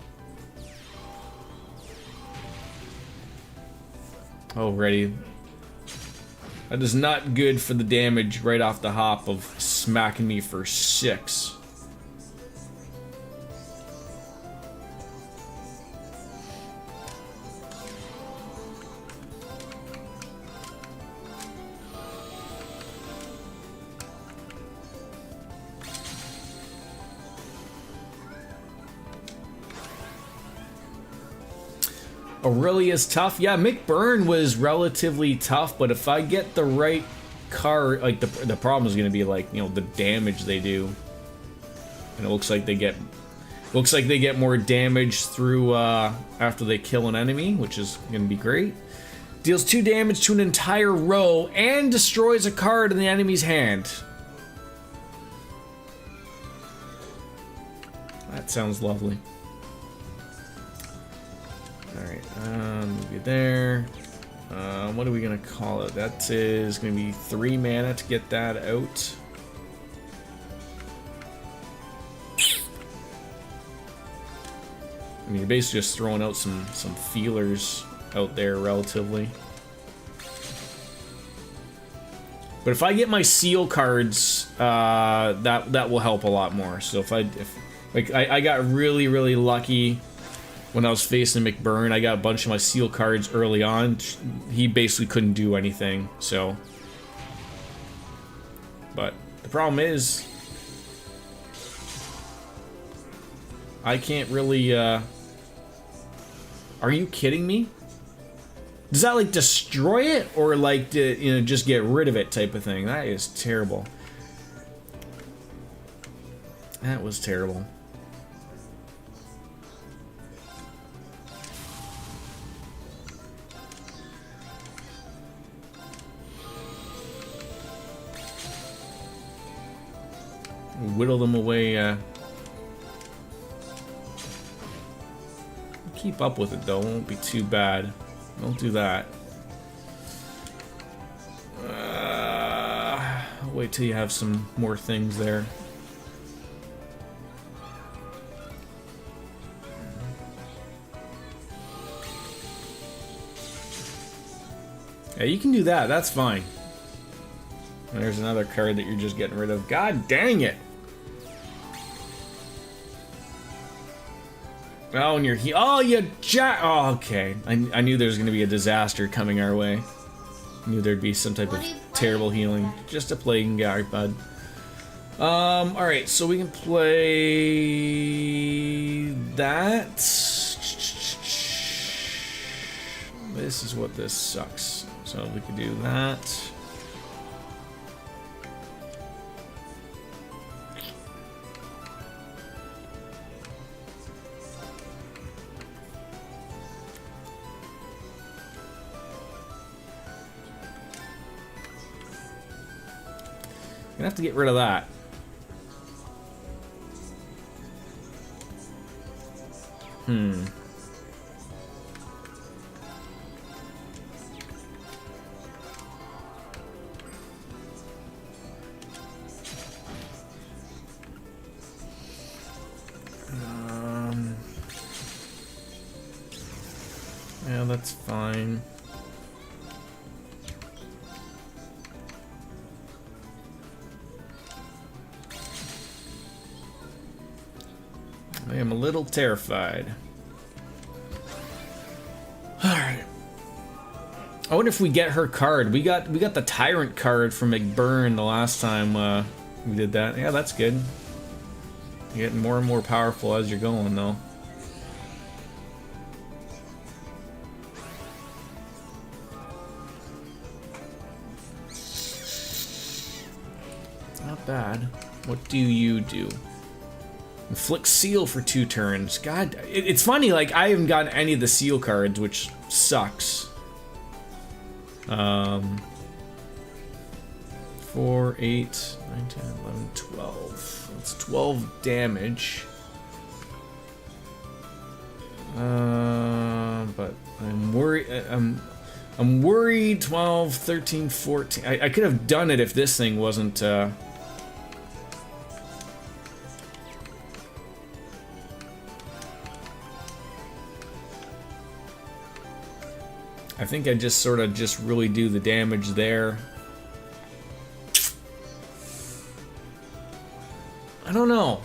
Alrighty. That is not good for the damage right off the hop of smacking me for 6. Aurelia's tough. Yeah, McBurn was relatively tough, but if I get the right card, like the problem is going to be like, you know, the damage they do. And it looks like they get more damage through after they kill an enemy, which is going to be great. Deals 2 damage to an entire row and destroys a card in the enemy's hand. That sounds lovely. Alright, move you there. What are we gonna call it? That is gonna be 3 mana to get that out. I mean, you're basically just throwing out some feelers out there relatively. But if I get my seal cards, that will help a lot more. So if I got really lucky when I was facing McBurn. I got a bunch of my seal cards early on. He basically couldn't do anything. So, but the problem is, I can't really. Are you kidding me? Does that like destroy it, or like just get rid of it type of thing? That is terrible. That was terrible. Whittle them away. Keep up with it though, it won't be too bad. Don't do that. Wait till you have some more things there. Yeah, you can do that, that's fine. There's another card that you're just getting rid of. God dang it! Oh, and you're oh, you oh, okay. I knew there was going to be a disaster coming our way. I knew there'd be some type of terrible healing. Just a plague guy, bud. Alright, so we can play that. This is what this sucks. So we could do that. Gonna have to get rid of that. Yeah, that's fine. I am a little terrified. Alright. I wonder if we get her card. We got the Tyrant card from McBurn the last time we did that. Yeah, that's good. You're getting more and more powerful as you're going, though. Not bad. What do you do? Inflict seal for 2 turns. God, it's funny, like, I haven't gotten any of the seal cards, which sucks. 4, 8, 9, 10, 11, 12. That's 12 damage. But I'm worried. I'm worried. 12, 13, 14. I could have done it if this thing wasn't. I think I just sort of just really do the damage there. I don't know.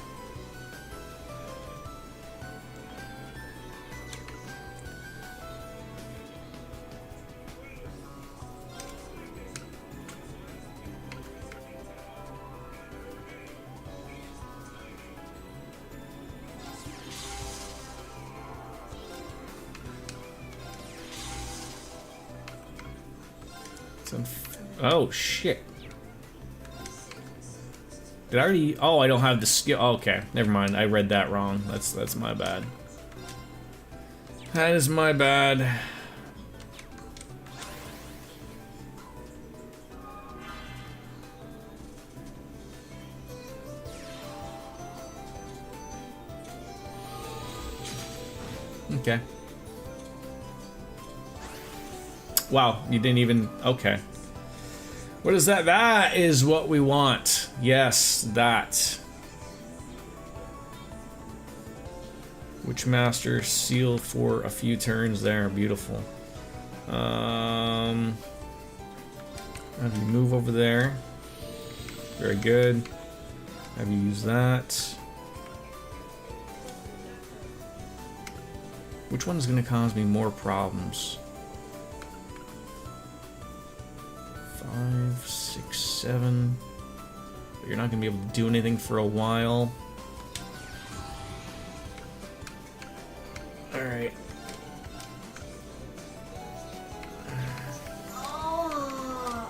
Oh shit. Did I already? Oh, I don't have the skill. Oh, okay, never mind. I read that wrong. That's my bad. That is my bad. Okay. Wow, you didn't even. Okay. What is that? That is what we want. Yes, that. Witchmaster seal for a few turns there. Beautiful. Have you move over there. Very good. Have you use that. Which one is going to cause me more problems? 5, 6, 7. But you're not going to be able to do anything for a while. Alright. Oh.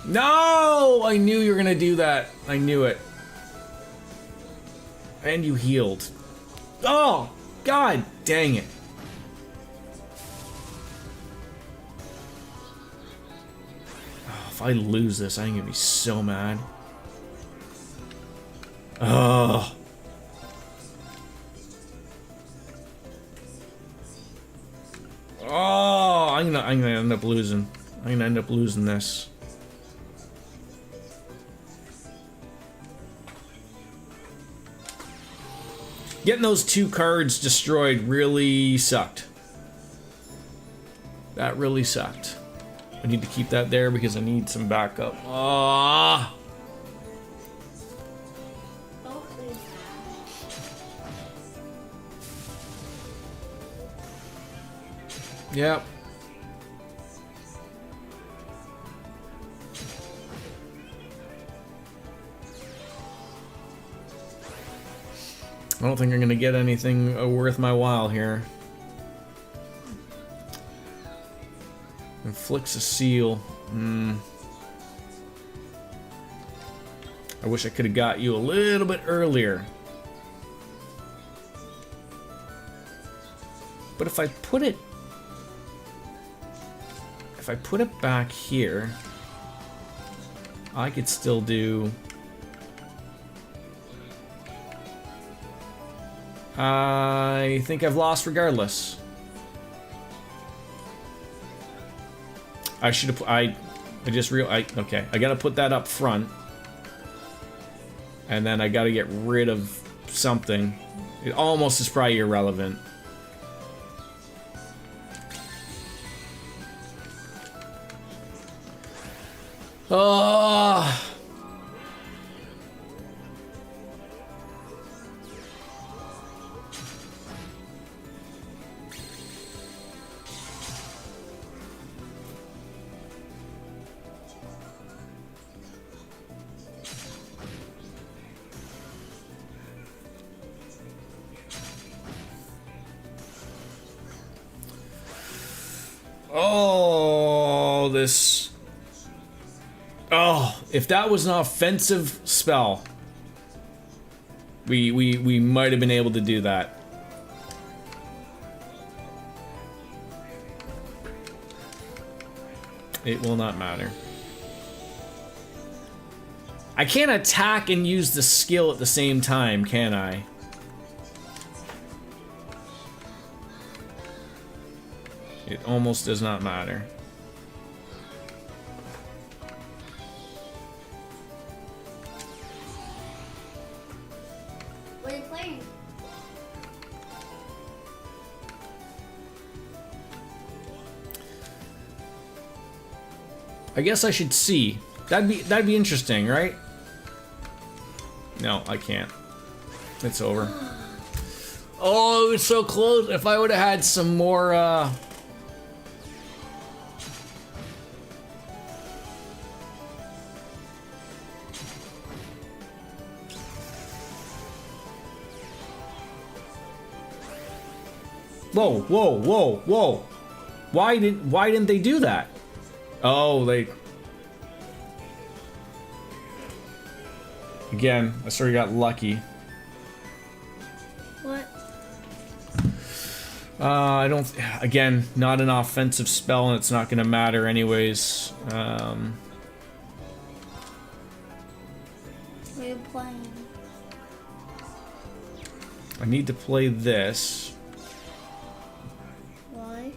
No! I knew you were gonna do that. I knew it. And you healed. Oh! God dang it. Oh, if I lose this, I'm gonna be so mad. Oh. Oh, I'm gonna end up losing. I'm gonna end up losing this. Getting those 2 cards destroyed really sucked. That really sucked. I need to keep that there because I need some backup. Ah. Yep. I don't think I'm gonna get anything worth my while here. Inflicts a seal. I wish I could have got you a little bit earlier. But if I put it back here, I could still do. I think I've lost regardless. I should have. I just okay. I gotta put that up front, and then I gotta get rid of something. It almost is probably irrelevant. Oh. Oh, this. Oh, if that was an offensive spell, we might have been able to do that. It will not matter. I can't attack and use the skill at the same time, can I? It almost does not matter. What are you playing? I guess I should see. That'd be interesting, right? No, I can't. It's over. Oh, it was so close. If I would have had some more, Whoa, whoa, whoa, whoa. Why didn't they do that? Oh, they... Again, I sort of got lucky. What? I don't... Again, not an offensive spell, and it's not going to matter anyways. What are you playing? I need to play this. Why?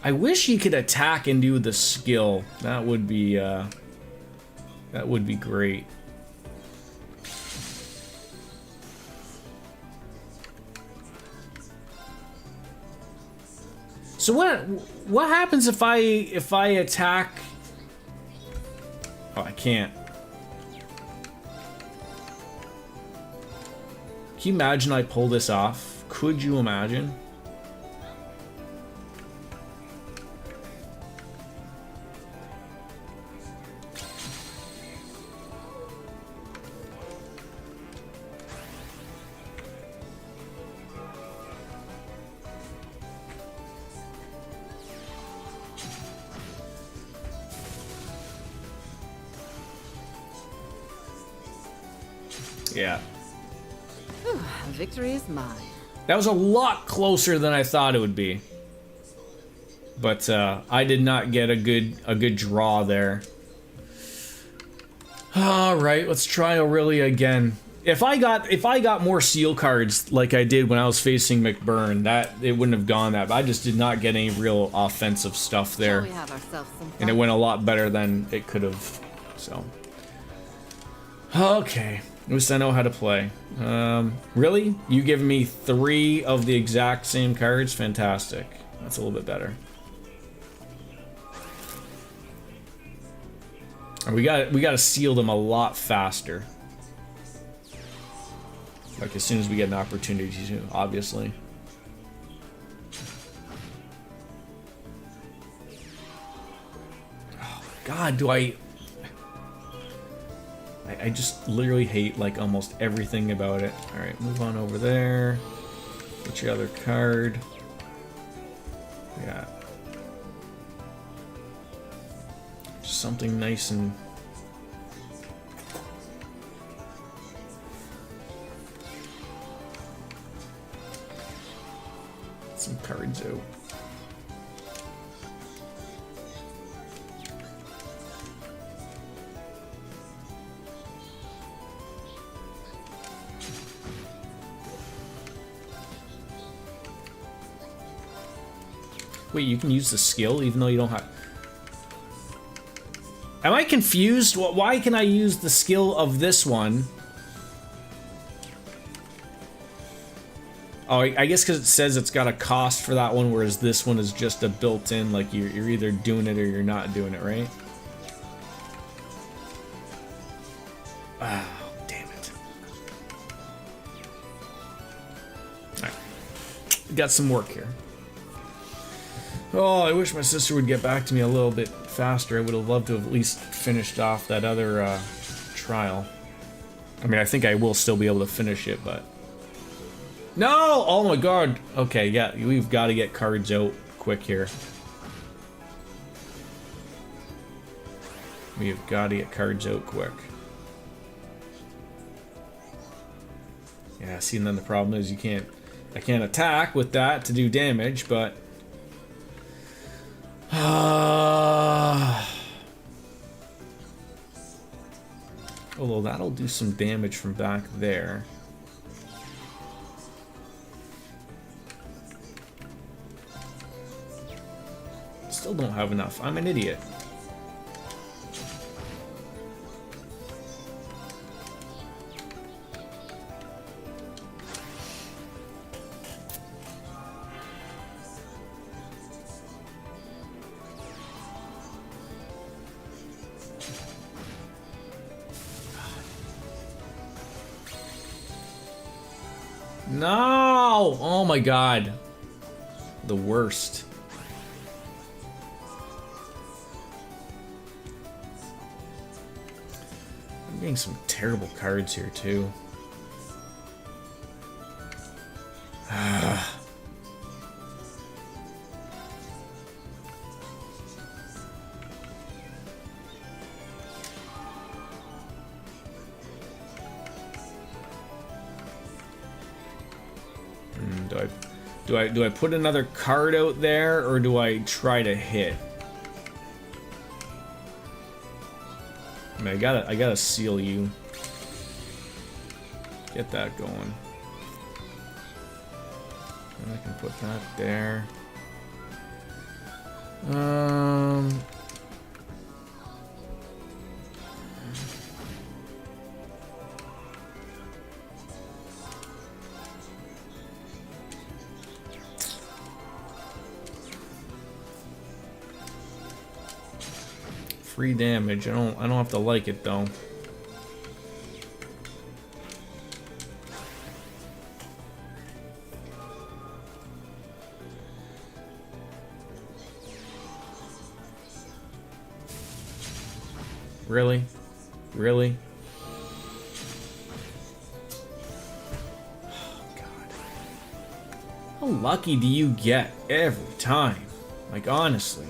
I wish he could attack and do the skill. That would be great. So what happens if I attack? Oh, I can't. Can you imagine I pull this off? Could you imagine? Yeah. Victory is mine. That was a lot closer than I thought it would be. But I did not get a good draw there. All right, let's try Aurelia again. If I got more seal cards like I did when I was facing McBurn, that it wouldn't have gone that. But I just did not get any real offensive stuff there. Shall we have ourselves some fun? And it went a lot better than it could have. So okay. At least I know how to play. Really? You give me 3 of the exact same cards? Fantastic. That's a little bit better. And we got to seal them a lot faster. Like as soon as we get an opportunity to, obviously. Oh God, do I just literally hate like almost everything about it. Alright, move on over there. What's your other card? Yeah. Just something nice and... some cards out. Wait, you can use the skill even though you don't have... Am I confused? Why can I use the skill of this one? Oh, I guess because it says it's got a cost for that one, whereas this one is just a built-in, like you're either doing it or you're not doing it, right? Ah, damn it. Alright. Got some work here. Oh, I wish my sister would get back to me a little bit faster. I would have loved to have at least finished off that other trial. I mean, I think I will still be able to finish it, but... No! Oh my god! Okay, yeah, we've got to get cards out quick here. We've got to get cards out quick. Yeah, see, and then the problem is I can't attack with that to do damage, but... Although that'll do some damage from back there. Still don't have enough. I'm an idiot. No! Oh my god. The worst. I'm getting some terrible cards here too. Do I put another card out there, or do I try to hit? I mean, I gotta seal you. Get that going. And I can put that there. Free damage. I don't have to like it though. Really? Really? Oh, God. How lucky do you get every time? Like, honestly.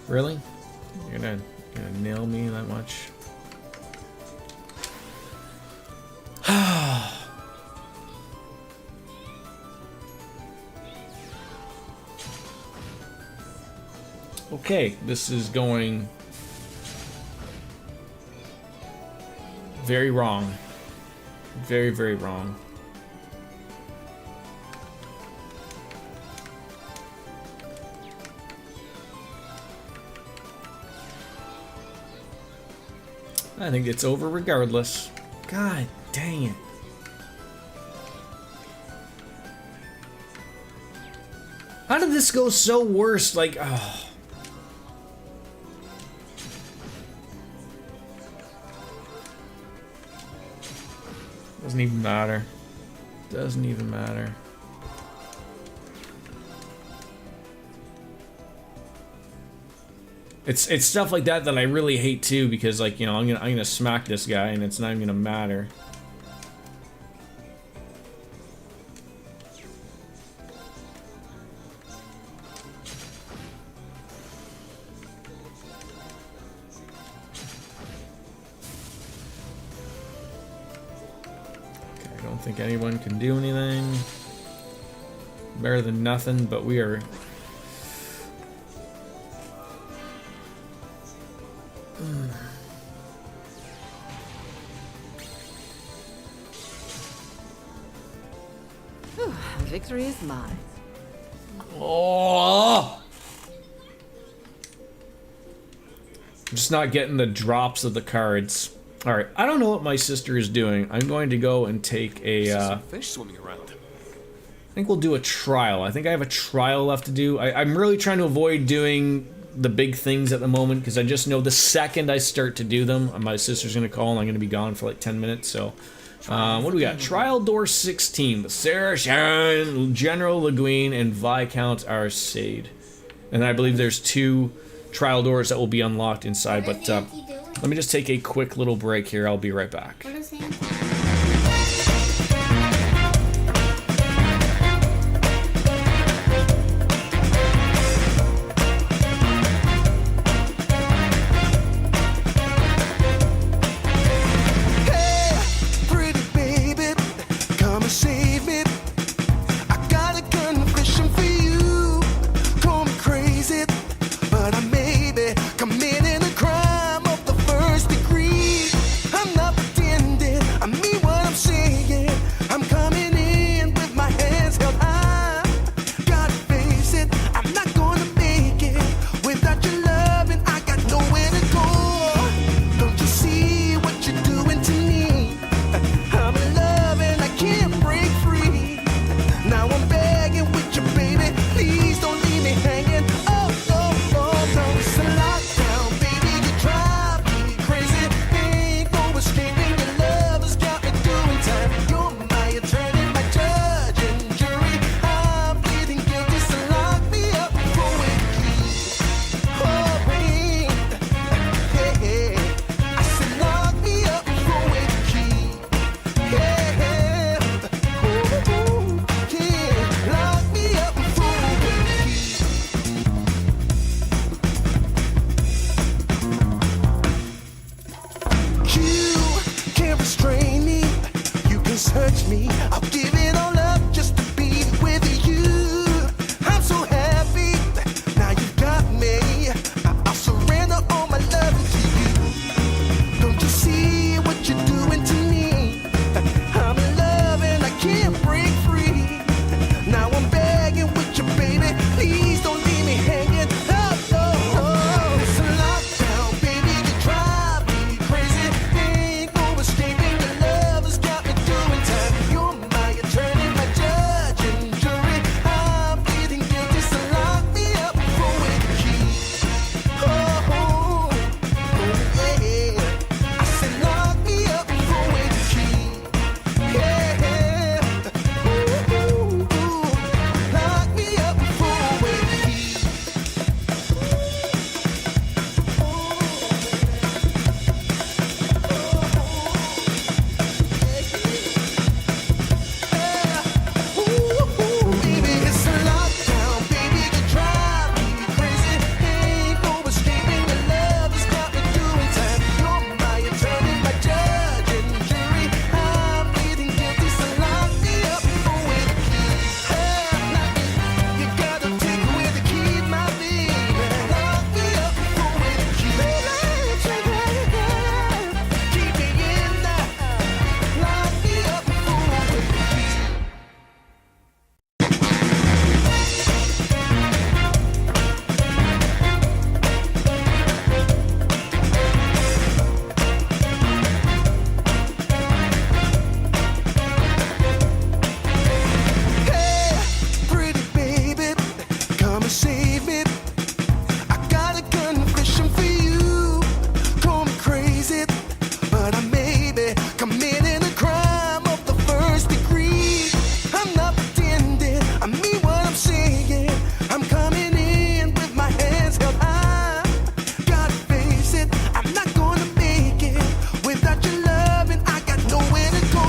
Really? You're gonna nail me that much? Okay, this is going very wrong. Very, very wrong. I think it's over regardless. God dang it. How did this go so worse? Like, oh. Doesn't even matter. Doesn't even matter. It's stuff like that that I really hate too, because like, you know, I'm gonna smack this guy and it's not even gonna matter. Okay, I don't think anyone can do anything. Better than nothing, but we are. Victory is mine. Oh! I'm just not getting the drops of the cards. Alright, I don't know what my sister is doing. I'm going to go and take a, Some fish swimming around. I think we'll do a trial. I think I have a trial left to do. I'm really trying to avoid doing the big things at the moment, because I just know the second I start to do them, my sister's going to call and I'm going to be gone for like 10 minutes, so... what do we got? Trial Door 16. The Sarah Sharon, General Le Guin, and Viscount Arcade. And I believe there's 2 trial doors that will be unlocked inside, but let me just take a quick little break here. I'll be right back. What is Auntie? Break I'll give it all up just to be with you. I'm so happy, now you got me. I'll surrender all my love to you. Don't you see what you're doing to me? I'm in love and I can't break free. Now I'm begging with you, baby. Please don't leave me hanging. Oh, oh, oh. It's a lockdown, baby. You drive me crazy. Ain't no escaping. Your love has got me doing time. You're my attorney, my judge and jury. I'm pleading guilty, so lock me up for with the key. Oh, oh, oh, yeah. I said lock me up for with the key. Yeah, ooh, ooh, ooh. Lock me up for with the key. Baby, it's a lockdown, baby, you drive me crazy. Ain't no escaping, your love has got me doing time. You're my attorney, my judge and jury. I'm pleading guilty, so lock me up for with the key. You gotta take away the key, my baby. Lock me up for with the key. Keep me in there. Lock me up for with the key. Hey, pretty baby, come and save me. I got a confession for you. Call me crazy, but I may be committing a crime of the first degree. I'm not pretending, I mean what I'm saying. I'm coming in with my hands held high. Gotta face it, I'm not gonna make it without your love, and I got nowhere to go.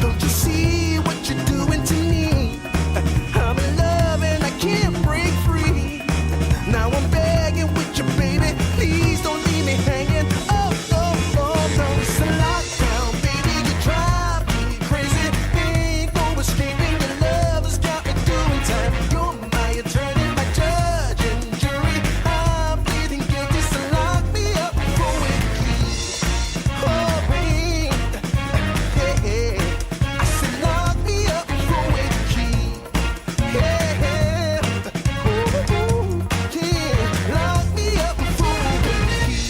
Don't you see what you're doing to me? I'm in love and I can't break free. Now I'm begging with you, baby. Please don't leave me hanging. Oh, oh, oh, no, it's a lockdown, baby. You drive me crazy. Ain't no escaping. Your love has got me doing time. You're my attorney, my judge and jury. I'm pleading guilty, so lock me up for with the key. Oh, wait, yeah. I said lock me up for with the key. Yeah, ooh, ooh, yeah. Lock me up for with the key.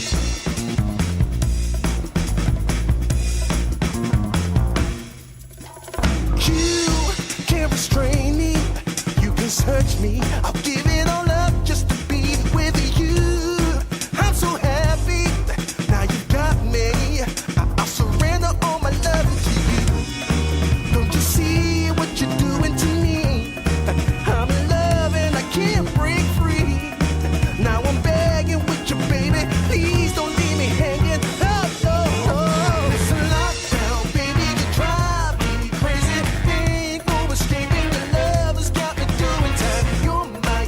You can't restrain me. You can search me. I'll give it all up just to be with you. I'm so happy. Now you got me. I'll surrender all my love to you. Don't you see what you're doing to me? I'm in love and I can't break free. Now I'm begging with you, baby. Please don't leave me hanging. Oh, oh, oh. It's a lockdown, baby. You drive me crazy. Ain't no escaping. Your love has got me doing time. You're my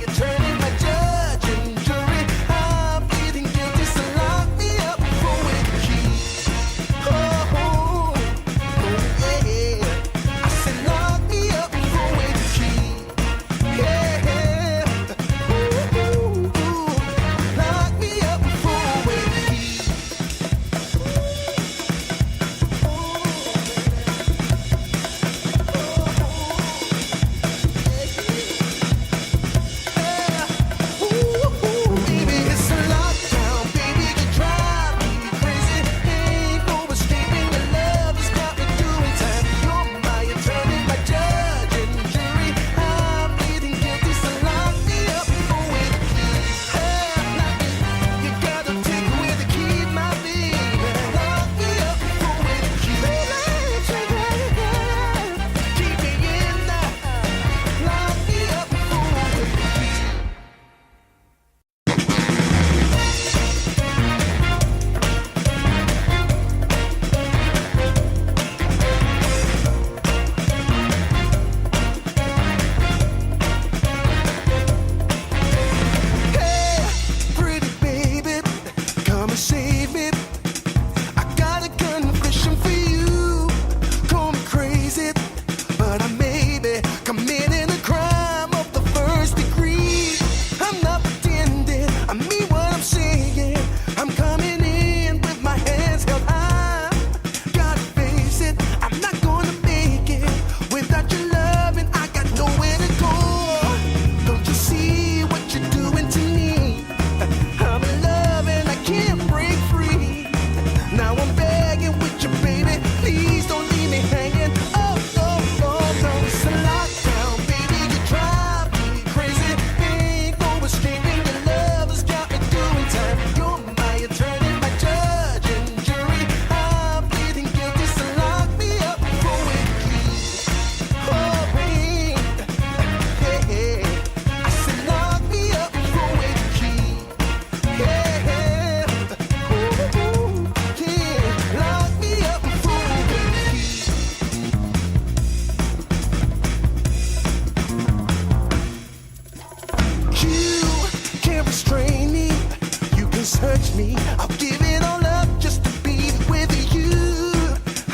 me. I'll give it all up just to be with you.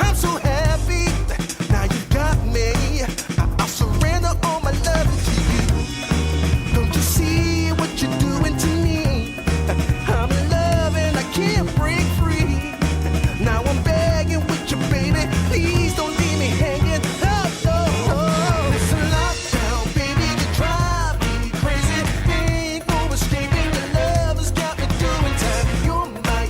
I'm so happy. Now you got me. I'll surrender all my love to you. Don't you see what you're doing to me? I'm in love and I can't break free. Now I'm begging with you, baby. Please don't leave me hanging. Oh, no. It's a lockdown, baby. You drive me crazy. Ain't no escaping. Your love has got me doing time. You're my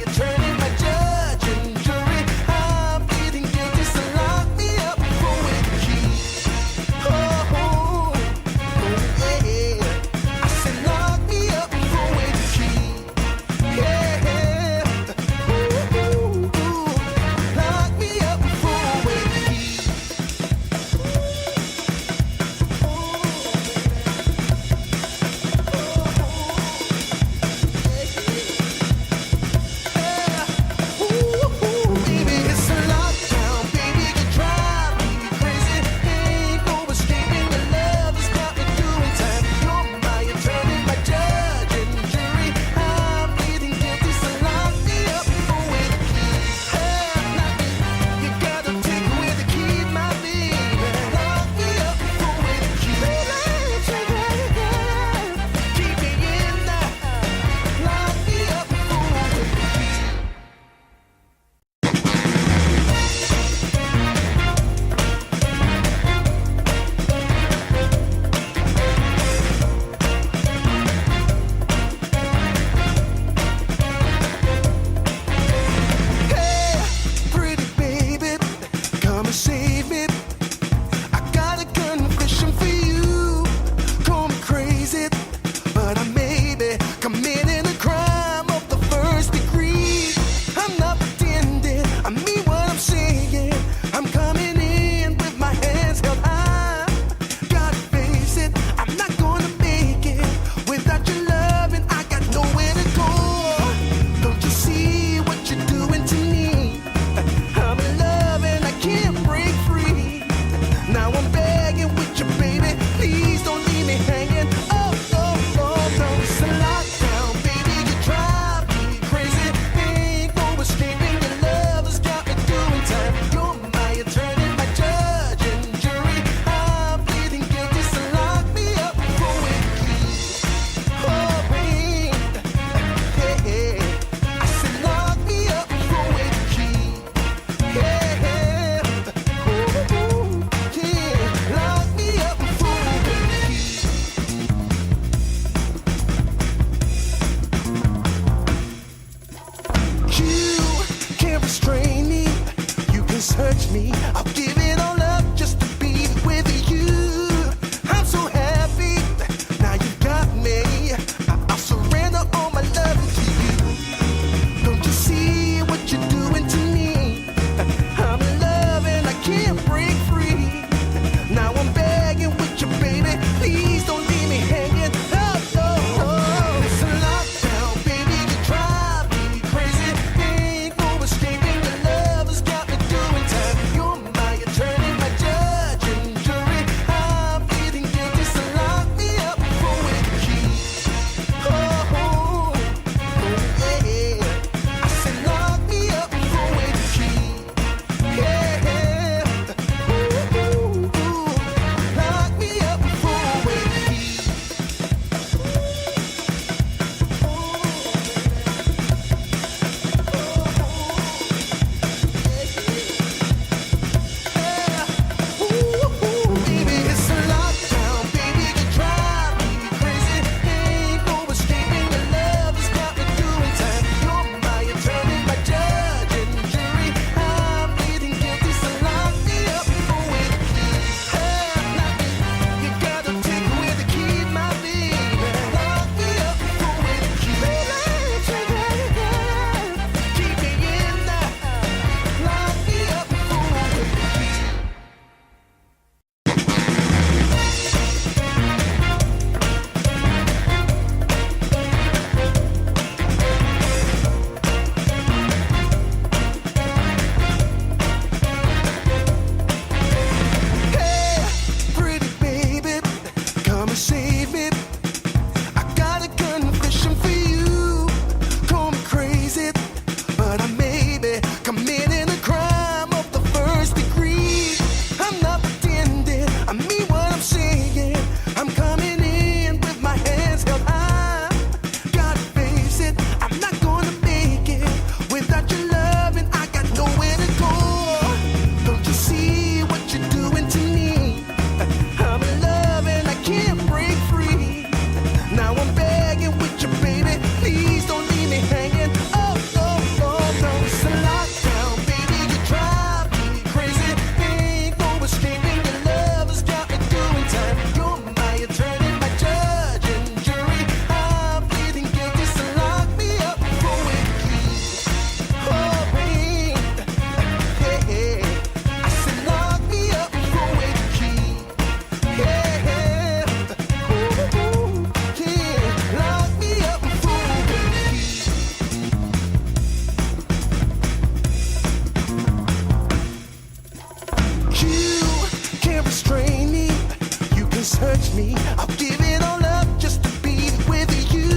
hurts me. I'll give it all up just to be with you.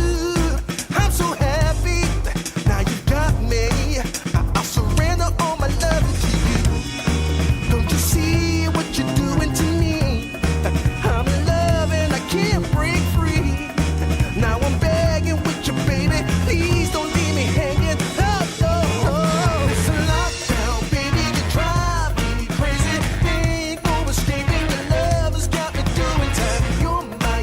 I'm so happy now you got me. I'll surrender all my love to you. Don't you see what you're doing to me? I'm in love and I can't break free. Now I'm begging with you, baby. Please don't leave me hanging. Oh, oh, oh. It's a lockdown, baby. You drive me crazy. Ain't no escaping. Your love has got me doing time. You're my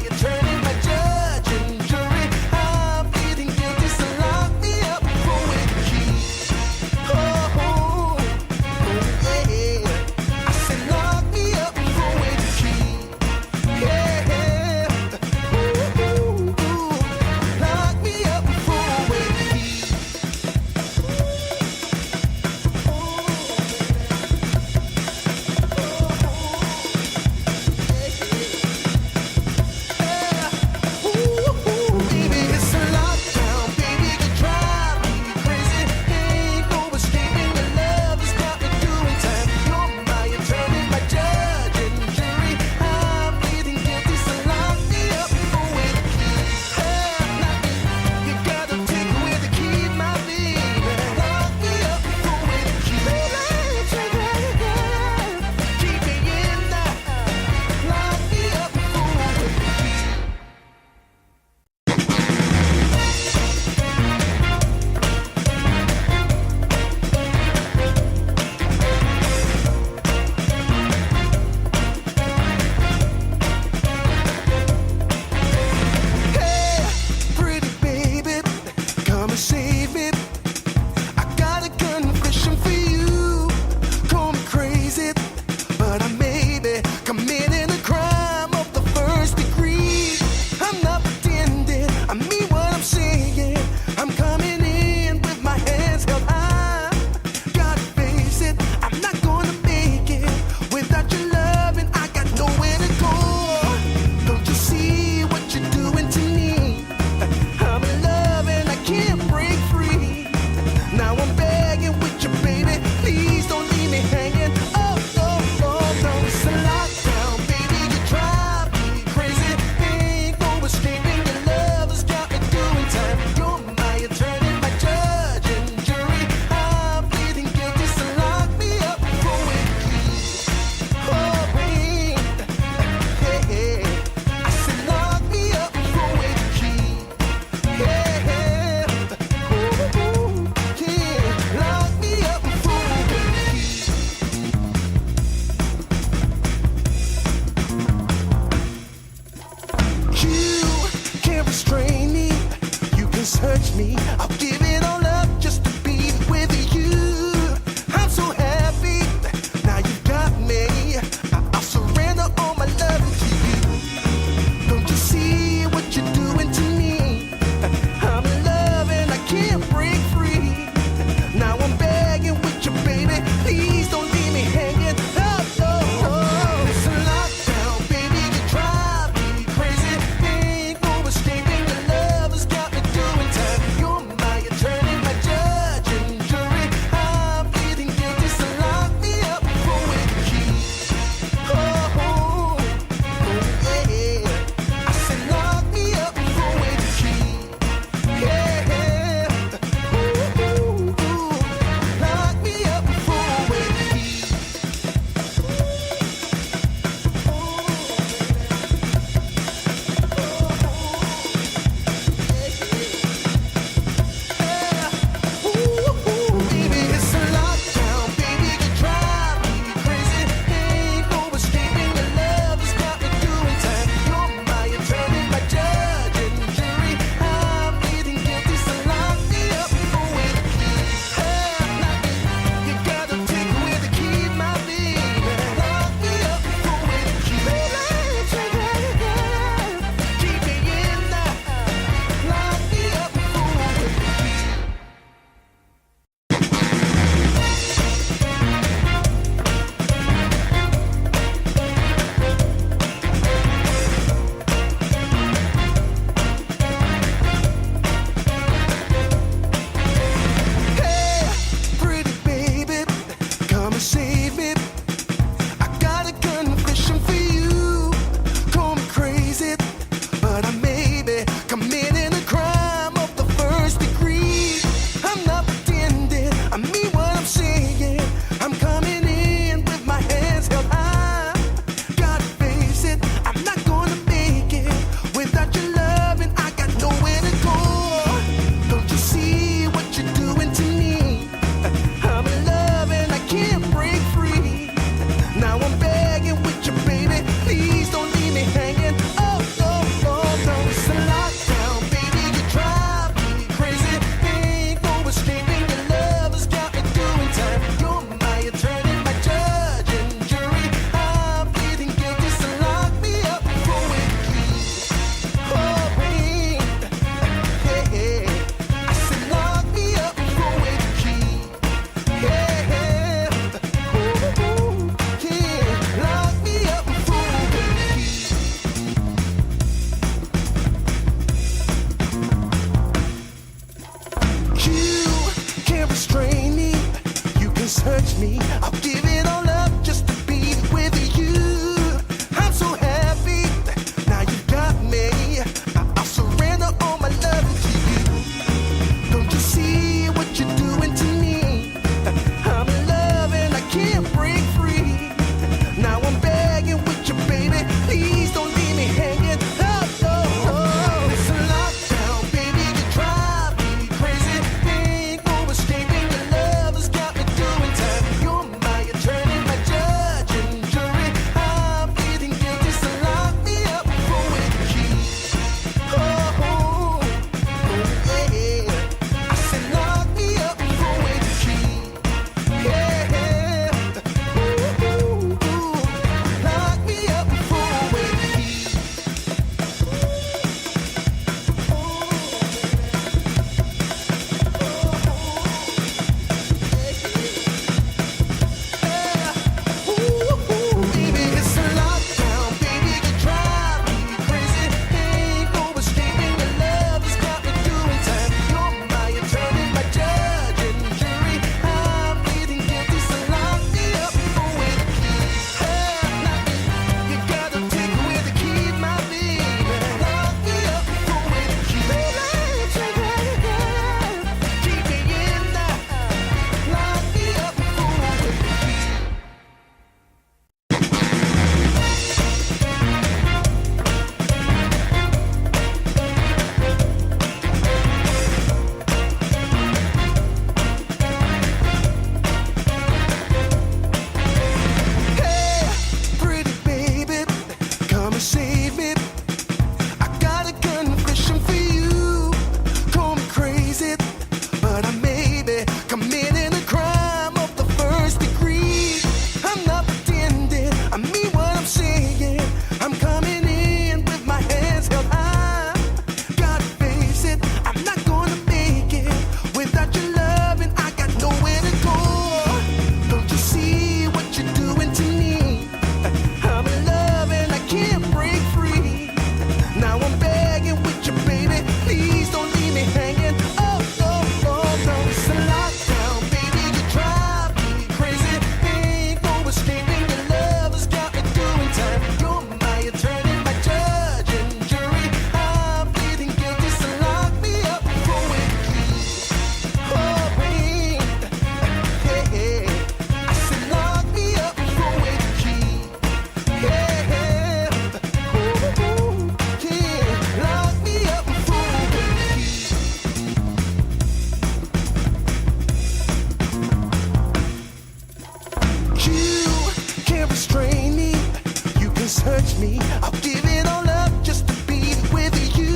search me. I'll give it all up just to be with you.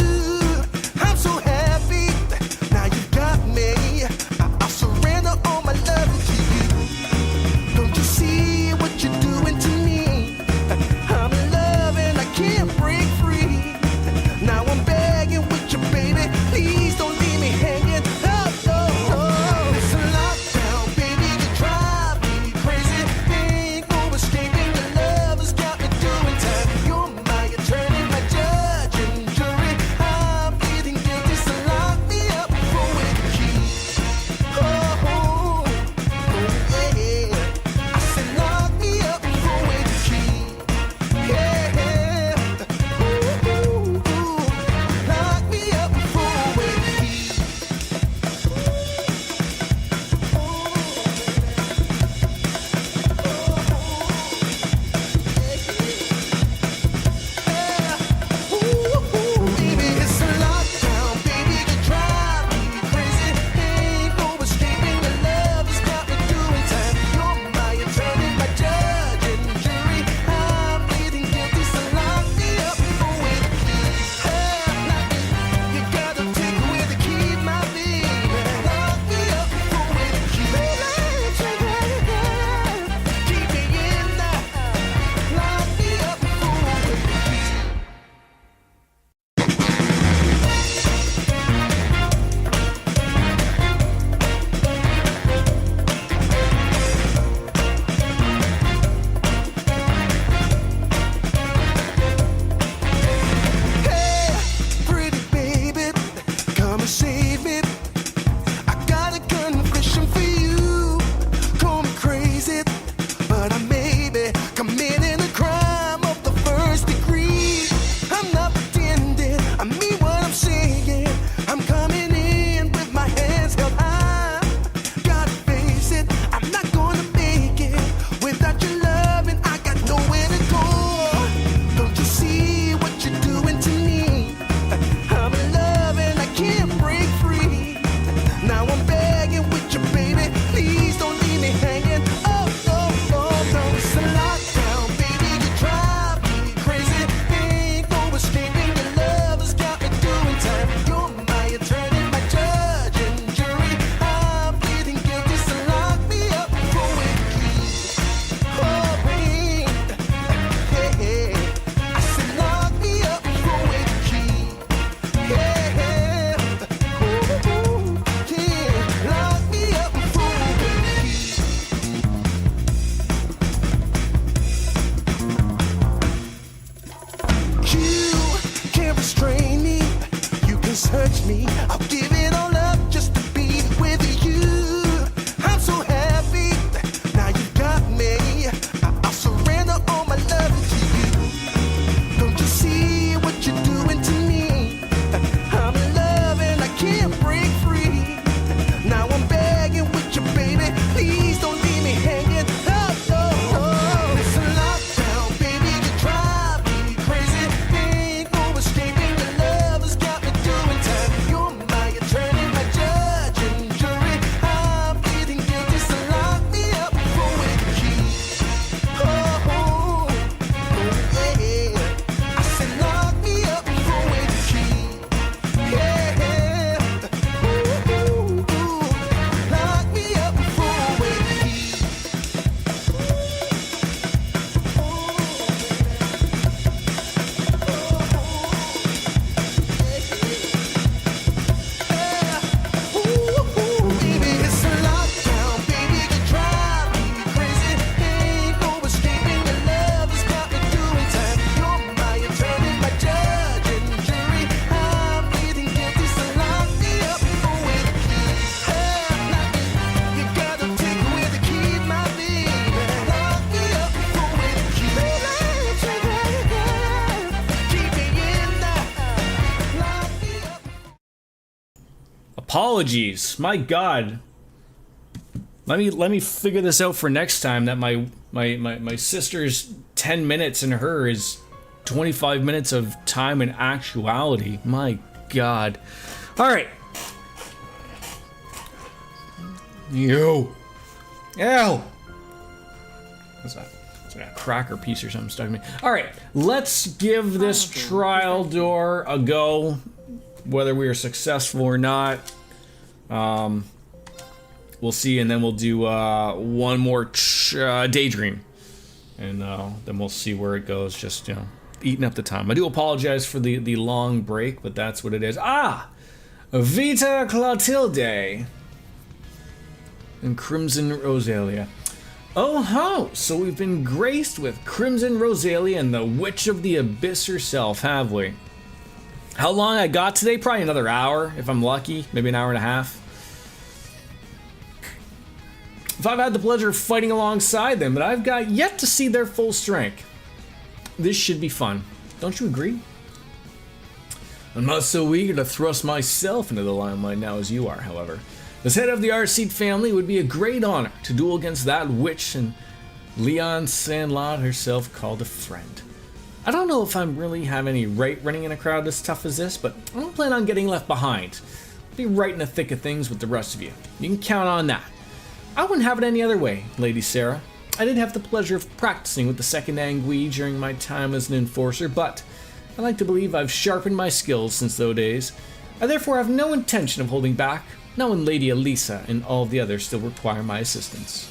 I'm so happy. Now you got me. I'll surrender all my love to you. Don't you see what you're doing to me? I'm in love and I can't break free. Now I'm begging with you, baby. Please don't leave me hanging. Oh, oh, oh. It's a lockdown, baby. You drive me crazy. Ain't no escaping. Your love has got me doing time. You're my attorney, my judge and jury. I'm pleading guilty, so lock me up for with the key. Oh, oh, oh, yeah. I said lock me up for with the key. Yeah, ooh, ooh, ooh. Lock me up for with the key. Baby, it's a lockdown, baby, you drive me crazy. Ain't no escaping, your love has got me doing time. You're my attorney, my judge and jury. I'm pleading guilty, so lock me up for with the key. You gotta take away the key, my baby. Lock me up for with the key. Keep me in there. Lock me up for with the key. Hey, pretty baby, come and save me. I got a confession for you. Call me crazy, but I may be committing a crime of the first degree. I'm not pretending, I mean what I'm saying. I'm coming in with my hands held high. Gotta face it, I'm not gonna make it without your love, and I got nowhere to go. Don't you see what you're doing to me? I'm in love and I can't break free. Now I'm begging with you, baby. Please don't leave me hanging. Oh, oh, oh, no, it's a lockdown, baby. You drive me crazy. Ain't no escaping. Your love has got me doing time. You're my attorney, my judge and jury. I'm pleading guilty, so lock me up for with the key. Oh, babe. Hey, I said lock me up for with the key. Yeah, ooh, ooh, yeah, lock me up for with the key. You can't restrain me. You can search me. I'll give it all up just to be with you. I'm so happy. Now you got me. I'll surrender all my love to you. Don't you see what you're doing to me? I'm in love and I can't break free. Now I'm begging with you, baby. Please don't leave me hanging. Oh, oh, oh. It's a lockdown, baby. You drive me crazy. Ain't no escaping. Your love has got me doing time. You're my attorney, my judge and jury. I'm pleading guilty, so lock me up for with the key. Oh, oh, oh, yeah. I said lock me up for with the key. Yeah, ooh, ooh, ooh. Lock me up for with the key. Baby, it's a lockdown, baby. You drive me crazy. Ain't no escaping. Your love has got me doing time. You're my attorney, my judge and jury. I'm pleading guilty, so lock me up for with the key. You gotta take away the key, my baby. Lock me up for with the key. Keep me in there. Lock me up. Apologies. My God. Let me figure this out for next time. That my sister's 10 minutes and her is 25 minutes of time in actuality. My God. All right. You. Ow. What's that? It's like a cracker piece or something stuck in me. All right, let's give this trial door a go, whether we are successful or not. We'll see, and then we'll do one more daydream, and then we'll see where it goes. Just, you know, eating up the time. I do apologize for the long break, but that's what it is. Vita Clotilde and Crimson Rosalia. Oh ho! So we've been graced with Crimson Rosalia and the Witch of the Abyss herself, have we? How long I got today? Probably another hour, if I'm lucky. Maybe an hour and a half. If I've had the pleasure of fighting alongside them, but I've got yet to see their full strength. This should be fun. Don't you agree? I'm not so eager to thrust myself into the limelight now as you are, however. As head of the Arseed family, it would be a great honor to duel against that witch and Leon Sandlot herself called a friend. I don't know if I'm really have any right running in a crowd as tough as this, but I don't plan on getting left behind. I'll be right in the thick of things with the rest of you. You can count on that. I wouldn't have it any other way, Lady Sarah. I did have the pleasure of practicing with the second Angui during my time as an enforcer, but I like to believe I've sharpened my skills since those days. I therefore have no intention of holding back, not when Lady Elisa and all of the others still require my assistance.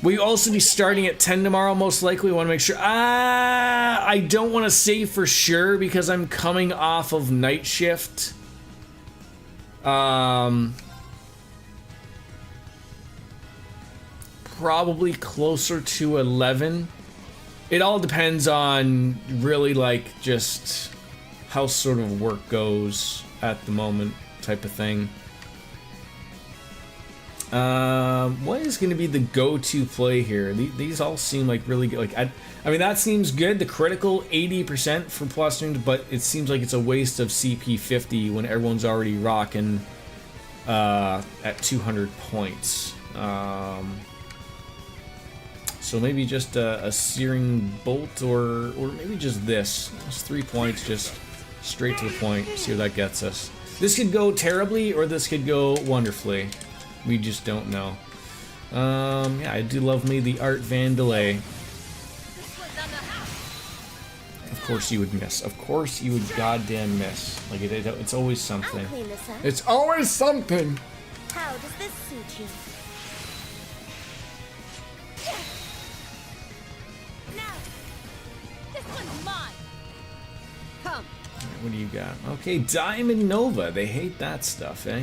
Will you also be starting at 10 tomorrow, most likely? We want to make sure. I don't want to say for sure because I'm coming off of night shift. Probably closer to 11. It all depends on really like just how sort of work goes at the moment type of thing. What is going to be the go-to play here? These all seem like really good. Like I mean, that seems good. The critical 80% for plastering, but it seems like it's a waste of CP 50 when everyone's already rocking at 200 points. So maybe just a searing bolt, or maybe just this. Just 3 points, just straight to the point. See where that gets us. This could go terribly, or this could go wonderfully. We just don't know. Yeah, I do love me the Art Vandalay. Of course you would miss. Of course you would goddamn miss. Like it's always something. I'll clean this up. It's always something. How does this suit you? Now, this one's mine. Come. What do you got? Okay, Diamond Nova. They hate that stuff, eh?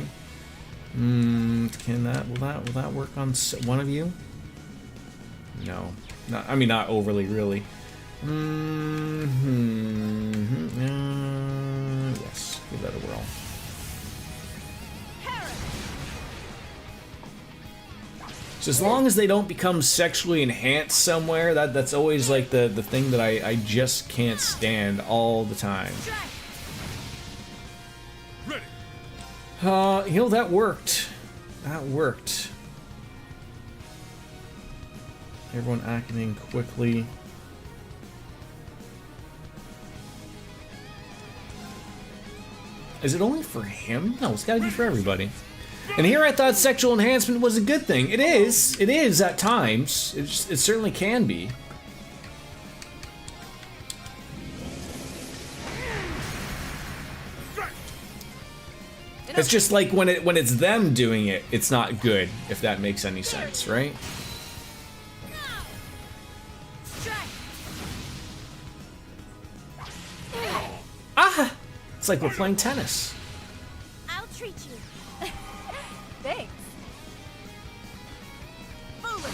Will that work on one of you? No, I mean not overly, really. Yes, give that a whirl. So as long as they don't become sexually enhanced somewhere, that's always like the thing that I just can't stand all the time. You know, that worked. That worked. Everyone acting in quickly. Is it only for him? No, it's gotta be for everybody. And here I thought sexual enhancement was a good thing. It is. It is at times. It certainly can be. It's just like when it's them doing it, it's not good, if that makes any sense, right? Ah! It's like we're playing tennis. I'll treat you. Thanks. Foolish.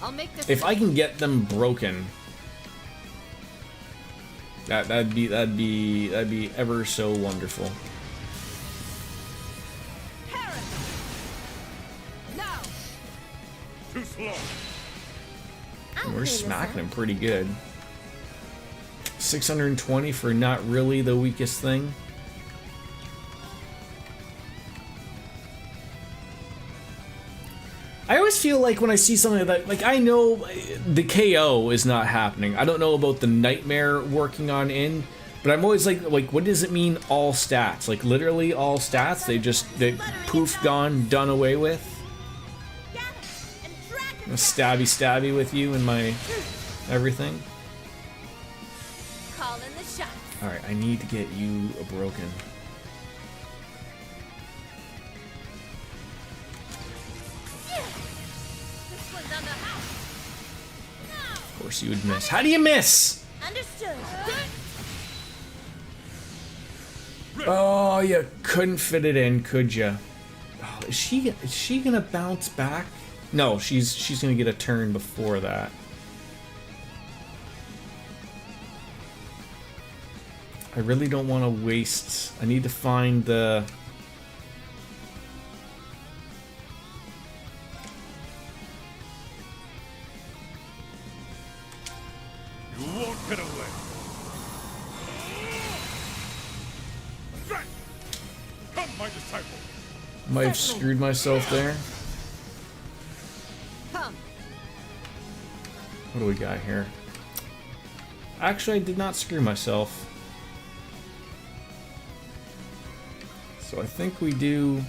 I'll make this. If I can get them broken, that'd be ever so wonderful. Too slow. We're smacking him pretty good. 620 for not really the weakest thing. I always feel like when I see something like I know the KO is not happening. I don't know about the nightmare working on in, but I'm always like what does it mean all stats? Like literally all stats? They poof, gone, done away with. Stabby with you and my everything. Calling the shots. Alright, I need to get you a broken. This one's on the house. Of course you would miss. How do you miss? Understood. Oh, you couldn't fit it in, could you? Oh, is she gonna bounce back? No, she's gonna get a turn before that. I really don't want to waste. I need to find the. You won't get away. Strike! Come, my disciple. Might have screwed myself there. Come. What do we got here? Actually, I did not screw myself. So I think we do.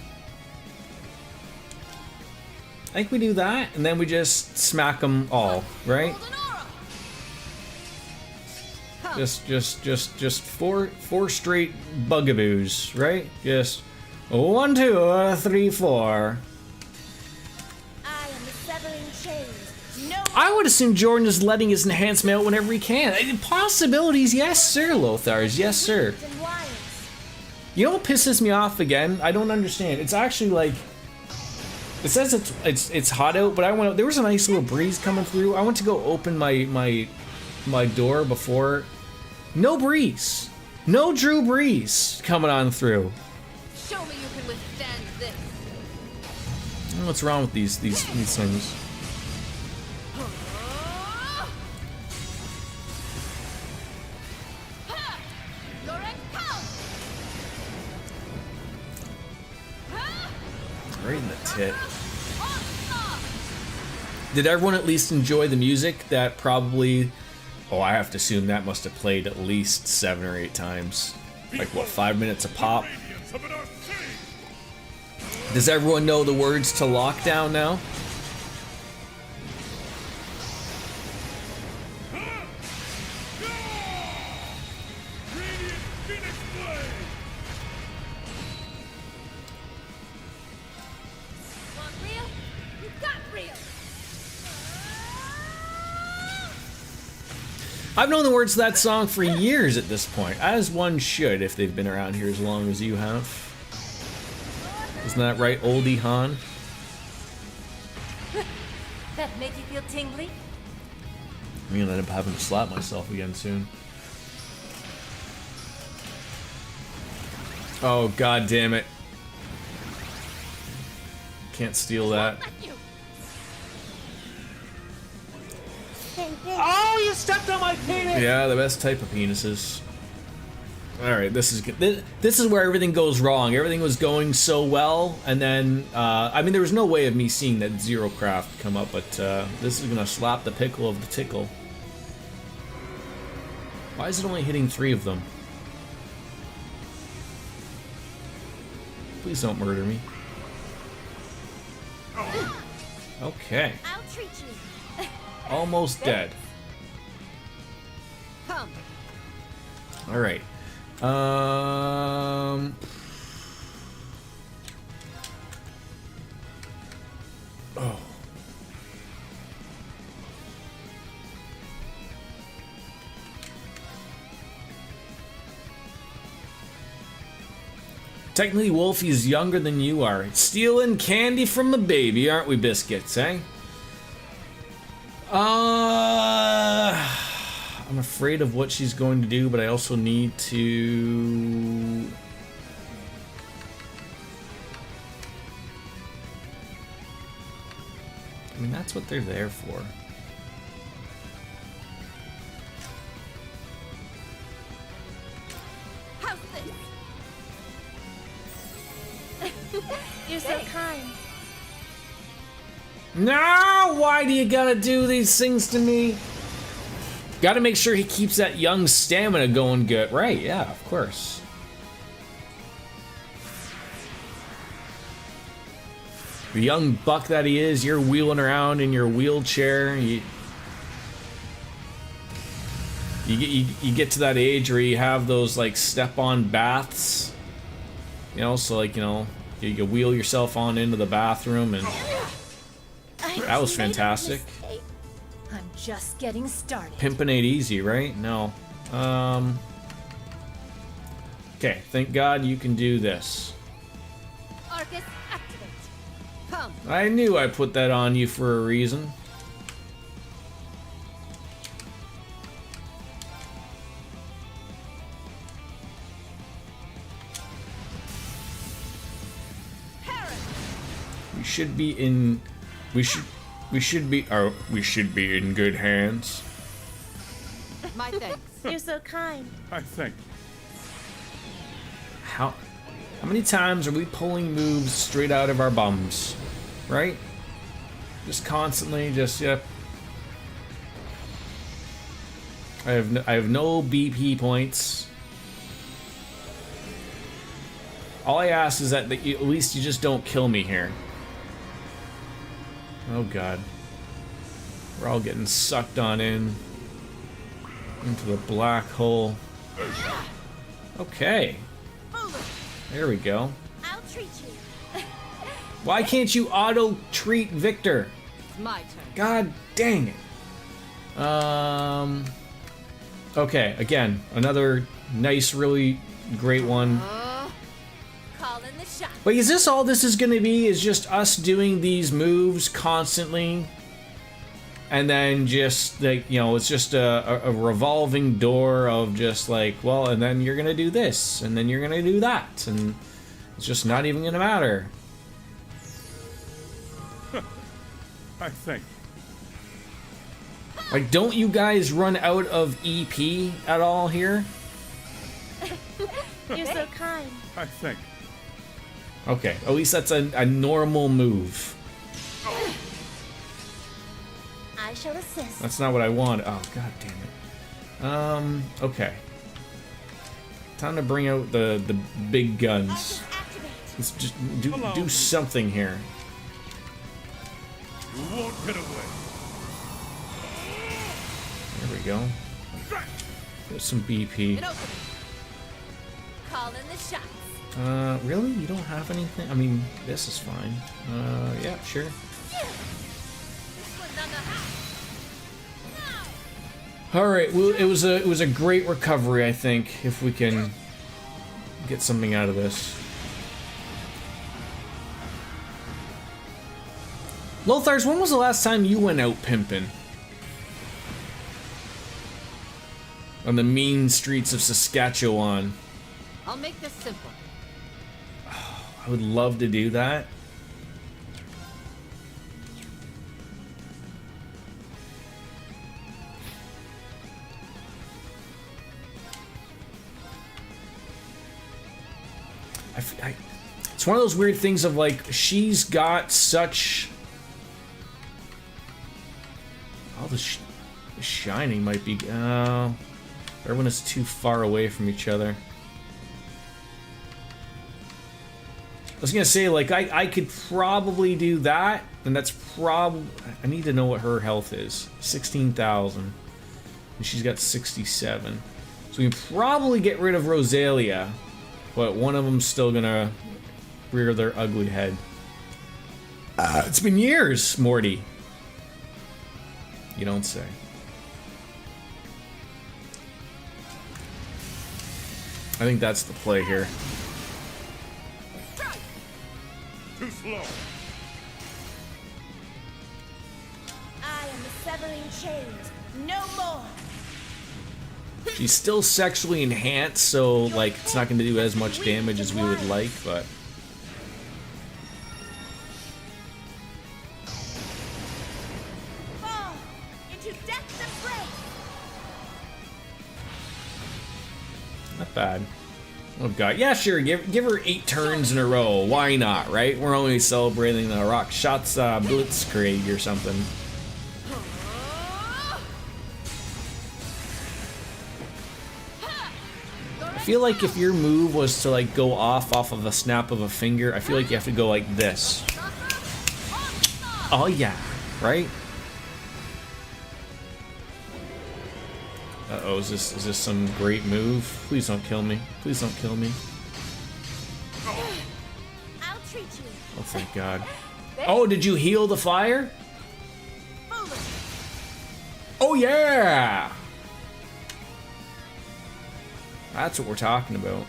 I think we do that, and then we just smack them all, right? Just four straight bugaboos, right? Just 1, 2, 3, 4. I am the severing chains. No. I would assume Jordan is letting his enhancement out whenever he can. Possibilities, yes sir, Lothars, yes sir. And wires. You know what pisses me off again? I don't understand. It's actually like it says it's hot out, but I went out. There was a nice little breeze coming through. I went to go open my door before. No breeze. No Drew breeze coming on through. Show me you can withstand this. I don't know what's wrong with these things. Right in the tit. Did everyone at least enjoy the music? That probably... Oh, I have to assume that must have played at least 7 or 8 times. Like, what, 5 minutes a pop? Does everyone know the words to Lockdown now? Want real? You got real. I've known the words to that song for years at this point, as one should if they've been around here as long as you have. Isn't that right, oldie Han? That make you feel tingly? I'm gonna end up having to slap myself again soon. Oh, god damn it. Can't steal that. Oh, you stepped on my penis! Yeah, the best type of penises. Alright, this is good. This is where everything goes wrong. Everything was going so well, and then, I mean, there was no way of me seeing that Zero Craft come up, but this is gonna slap the pickle of the tickle. Why is it only hitting 3 of them? Please don't murder me. Okay. I'll treat you. Almost dead. Come. Alright. Oh. Technically, Wolfie's younger than you are. Stealing candy from the baby, aren't we, Biscuits, eh? I'm afraid of what she's going to do, but I also need to... I mean, that's what they're there for. How's this? You're so kind. No! Why do you gotta do these things to me? Gotta make sure he keeps that young stamina going good. Right, yeah, of course. The young buck that he is, you're wheeling around in your wheelchair. You get to that age where you have those like step-on baths. You know, so like, you know, you wheel yourself on into the bathroom, and that was fantastic. I'm just getting started. Pimpin' ain't easy, right? No. Okay, thank God you can do this. Arcus, activate. Come. I knew I put that on you for a reason. We should be in good hands. My thanks. You're so kind. I think. How many times are we pulling moves straight out of our bums? Right? Just constantly, just yep. I have no BP points. All I ask is that at least you just don't kill me here. Oh god. We're all getting sucked on into the black hole. Okay. There we go. I'll treat you. Why can't you auto-treat Victor? It's my turn. God dang it. Okay, again, another nice, really great one. Call in the shot. But is this all this is gonna be? Is just us doing these moves constantly? And then just like, you know, it's just a revolving door of just like, well, and then you're gonna do this, and then you're gonna do that, and it's just not even gonna matter. I think. Like, don't you guys run out of EP at all here? You're so kind. I think. Okay, at least that's a normal move. I shall assist. That's not what I want. Oh, god damn it. Okay. Time to bring out the big guns. Let's just do something here. You won't get away. There we go. Get some BP. Call in the shots. Really? You don't have anything? I mean, this is fine. Yeah, sure. All right. Well, it was a great recovery, I think, if we can get something out of this. Lothars, when was the last time you went out pimping? On the mean streets of Saskatchewan. I'll make this simple. I would love to do that. It's one of those weird things of like, she's got such... Oh, the shining might be... everyone is too far away from each other. I was gonna say, like, I could probably do that, and that's probably... I need to know what her health is. 16,000. And she's got 67. So we can probably get rid of Rosalia, but one of them's still gonna rear their ugly head. It's been years, Morty. You don't say. I think that's the play here. Too slow. I am the severing chains. No more. She's still sexually enhanced, so like it's not going to do as much damage as we would like, but Fall into death's embrace. not bad. Oh god, yeah, sure. Give her 8 turns in a row. Why not, right? We're only celebrating the Rock Shots Blitzkrieg or something. I feel like if your move was to like go off of a snap of a finger, I feel like you have to go like this. Oh yeah, right? Uh-oh, is this some great move? Please don't kill me. Please don't kill me. I'll treat you. Oh, thank God. Oh, did you heal the fire? Oh yeah! That's what we're talking about.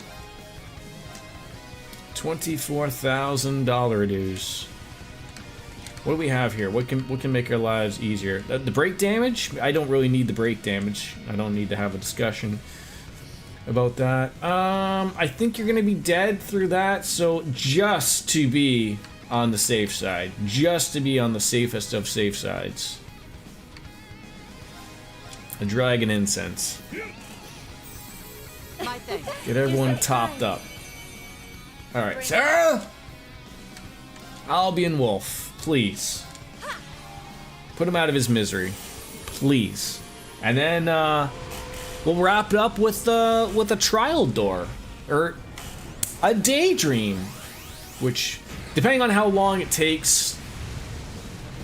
$24,000 dues. What do we have here? What can make our lives easier? The break damage? I don't really need the break damage. I don't need to have a discussion about that. I think you're gonna be dead through that, so just to be on the safe side. Just to be on the safest of safe sides. A dragon incense. My thing. Get everyone topped up. Alright, Sarah! Albion Wolf, please. Put him out of his misery. Please. And then we'll wrap it up with a trial door. Or a daydream. Which, depending on how long it takes,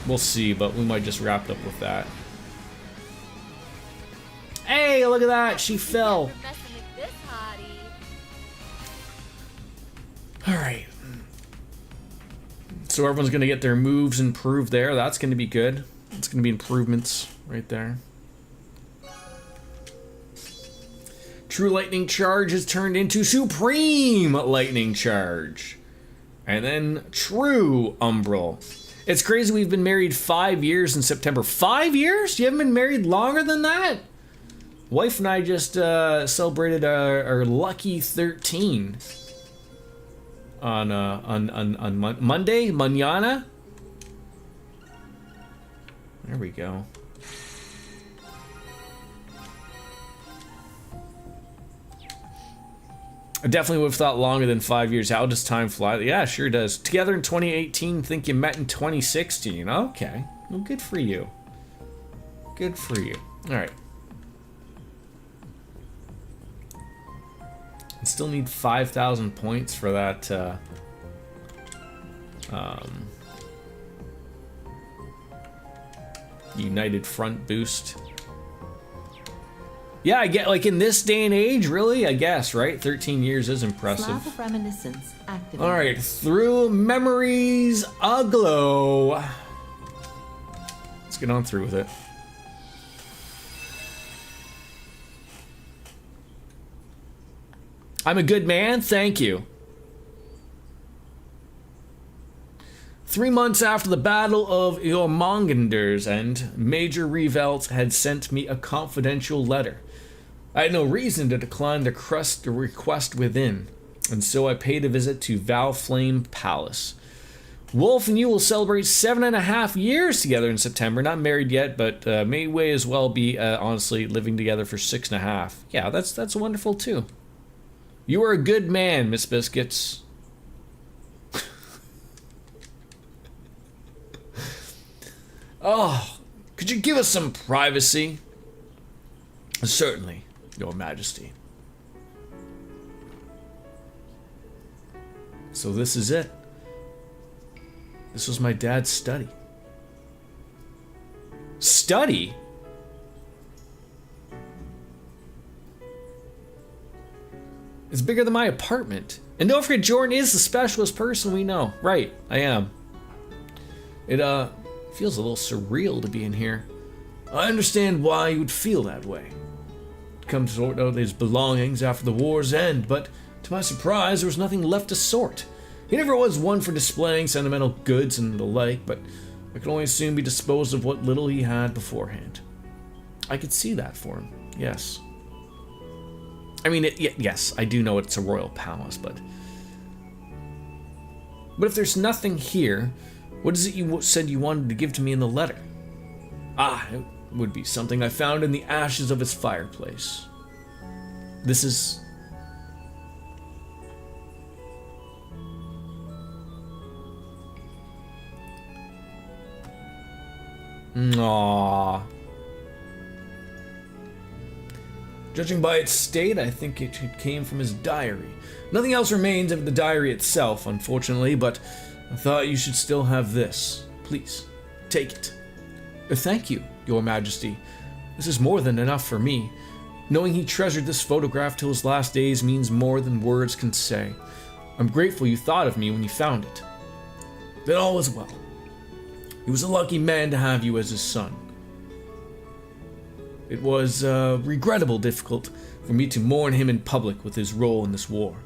we'll see, but we might just wrap it up with that. Hey, look at that, she fell. Alright. So everyone's gonna get their moves improved there. That's gonna be good. It's gonna be improvements right there. True Lightning Charge is turned into Supreme Lightning Charge. And then True Umbral. It's crazy we've been married 5 years in September. 5 years? You haven't been married longer than that? Wife and I just celebrated our lucky 13 on Monday, mañana. There we go. I definitely would have thought longer than 5 years. How does time fly? Yeah, it sure does. Together in 2018, think you met in 2016. Okay, well, good for you. Good for you. All right. I still need 5,000 points for that United Front boost. Yeah, I get, like, in this day and age, really, I guess, right? 13 years is impressive. Slab of reminiscence activated. All right, through memories aglow. Let's get on through with it. I'm a good man, thank you. 3 months after the Battle of Jormungandr's End, Major Revelt had sent me a confidential letter. I had no reason to decline the request within, and so I paid a visit to Valflame Palace. Wolf and you will celebrate 7.5 years together in September. Not married yet, but may as well be, honestly, living together for 6.5. Yeah, that's wonderful too. You are a good man, Miss Biscuits. Oh, could you give us some privacy? Certainly, Your Majesty. So this is it. This was my dad's study. Study? It's bigger than my apartment. And don't forget, Jordan is the specialist person we know. Right, I am. It feels a little surreal to be in here. I understand why you would feel that way. Come to sort out his belongings after the war's end, but to my surprise, there was nothing left to sort. He never was one for displaying sentimental goods and the like, but I could only assume he disposed of what little he had beforehand. I could see that for him, yes. I mean, yes, I do know it's a royal palace, but if there's nothing here, what is it you said you wanted to give to me in the letter? Ah, it would be something I found in the ashes of his fireplace. This is... Aww. Judging by its state, I think it came from his diary. Nothing else remains of the diary itself, unfortunately, but I thought you should still have this. Please, Take it." "Thank you, Your Majesty. This is more than enough for me. Knowing he treasured this photograph till his last days means more than words can say. I'm grateful you thought of me when you found it." "Then all is well. He was a lucky man to have you as his son. It was regrettable difficult for me to mourn him in public with his role in this war.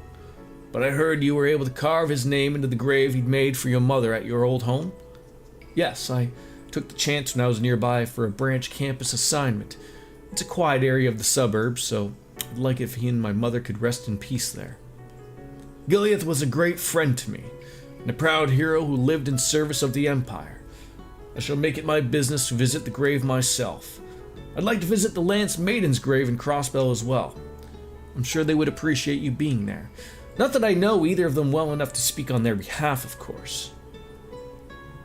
But I heard you were able to carve his name into the grave he'd made for your mother at your old home?" "Yes, I took the chance when I was nearby for a branch campus assignment. It's a quiet area of the suburbs, so I'd like if he and my mother could rest in peace there. Gileath was a great friend to me, and a proud hero who lived in service of the Empire. I shall make it my business to visit the grave myself. I'd like to visit the Lance Maiden's grave in Crossbell as well. I'm sure they would appreciate you being there. Not that I know either of them well enough to speak on their behalf, of course.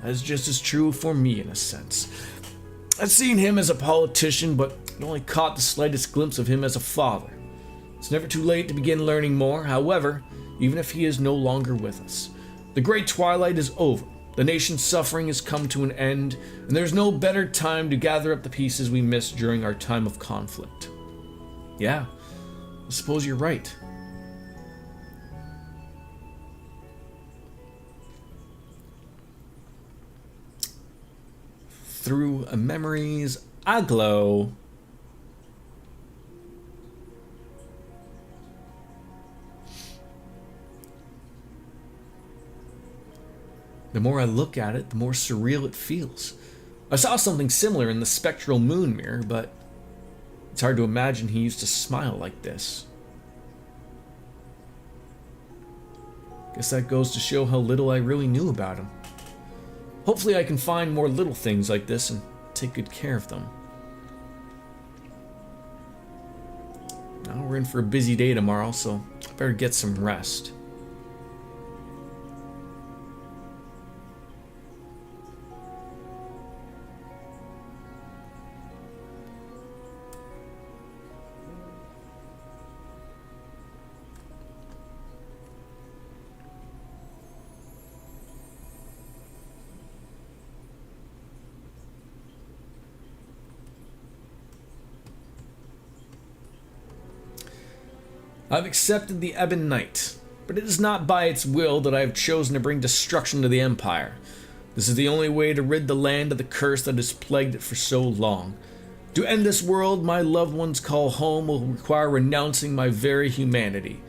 That is just as true for me in a sense. I've seen him as a politician, but only caught the slightest glimpse of him as a father. It's never too late to begin learning more, however, even if he is no longer with us. The great twilight is over. The nation's suffering has come to an end, and there's no better time to gather up the pieces we missed during our time of conflict." "Yeah, I suppose you're right." Through a memories aglow. The more I look at it, the more surreal it feels. I saw something similar in the spectral moon mirror, but it's hard to imagine he used to smile like this. Guess that goes to show how little I really knew about him. Hopefully I can find more little things like this and take good care of them. Now we're in for a busy day tomorrow, so I better get some rest. I've accepted the Ebon Knight, but it is not by its will that I have chosen to bring destruction to the Empire. This is the only way to rid the land of the curse that has plagued it for so long. To end this world my loved ones call home will require renouncing my very humanity,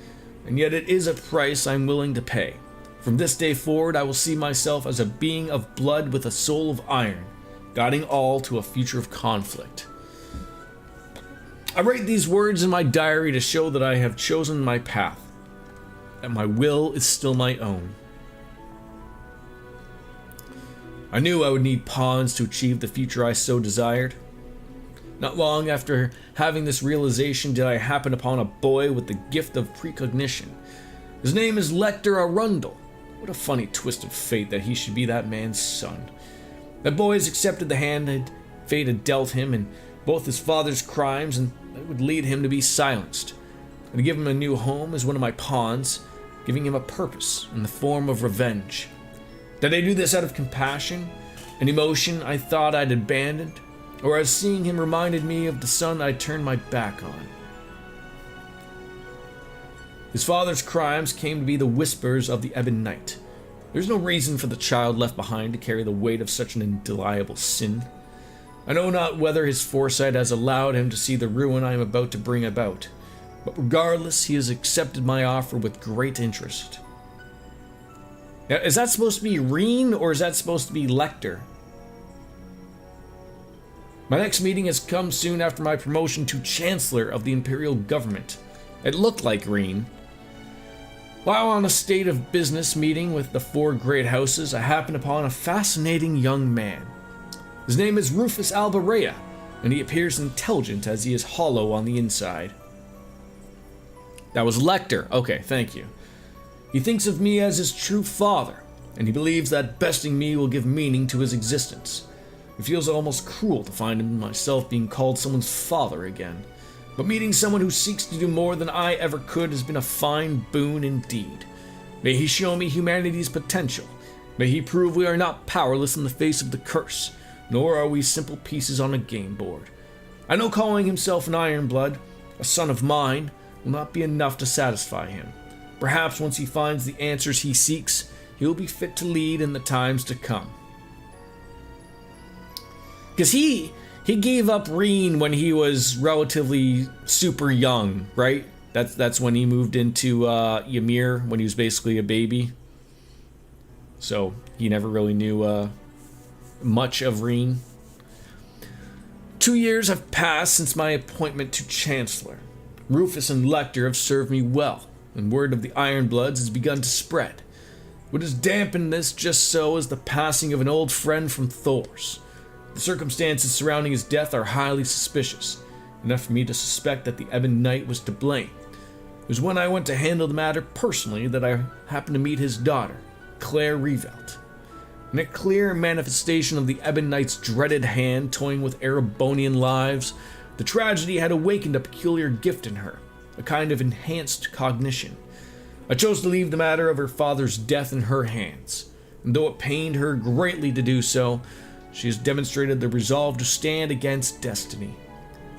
and yet it is a price I'm willing to pay. From this day forward I will see myself as a being of blood with a soul of iron, guiding all to a future of conflict. I write these words in my diary to show that I have chosen my path, that my will is still my own. I knew I would need pawns to achieve the future I so desired. Not long after having this realization did I happen upon a boy with the gift of precognition. His name is Lecter Arundel. What a funny twist of fate that he should be that man's son. That boy has accepted the hand that fate had dealt him in both his father's crimes and that would lead him to be silenced. And to give him a new home as one of my pawns, giving him a purpose in the form of revenge. Did I do this out of compassion, an emotion I thought I'd abandoned, or as seeing him reminded me of the son I'd turned my back on? His father's crimes came to be the whispers of the Ebon Knight. There's no reason for the child left behind to carry the weight of such an indelible sin. I know not whether his foresight has allowed him to see the ruin I am about to bring about, but regardless, he has accepted my offer with great interest. Now, is that supposed to be Reen, or is that supposed to be Lecter? My next meeting has come soon after my promotion to Chancellor of the Imperial Government. It looked like Reen. While on a state of business meeting with the four great houses, I happened upon a fascinating young man. His name is Rufus Albarea, and he appears intelligent as he is hollow on the inside. That was Lecter. Okay, thank you. He thinks of me as his true father, and he believes that besting me will give meaning to his existence. It feels almost cruel to find myself being called someone's father again, but meeting someone who seeks to do more than I ever could has been a fine boon indeed. May he show me humanity's potential. May he prove we are not powerless in the face of the curse. nor are we simple pieces on a game board. I know calling himself an Ironblood, a son of mine, will not be enough to satisfy him. Perhaps once he finds the answers he seeks, he will be fit to lead in the times to come. Because he gave up Reen when he was relatively super young, right? That's when he moved into Ymir, when he was basically a baby. So he never really knew much of Reen. 2 years have passed since my appointment to Chancellor. Rufus and Lecter have served me well, and word of the Ironbloods has begun to spread. What has dampened this just so is the passing of an old friend from Thor's. The circumstances surrounding his death are highly suspicious, enough for me to suspect that the Ebon Knight was to blame. It was when I went to handle the matter personally that I happened to meet his daughter, Claire Revelt. In a clear manifestation of the Ebon Knight's dreaded hand toying with Erebonian lives, the tragedy had awakened a peculiar gift in her, a kind of enhanced cognition. I chose to leave the matter of her father's death in her hands, and though it pained her greatly to do so, she has demonstrated the resolve to stand against destiny.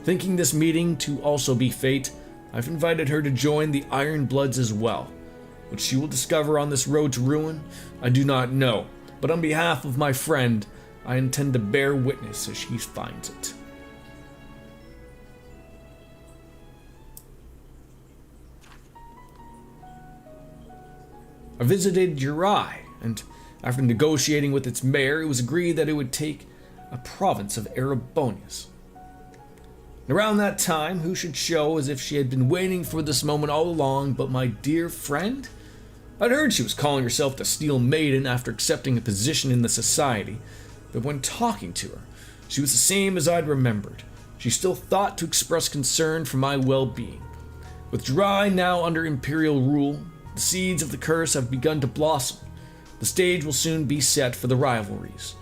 Thinking this meeting to also be fate, I've invited her to join the Ironbloods as well. What she will discover on this road to ruin, I do not know, but on behalf of my friend, I intend to bear witness as she finds it. I visited Uri, and after negotiating with its mayor, it was agreed that it would take a province of Erebonius. And around that time, who should show as if she had been waiting for this moment all along but my dear friend? I'd heard she was calling herself the Steel Maiden after accepting a position in the society, but when talking to her, she was the same as I'd remembered. She still thought to express concern for my well-being. With Dry now under Imperial rule, the seeds of the curse have begun to blossom. The stage will soon be set for the rivalries.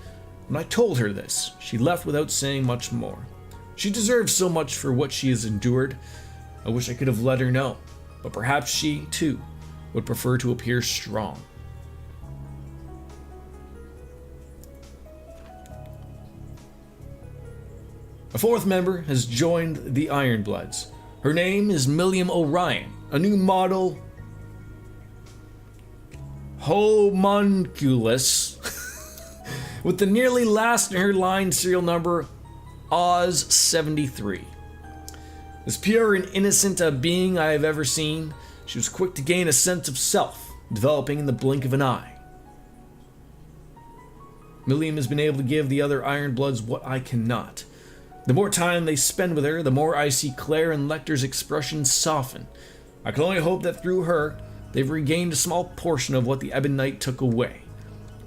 When I told her this, she left without saying much more. She deserves so much for what she has endured. I wish I could have let her know, but perhaps she, too, would prefer to appear strong. A fourth member has joined the Ironbloods. Her name is Milliam Orion, a new model homunculus with the nearly last in her line serial number Oz 73. As pure and innocent a being I have ever seen, she was quick to gain a sense of self, developing in the blink of an eye. Milliam has been able to give the other Ironbloods what I cannot. The more time they spend with her, the more I see Claire and Lecter's expressions soften. I can only hope that through her, they've regained a small portion of what the Ebon Knight took away.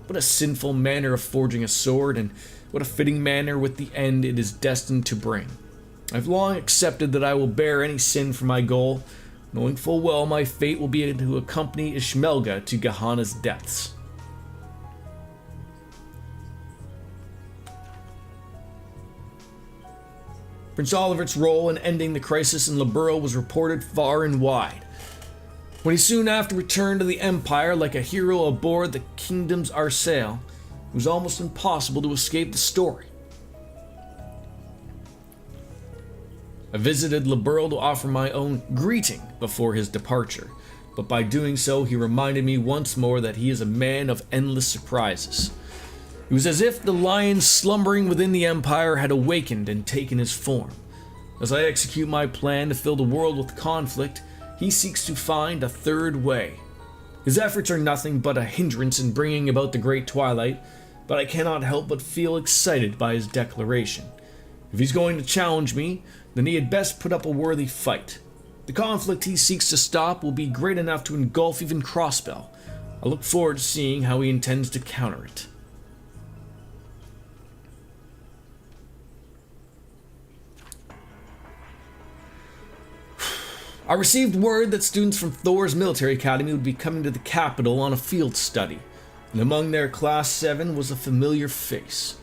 What a sinful manner of forging a sword, and what a fitting manner with the end it is destined to bring. I've long accepted that I will bear any sin for my goal, knowing full well my fate will be to accompany Ishmelga to Gehenna's depths. Prince Olivert's role in ending the crisis in Liberl was reported far and wide. When he soon after returned to the Empire like a hero aboard the Kingdom's Arsail, it was almost impossible to escape the story. I visited Liberl to offer my own greeting before his departure, but by doing so he reminded me once more that he is a man of endless surprises. It was as if the lion slumbering within the Empire had awakened and taken his form. As I execute my plan to fill the world with conflict, he seeks to find a third way. His efforts are nothing but a hindrance in bringing about the Great Twilight, but I cannot help but feel excited by his declaration. If he's going to challenge me, then he had best put up a worthy fight. The conflict he seeks to stop will be great enough to engulf even Crossbell. I look forward to seeing how he intends to counter it. I received word that students from Thor's military academy would be coming to the capital on a field study, and among their class 7 was a familiar face.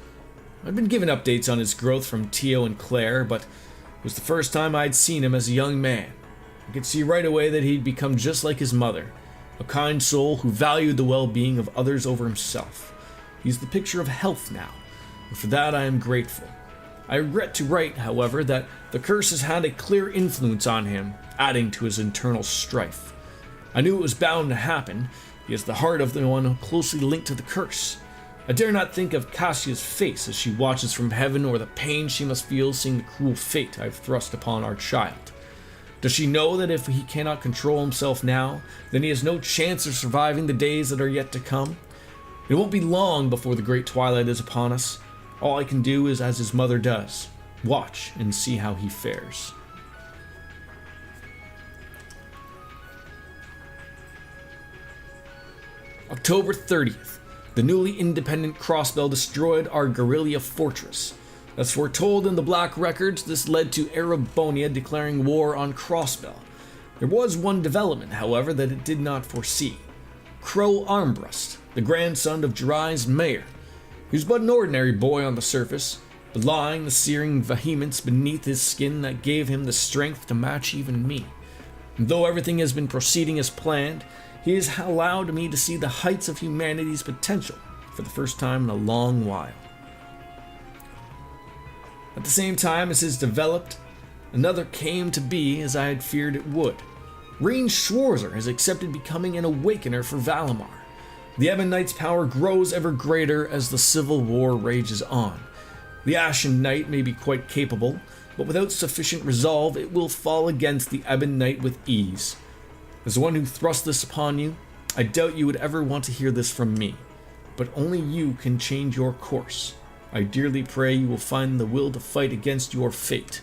I'd been given updates on his growth from Tio and Claire, but it was the first time I'd seen him as a young man. I could see right away that he'd become just like his mother, a kind soul who valued the well-being of others over himself. He's the picture of health now, and for that I am grateful. I regret to write, however, that the curse has had a clear influence on him, adding to his internal strife. I knew it was bound to happen. He has the heart of the one closely linked to the curse. I dare not think of Cassia's face as she watches from heaven, or the pain she must feel seeing the cruel fate I have thrust upon our child. Does she know that if he cannot control himself now, then he has no chance of surviving the days that are yet to come? It won't be long before the great twilight is upon us. All I can do is as his mother does, watch and see how he fares. October 30th. The newly independent Crossbell destroyed our guerrilla fortress. As foretold in the Black Records, this led to Erebonia declaring war on Crossbell. There was one development, however, that it did not foresee. Crow Armbrust, the grandson of Jirai's mayor. He was but an ordinary boy on the surface, belying the searing vehemence beneath his skin that gave him the strength to match even me. And though everything has been proceeding as planned, he has allowed me to see the heights of humanity's potential for the first time in a long while. At the same time as his developed, another came to be as I had feared it would. Reen Schwarzer has accepted becoming an awakener for Valimar. The Ebon Knight's power grows ever greater as the civil war rages on. The Ashen Knight may be quite capable, but without sufficient resolve it will fall against the Ebon Knight with ease. As the one who thrust this upon you, I doubt you would ever want to hear this from me, but only you can change your course. I dearly pray you will find the will to fight against your fate.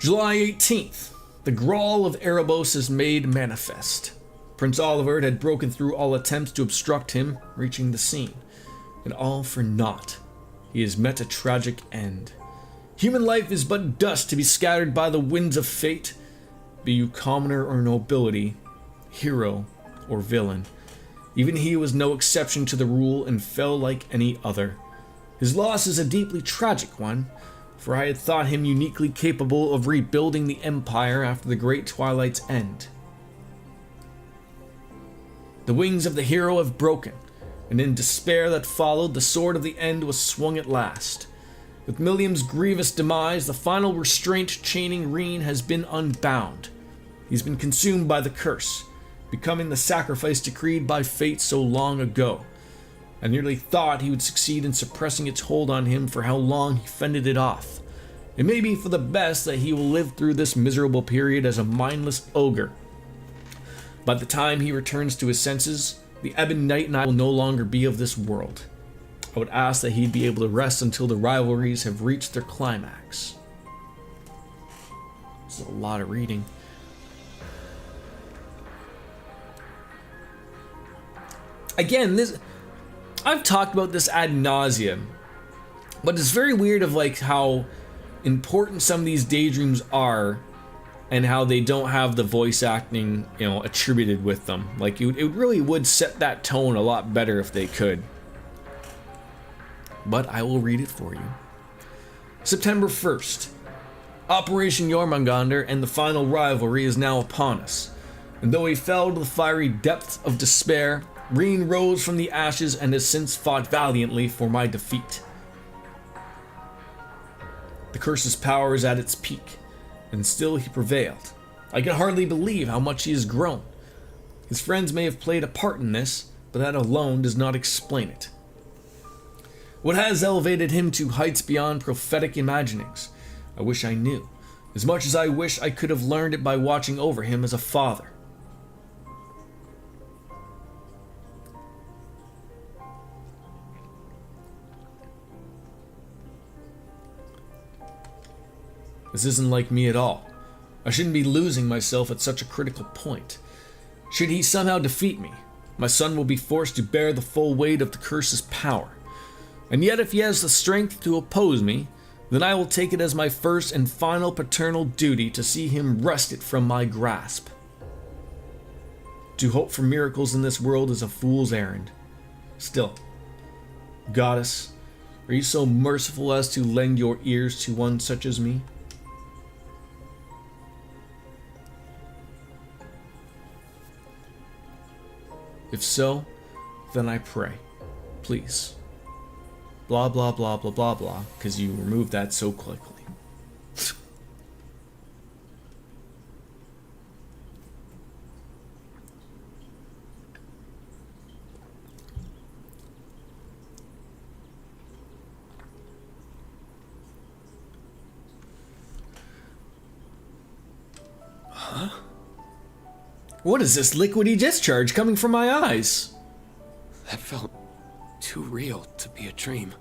July 18th. The Grawl of Erebos is made manifest. Prince Olivert had broken through all attempts to obstruct him reaching the scene, and all for naught. He has met a tragic end. Human life is but dust to be scattered by the winds of fate. Be you commoner or nobility, hero or villain, even he was no exception to the rule and fell like any other. His loss is a deeply tragic one, for I had thought him uniquely capable of rebuilding the Empire after the Great Twilight's end. The wings of the hero have broken, and in despair that followed, the sword of the end was swung at last. With Milliam's grievous demise, the final restraint chaining Reen has been unbound. He's been consumed by the curse, becoming the sacrifice decreed by fate so long ago. I nearly thought he would succeed in suppressing its hold on him for how long he fended it off. It may be for the best that he will live through this miserable period as a mindless ogre. By the time he returns to his senses, the Ebon Knight and I will no longer be of this world. I would ask that he'd be able to rest until the rivalries have reached their climax. This is a lot of reading. Again, I've talked about this ad nauseum, but it's very weird of like how important some of these daydreams are and how they don't have the voice acting, attributed with them. Like it really would set that tone a lot better if they could. But I will read it for you. September 1st. Operation Jormungandr and the final rivalry is now upon us. And though he fell to the fiery depths of despair, Reen rose from the ashes and has since fought valiantly for my defeat. The curse's power is at its peak, and still he prevailed. I can hardly believe how much he has grown. His friends may have played a part in this, but that alone does not explain it. What has elevated him to heights beyond prophetic imaginings? I wish I knew, as much as I wish I could have learned it by watching over him as a father. This isn't like me at all. I shouldn't be losing myself at such a critical point. Should he somehow defeat me, my son will be forced to bear the full weight of the curse's power. And yet if he has the strength to oppose me, then I will take it as my first and final paternal duty to see him wrest it from my grasp. To hope for miracles in this world is a fool's errand. Still, Goddess, are you so merciful as to lend your ears to one such as me? If so, then I pray. Please. Blah, blah, blah, blah, blah, blah, because you removed that so quickly. Huh? What is this liquidy discharge coming from my eyes? That felt too real to be a dream.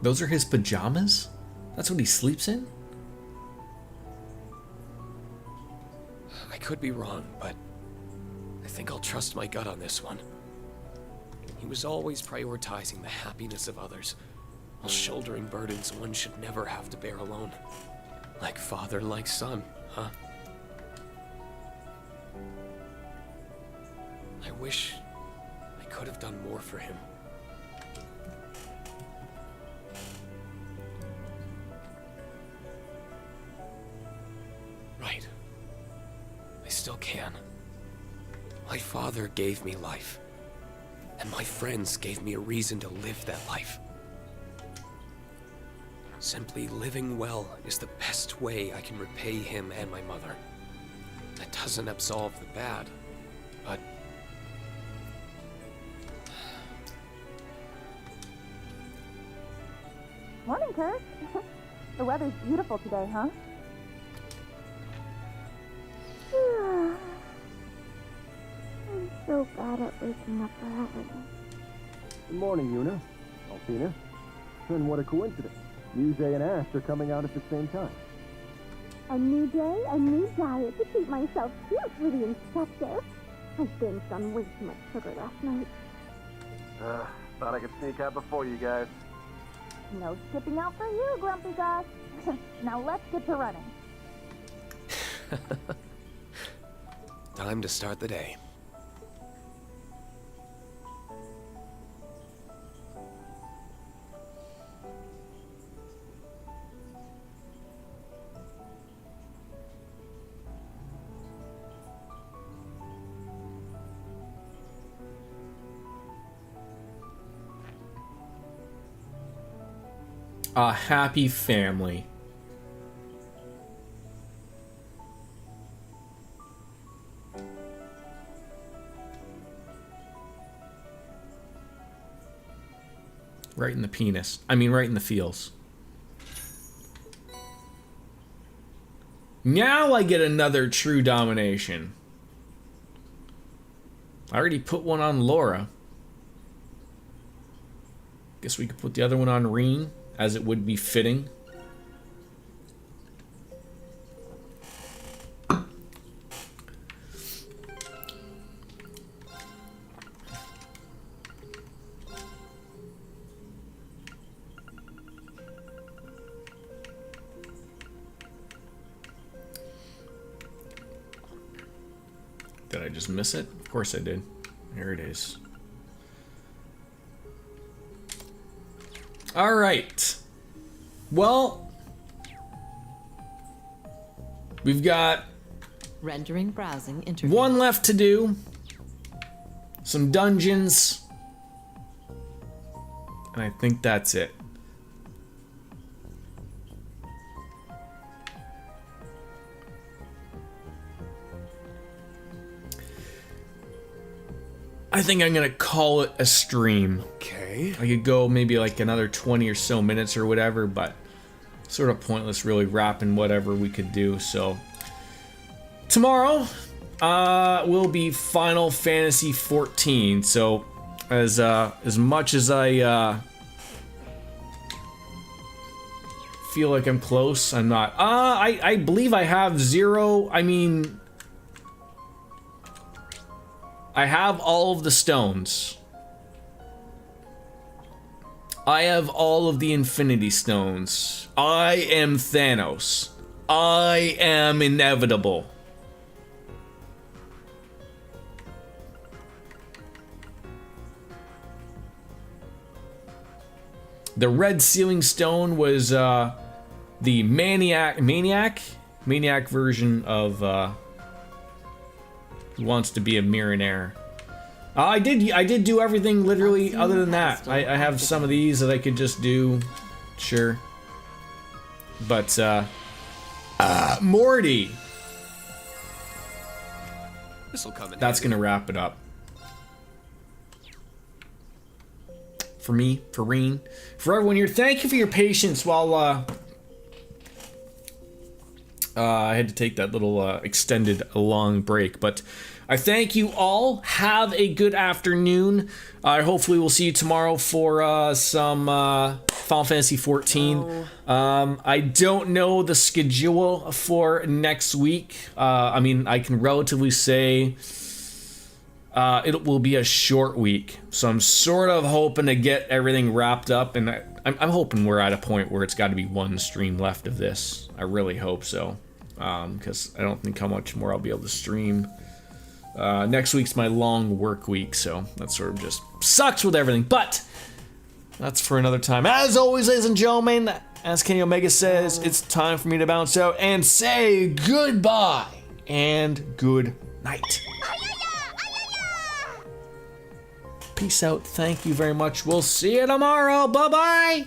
Those are his pajamas? That's what he sleeps in? I could be wrong, but I think I'll trust my gut on this one. He was always prioritizing the happiness of others, while shouldering burdens one should never have to bear alone. Like father, like son, huh? I wish I could have done more for him. Right. I still can. My father gave me life, and my friends gave me a reason to live that life. Simply living well is the best way I can repay him and my mother. That doesn't absolve the bad, but... Morning, Kurt. The weather's beautiful today, huh? I'm so bad at waking up early. Good morning, Yuna. Alpina. And what a coincidence. Yuzei and Ash are coming out at the same time. A new day, a new diet to keep myself cute for the inspector. I binged on way too much sugar last night. Thought I could sneak out before you guys. No skipping out for you, Grumpy Goss. Now let's get to running. Time to start the day. A happy family. Right in the penis. I mean, right in the feels. Now I get another true domination. I already put one on Laura. Guess we could put the other one on Reen, as it would be fitting. Did I just miss it? Of course I did. Here it is. All right. Well, we've got rendering browsing interface. One left to do. Some dungeons. And I think that's it. I think I'm gonna call it a stream. Okay. I could go maybe like another 20 or so minutes or whatever, but sort of pointless really wrapping whatever we could do. So tomorrow will be Final Fantasy 14. So as much as I feel like I'm close, I'm not. I believe I have zero. I mean, I have all of the stones. I have all of the Infinity Stones. I am Thanos. I am inevitable. The red sealing stone was the maniac version of Who Wants to Be a Millionaire. I did do everything literally other than that. I have some of these that I could just do, sure. But Morty. This'll come in. That's gonna wrap it up. For me, for Reen, for everyone here, thank you for your patience while I had to take that little extended long break, but I thank you all. Have a good afternoon. Hopefully we'll see you tomorrow for some Final Fantasy 14. I don't know the schedule for next week. I mean, I can relatively say it will be a short week, so I'm sort of hoping to get everything wrapped up, and I'm hoping we're at a point where it's got to be one stream left of this. I really hope so, because I don't think how much more I'll be able to stream. Next week's my long work week, so that sort of just sucks with everything, but that's for another time. As always, ladies and gentlemen, as Kenny Omega says, it's time for me to bounce out and say goodbye and good night. Peace out. Thank you very much. We'll see you tomorrow. Bye-bye.